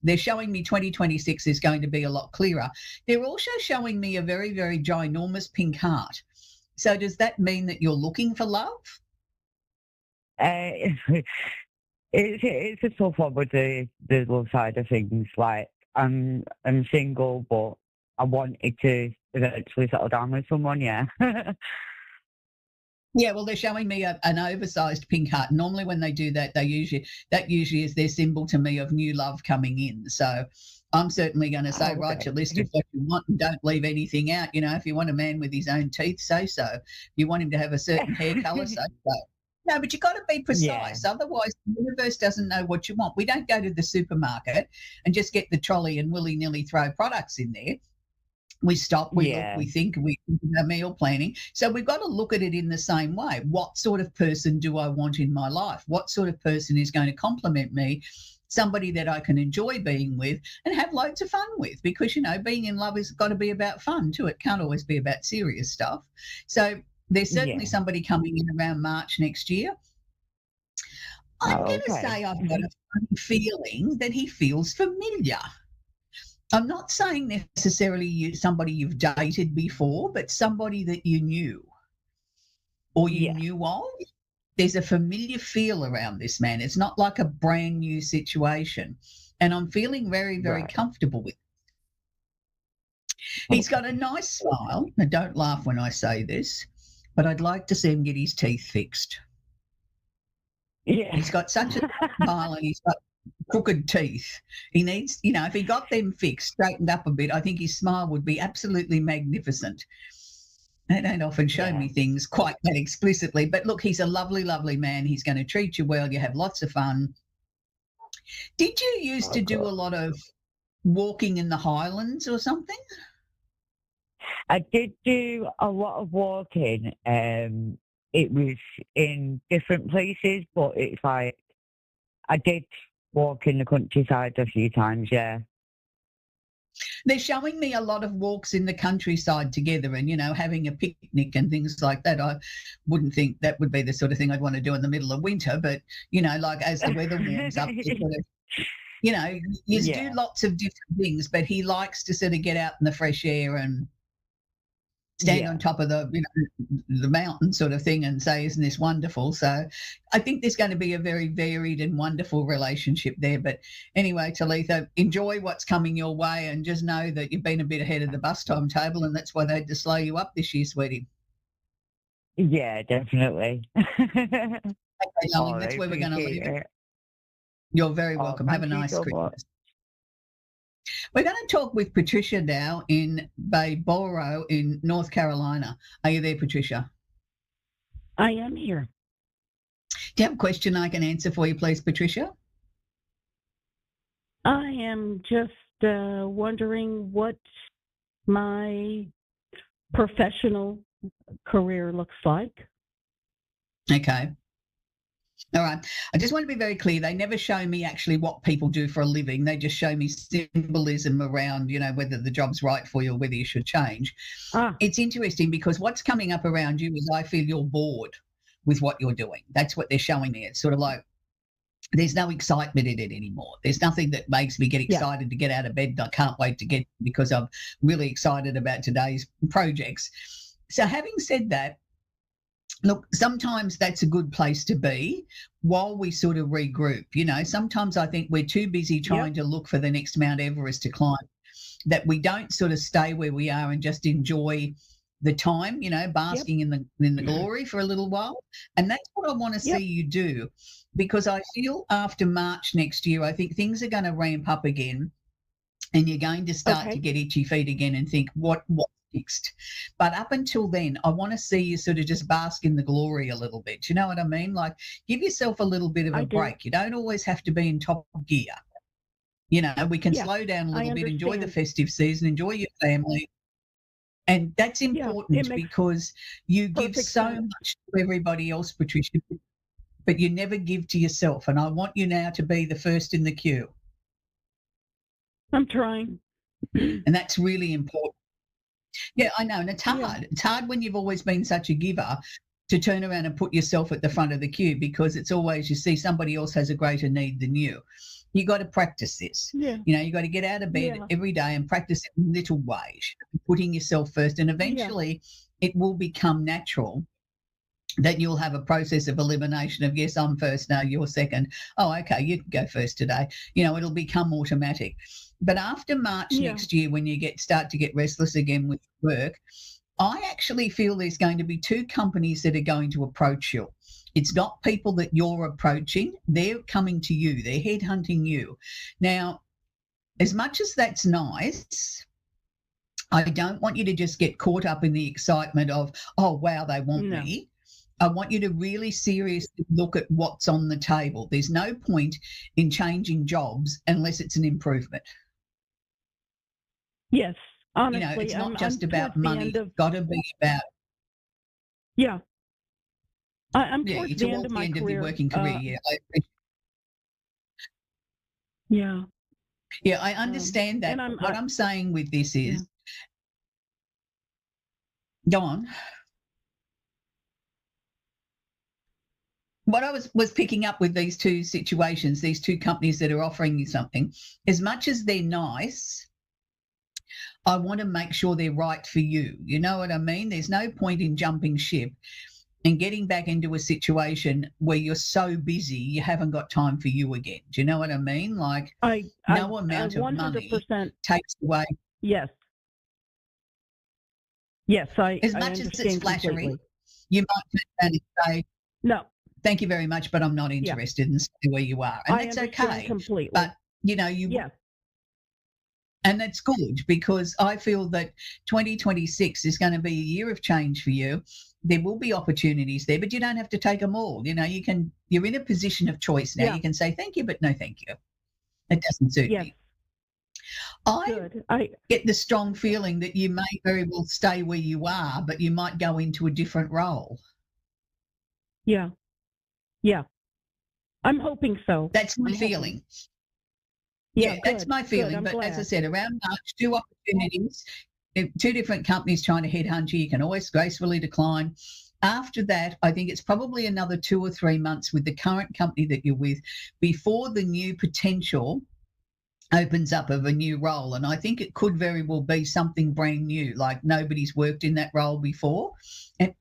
F: they're showing me 2026 is going to be a lot clearer. They're also showing me a very, very ginormous pink heart. So does that mean that you're looking for love?
E: It's a tough one with the love side of things. Like, I'm single, but I wanted to eventually settle down with someone, yeah.
F: Yeah, well, they're showing me an oversized pink heart. Normally when they do that, that usually is their symbol to me of new love coming in. So I'm certainly going to say, write your list of what you want and don't leave anything out. If you want a man with his own teeth, say so. If you want him to have a certain hair colour, say so. No, but you've got to be precise. Otherwise, the universe doesn't know what you want. We don't go to the supermarket and just get the trolley and willy-nilly throw products in there. We stop, we look, we think, we do our meal planning. So we've got to look at it in the same way. What sort of person do I want in my life? What sort of person is going to complement me? Somebody that I can enjoy being with and have loads of fun with, because, being in love has got to be about fun too. It can't always be about serious stuff. So there's certainly somebody coming in around March next year. I'm going to say I've got a funny feeling that he feels familiar. I'm not saying necessarily somebody you've dated before, but somebody that you knew or you knew of. There's a familiar feel around this man. It's not like a brand new situation. And I'm feeling very, very comfortable with it. He's got a nice smile. Now, don't laugh when I say this, but I'd like to see him get his teeth fixed.
E: Yeah.
F: He's got such a smile and he's got crooked teeth. He needs, if he got them fixed, straightened up a bit, I think his smile would be absolutely magnificent. They don't often show me things quite that explicitly, but look, he's a lovely, lovely man. He's going to treat you well. You have lots of fun. Did you used to do a lot of walking in the Highlands or something?
E: I did do a lot of walking. It was in different places, but it's like I did walk in the countryside a few times, yeah.
F: They're showing me a lot of walks in the countryside together and, having a picnic and things like that. I wouldn't think that would be the sort of thing I'd want to do in the middle of winter, but, like as the weather warms up, you sort of, you do lots of different things, but he likes to sort of get out in the fresh air and stand on top of the mountain sort of thing and say, isn't this wonderful? So I think there's going to be a very varied and wonderful relationship there. But anyway, Talitha, enjoy what's coming your way and just know that you've been a bit ahead of the bus timetable, and that's why they had to slow you up this year, sweetie.
E: Yeah, definitely.
F: Okay, darling, that's where we're going to leave it. You're very welcome. Have a nice Christmas. We're going to talk with Patricia now in Bayboro in North Carolina. Are you there, Patricia?
U: I am here.
F: Do you have a question I can answer for you, please, Patricia?
U: I am just wondering what my professional career looks like.
F: Okay. All right. I just want to be very clear. They never show me actually what people do for a living. They just show me symbolism around, whether the job's right for you or whether you should change. It's interesting because what's coming up around you is I feel you're bored with what you're doing. That's what they're showing me. It's sort of like there's no excitement in it anymore. There's nothing that makes me get excited to get out of bed, and I can't wait to get, because I'm really excited about today's projects. So having said that, look, sometimes that's a good place to be while we sort of regroup. You know, sometimes I think we're too busy trying to look for the next Mount Everest to climb that we don't sort of stay where we are and just enjoy the time, you know, basking in the glory for a little while. And that's what I want to see you do, because I feel after March next year, I think things are going to ramp up again, and you're going to start to get itchy feet again and think, what fixed? But up until then, I want to see you sort of just bask in the glory a little bit. You know what I mean? Like, give yourself a little bit of a break. You don't always have to be in top gear. You know, we can slow down a little bit, enjoy the festive season, enjoy your family. And that's important because you give so much to everybody else, Patricia, but you never give to yourself. And I want you now to be the first in the queue.
U: I'm trying.
F: And that's really important. Yeah, I know. And it's hard. Yeah. It's hard when you've always been such a giver to turn around and put yourself at the front of the queue, because it's always, you see somebody else has a greater need than you. You got to practice this. Yeah. You know, you got to get out of bed every day and practice it in little ways, putting yourself first. And eventually it will become natural that you'll have a process of elimination of, yes, I'm first, no, you're second. Oh, okay, you can go first today. You know, it'll become automatic. But after March next year, when you start to get restless again with work, I actually feel there's going to be two companies that are going to approach you. It's not people that you're approaching. They're coming to you. They're headhunting you. Now, as much as that's nice, I don't want you to just get caught up in the excitement of, oh, wow, they want me. I want you to really seriously look at what's on the table. There's no point in changing jobs unless it's an improvement.
U: Yes, honestly.
F: You know, it's not just about money. It's got to be about...
U: Yeah. I'm towards the end of my career.
F: Of your working career, Yeah, I understand that. And what I'm saying with this is... Go on. What I was picking up with these two situations, these two companies that are offering you something, as much as they're nice, I want to make sure they're right for you. You know what I mean? There's no point in jumping ship and getting back into a situation where you're so busy you haven't got time for you again. Do you know what I mean? Like, no amount of money takes away.
U: Yes. Yes,
F: as much as it's flattering, you might turn and say,
U: no,
F: thank you very much, but I'm not interested in staying where you are. And that's okay.
U: Completely.
F: But, you know, and that's good, because I feel that 2026 is going to be a year of change for you. There will be opportunities there, but you don't have to take them all. You know, you're in a position of choice now. You can say thank you, but no thank you. It doesn't suit me. I get the strong feeling that you may very well stay where you are, but you might go into a different role.
U: Yeah. Yeah. I'm hoping so.
F: That's my feeling. Yeah, that's my feeling. But as I said, around March, two opportunities, two different companies trying to headhunt you. You can always gracefully decline. After that, I think it's probably another 2 or 3 months with the current company that you're with before the new potential opens up of a new role. And I think it could very well be something brand new, like nobody's worked in that role before. And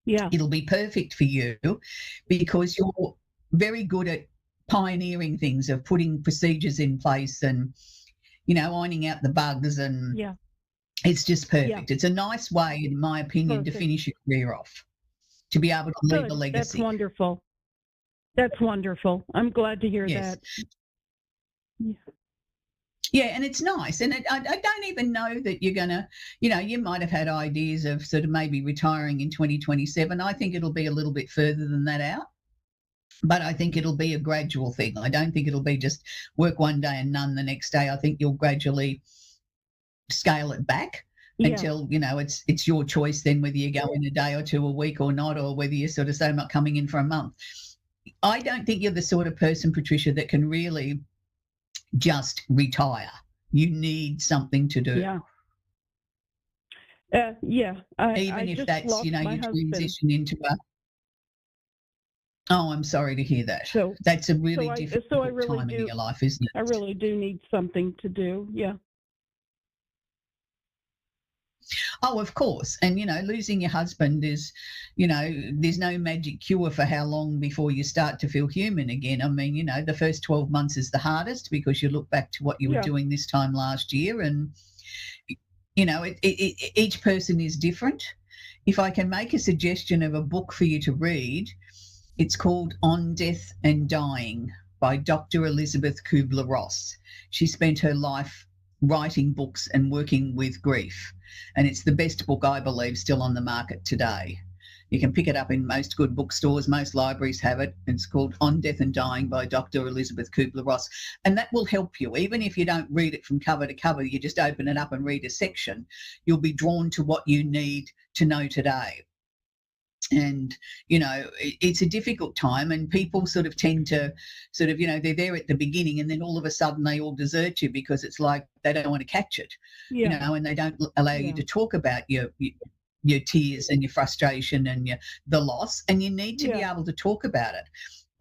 F: it'll be perfect for you because you're very good at pioneering things, of putting procedures in place and, you know, ironing out the bugs, and it's just perfect. It's a nice way, in my opinion, to finish your career off, to be able to leave a legacy.
U: That's wonderful. That's wonderful. I'm glad to hear that.
F: Yeah, and it's nice. And I don't even know that you're going to, you know, you might have had ideas of sort of maybe retiring in 2027. I think it'll be a little bit further than that out. But I think it'll be a gradual thing. I don't think it'll be just work one day and none the next day. I think you'll gradually scale it back until, you know, it's your choice then whether you go in a day or two, a week or not, or whether you sort of say I'm not coming in for a month. I don't think you're the sort of person, Patricia, that can really just retire. You need something to do.
U: Even
F: if that's, you know, you transition into Oh, I'm sorry to hear that.
U: So
F: that's a really
U: I
F: difficult
U: really
F: time
U: do,
F: in your life, isn't it?
U: I really do need something to do. Yeah.
F: Oh, of course. And, losing your husband is, there's no magic cure for how long before you start to feel human again. I mean, the first 12 months is the hardest because you look back to what you were doing this time last year. And, each person is different. If I can make a suggestion of a book for you to read, it's called On Death and Dying by Dr. Elizabeth Kubler-Ross. She spent her life writing books and working with grief. And it's the best book, I believe, still on the market today. You can pick it up in most good bookstores. Most libraries have it. It's called On Death and Dying by Dr. Elizabeth Kubler-Ross. And that will help you. Even if you don't read it from cover to cover, you just open it up and read a section, you'll be drawn to what you need to know today. And, it's a difficult time, and people sort of tend to they're there at the beginning, and then all of a sudden they all desert you because it's like they don't want to catch it, and they don't allow you to talk about your tears and your frustration and the loss, and you need to be able to talk about it.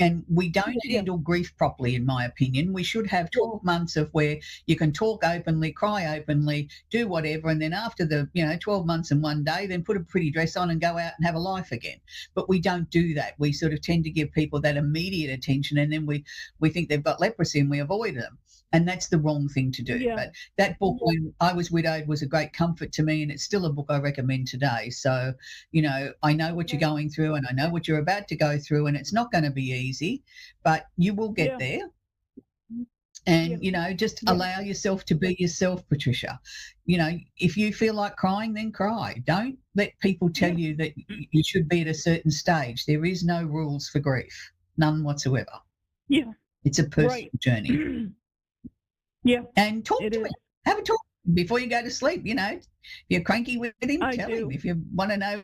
F: And we don't handle grief properly, in my opinion. We should have 12 months of where you can talk openly, cry openly, do whatever, and then after the 12 months and 1 day, then put a pretty dress on and go out and have a life again. But we don't do that. We sort of tend to give people that immediate attention, and then we think they've got leprosy and we avoid them. And that's the wrong thing to do.
U: Yeah.
F: But that book, When I Was Widowed, was a great comfort to me, and it's still a book I recommend today. So, I know what you're going through, and I know what you're about to go through, and it's not going to be easy, but you will get there. And, just allow yourself to be yourself, Patricia. If you feel like crying, then cry. Don't let people tell you that you should be at a certain stage. There is no rules for grief, none whatsoever.
U: Yeah.
F: It's a personal journey.
U: Yeah.
F: And talk to him. Have a talk before you go to sleep. If you're cranky with him, tell him. If you want to know,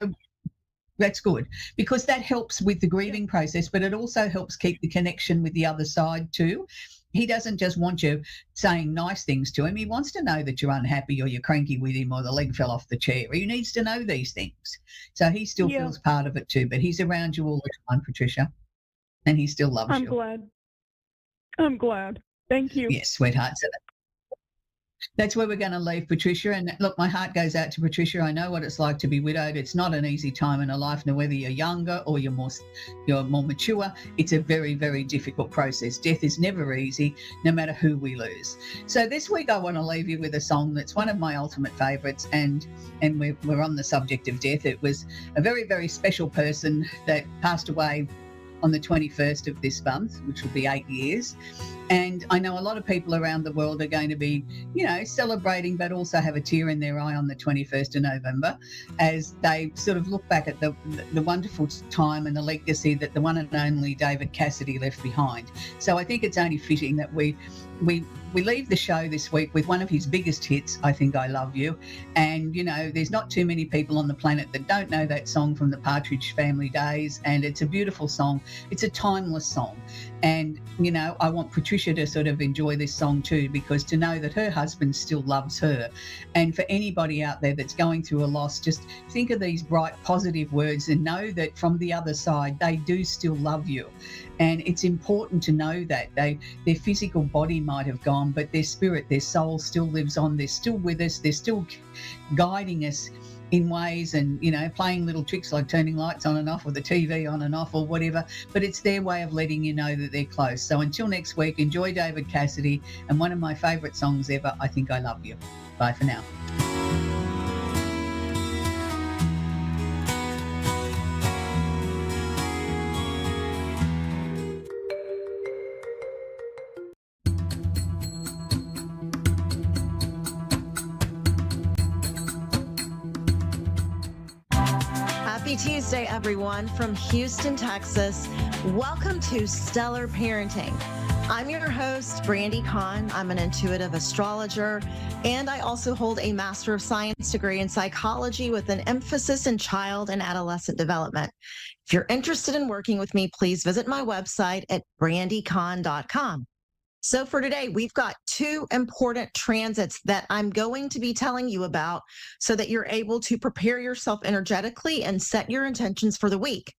F: that's good, because that helps with the grieving process, but it also helps keep the connection with the other side too. He doesn't just want you saying nice things to him. He wants to know that you're unhappy or you're cranky with him or the leg fell off the chair. He needs to know these things. So he still feels part of it too, but he's around you all the time, Patricia, and he still loves you.
U: I'm glad. Thank you.
F: Yes, sweetheart. So that's where we're going to leave Patricia. And look, my heart goes out to Patricia. I know what it's like to be widowed. It's not an easy time in a life, no, whether you're younger or you're more mature. It's a very, very difficult process. Death is never easy, no matter who we lose. So this week I want to leave you with a song that's one of my ultimate favourites, and we're on the subject of death. It was a very, very special person that passed away on the 21st of this month, which will be 8 years. And I know a lot of people around the world are going to be, celebrating, but also have a tear in their eye on the 21st of November as they sort of look back at the wonderful time and the legacy that the one and only David Cassidy left behind. So I think it's only fitting that we leave the show this week with one of his biggest hits, I Think I Love You. And, there's not too many people on the planet that don't know that song from the Partridge Family days. And it's a beautiful song. It's a timeless song. And, I want Patricia to sort of enjoy this song too, because to know that her husband still loves her. And for anybody out there that's going through a loss, just think of these bright, positive words and know that from the other side, they do still love you. And it's important to know that their physical body might have gone, but their spirit, their soul still lives on. They're still with us. They're still guiding us in ways and, playing little tricks like turning lights on and off or the TV on and off or whatever. But it's their way of letting you know that they're close. So until next week, enjoy David Cassidy and one of my favourite songs ever, I Think I Love You. Bye for now.
C: Happy Tuesday, everyone, from Houston, Texas. Welcome to Stellar Parenting. I'm your host, Brandy Kahn. I'm an intuitive astrologer, and I also hold a Master of Science degree in psychology with an emphasis in child and adolescent development. If you're interested in working with me, please visit my website at brandycahn.com. So for today, we've got two important transits that I'm going to be telling you about so that you're able to prepare yourself energetically and set your intentions for the week.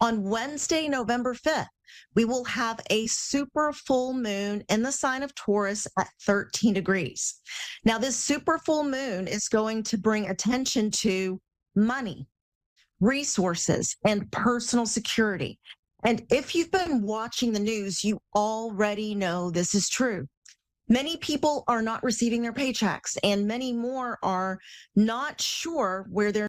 C: On Wednesday, November 5th, we will have a super full moon in the sign of Taurus at 13 degrees. Now, this super full moon is going to bring attention to money, resources, and personal security. And if you've been watching the news, you already know this is true. Many people are not receiving their paychecks, and many more are not sure where their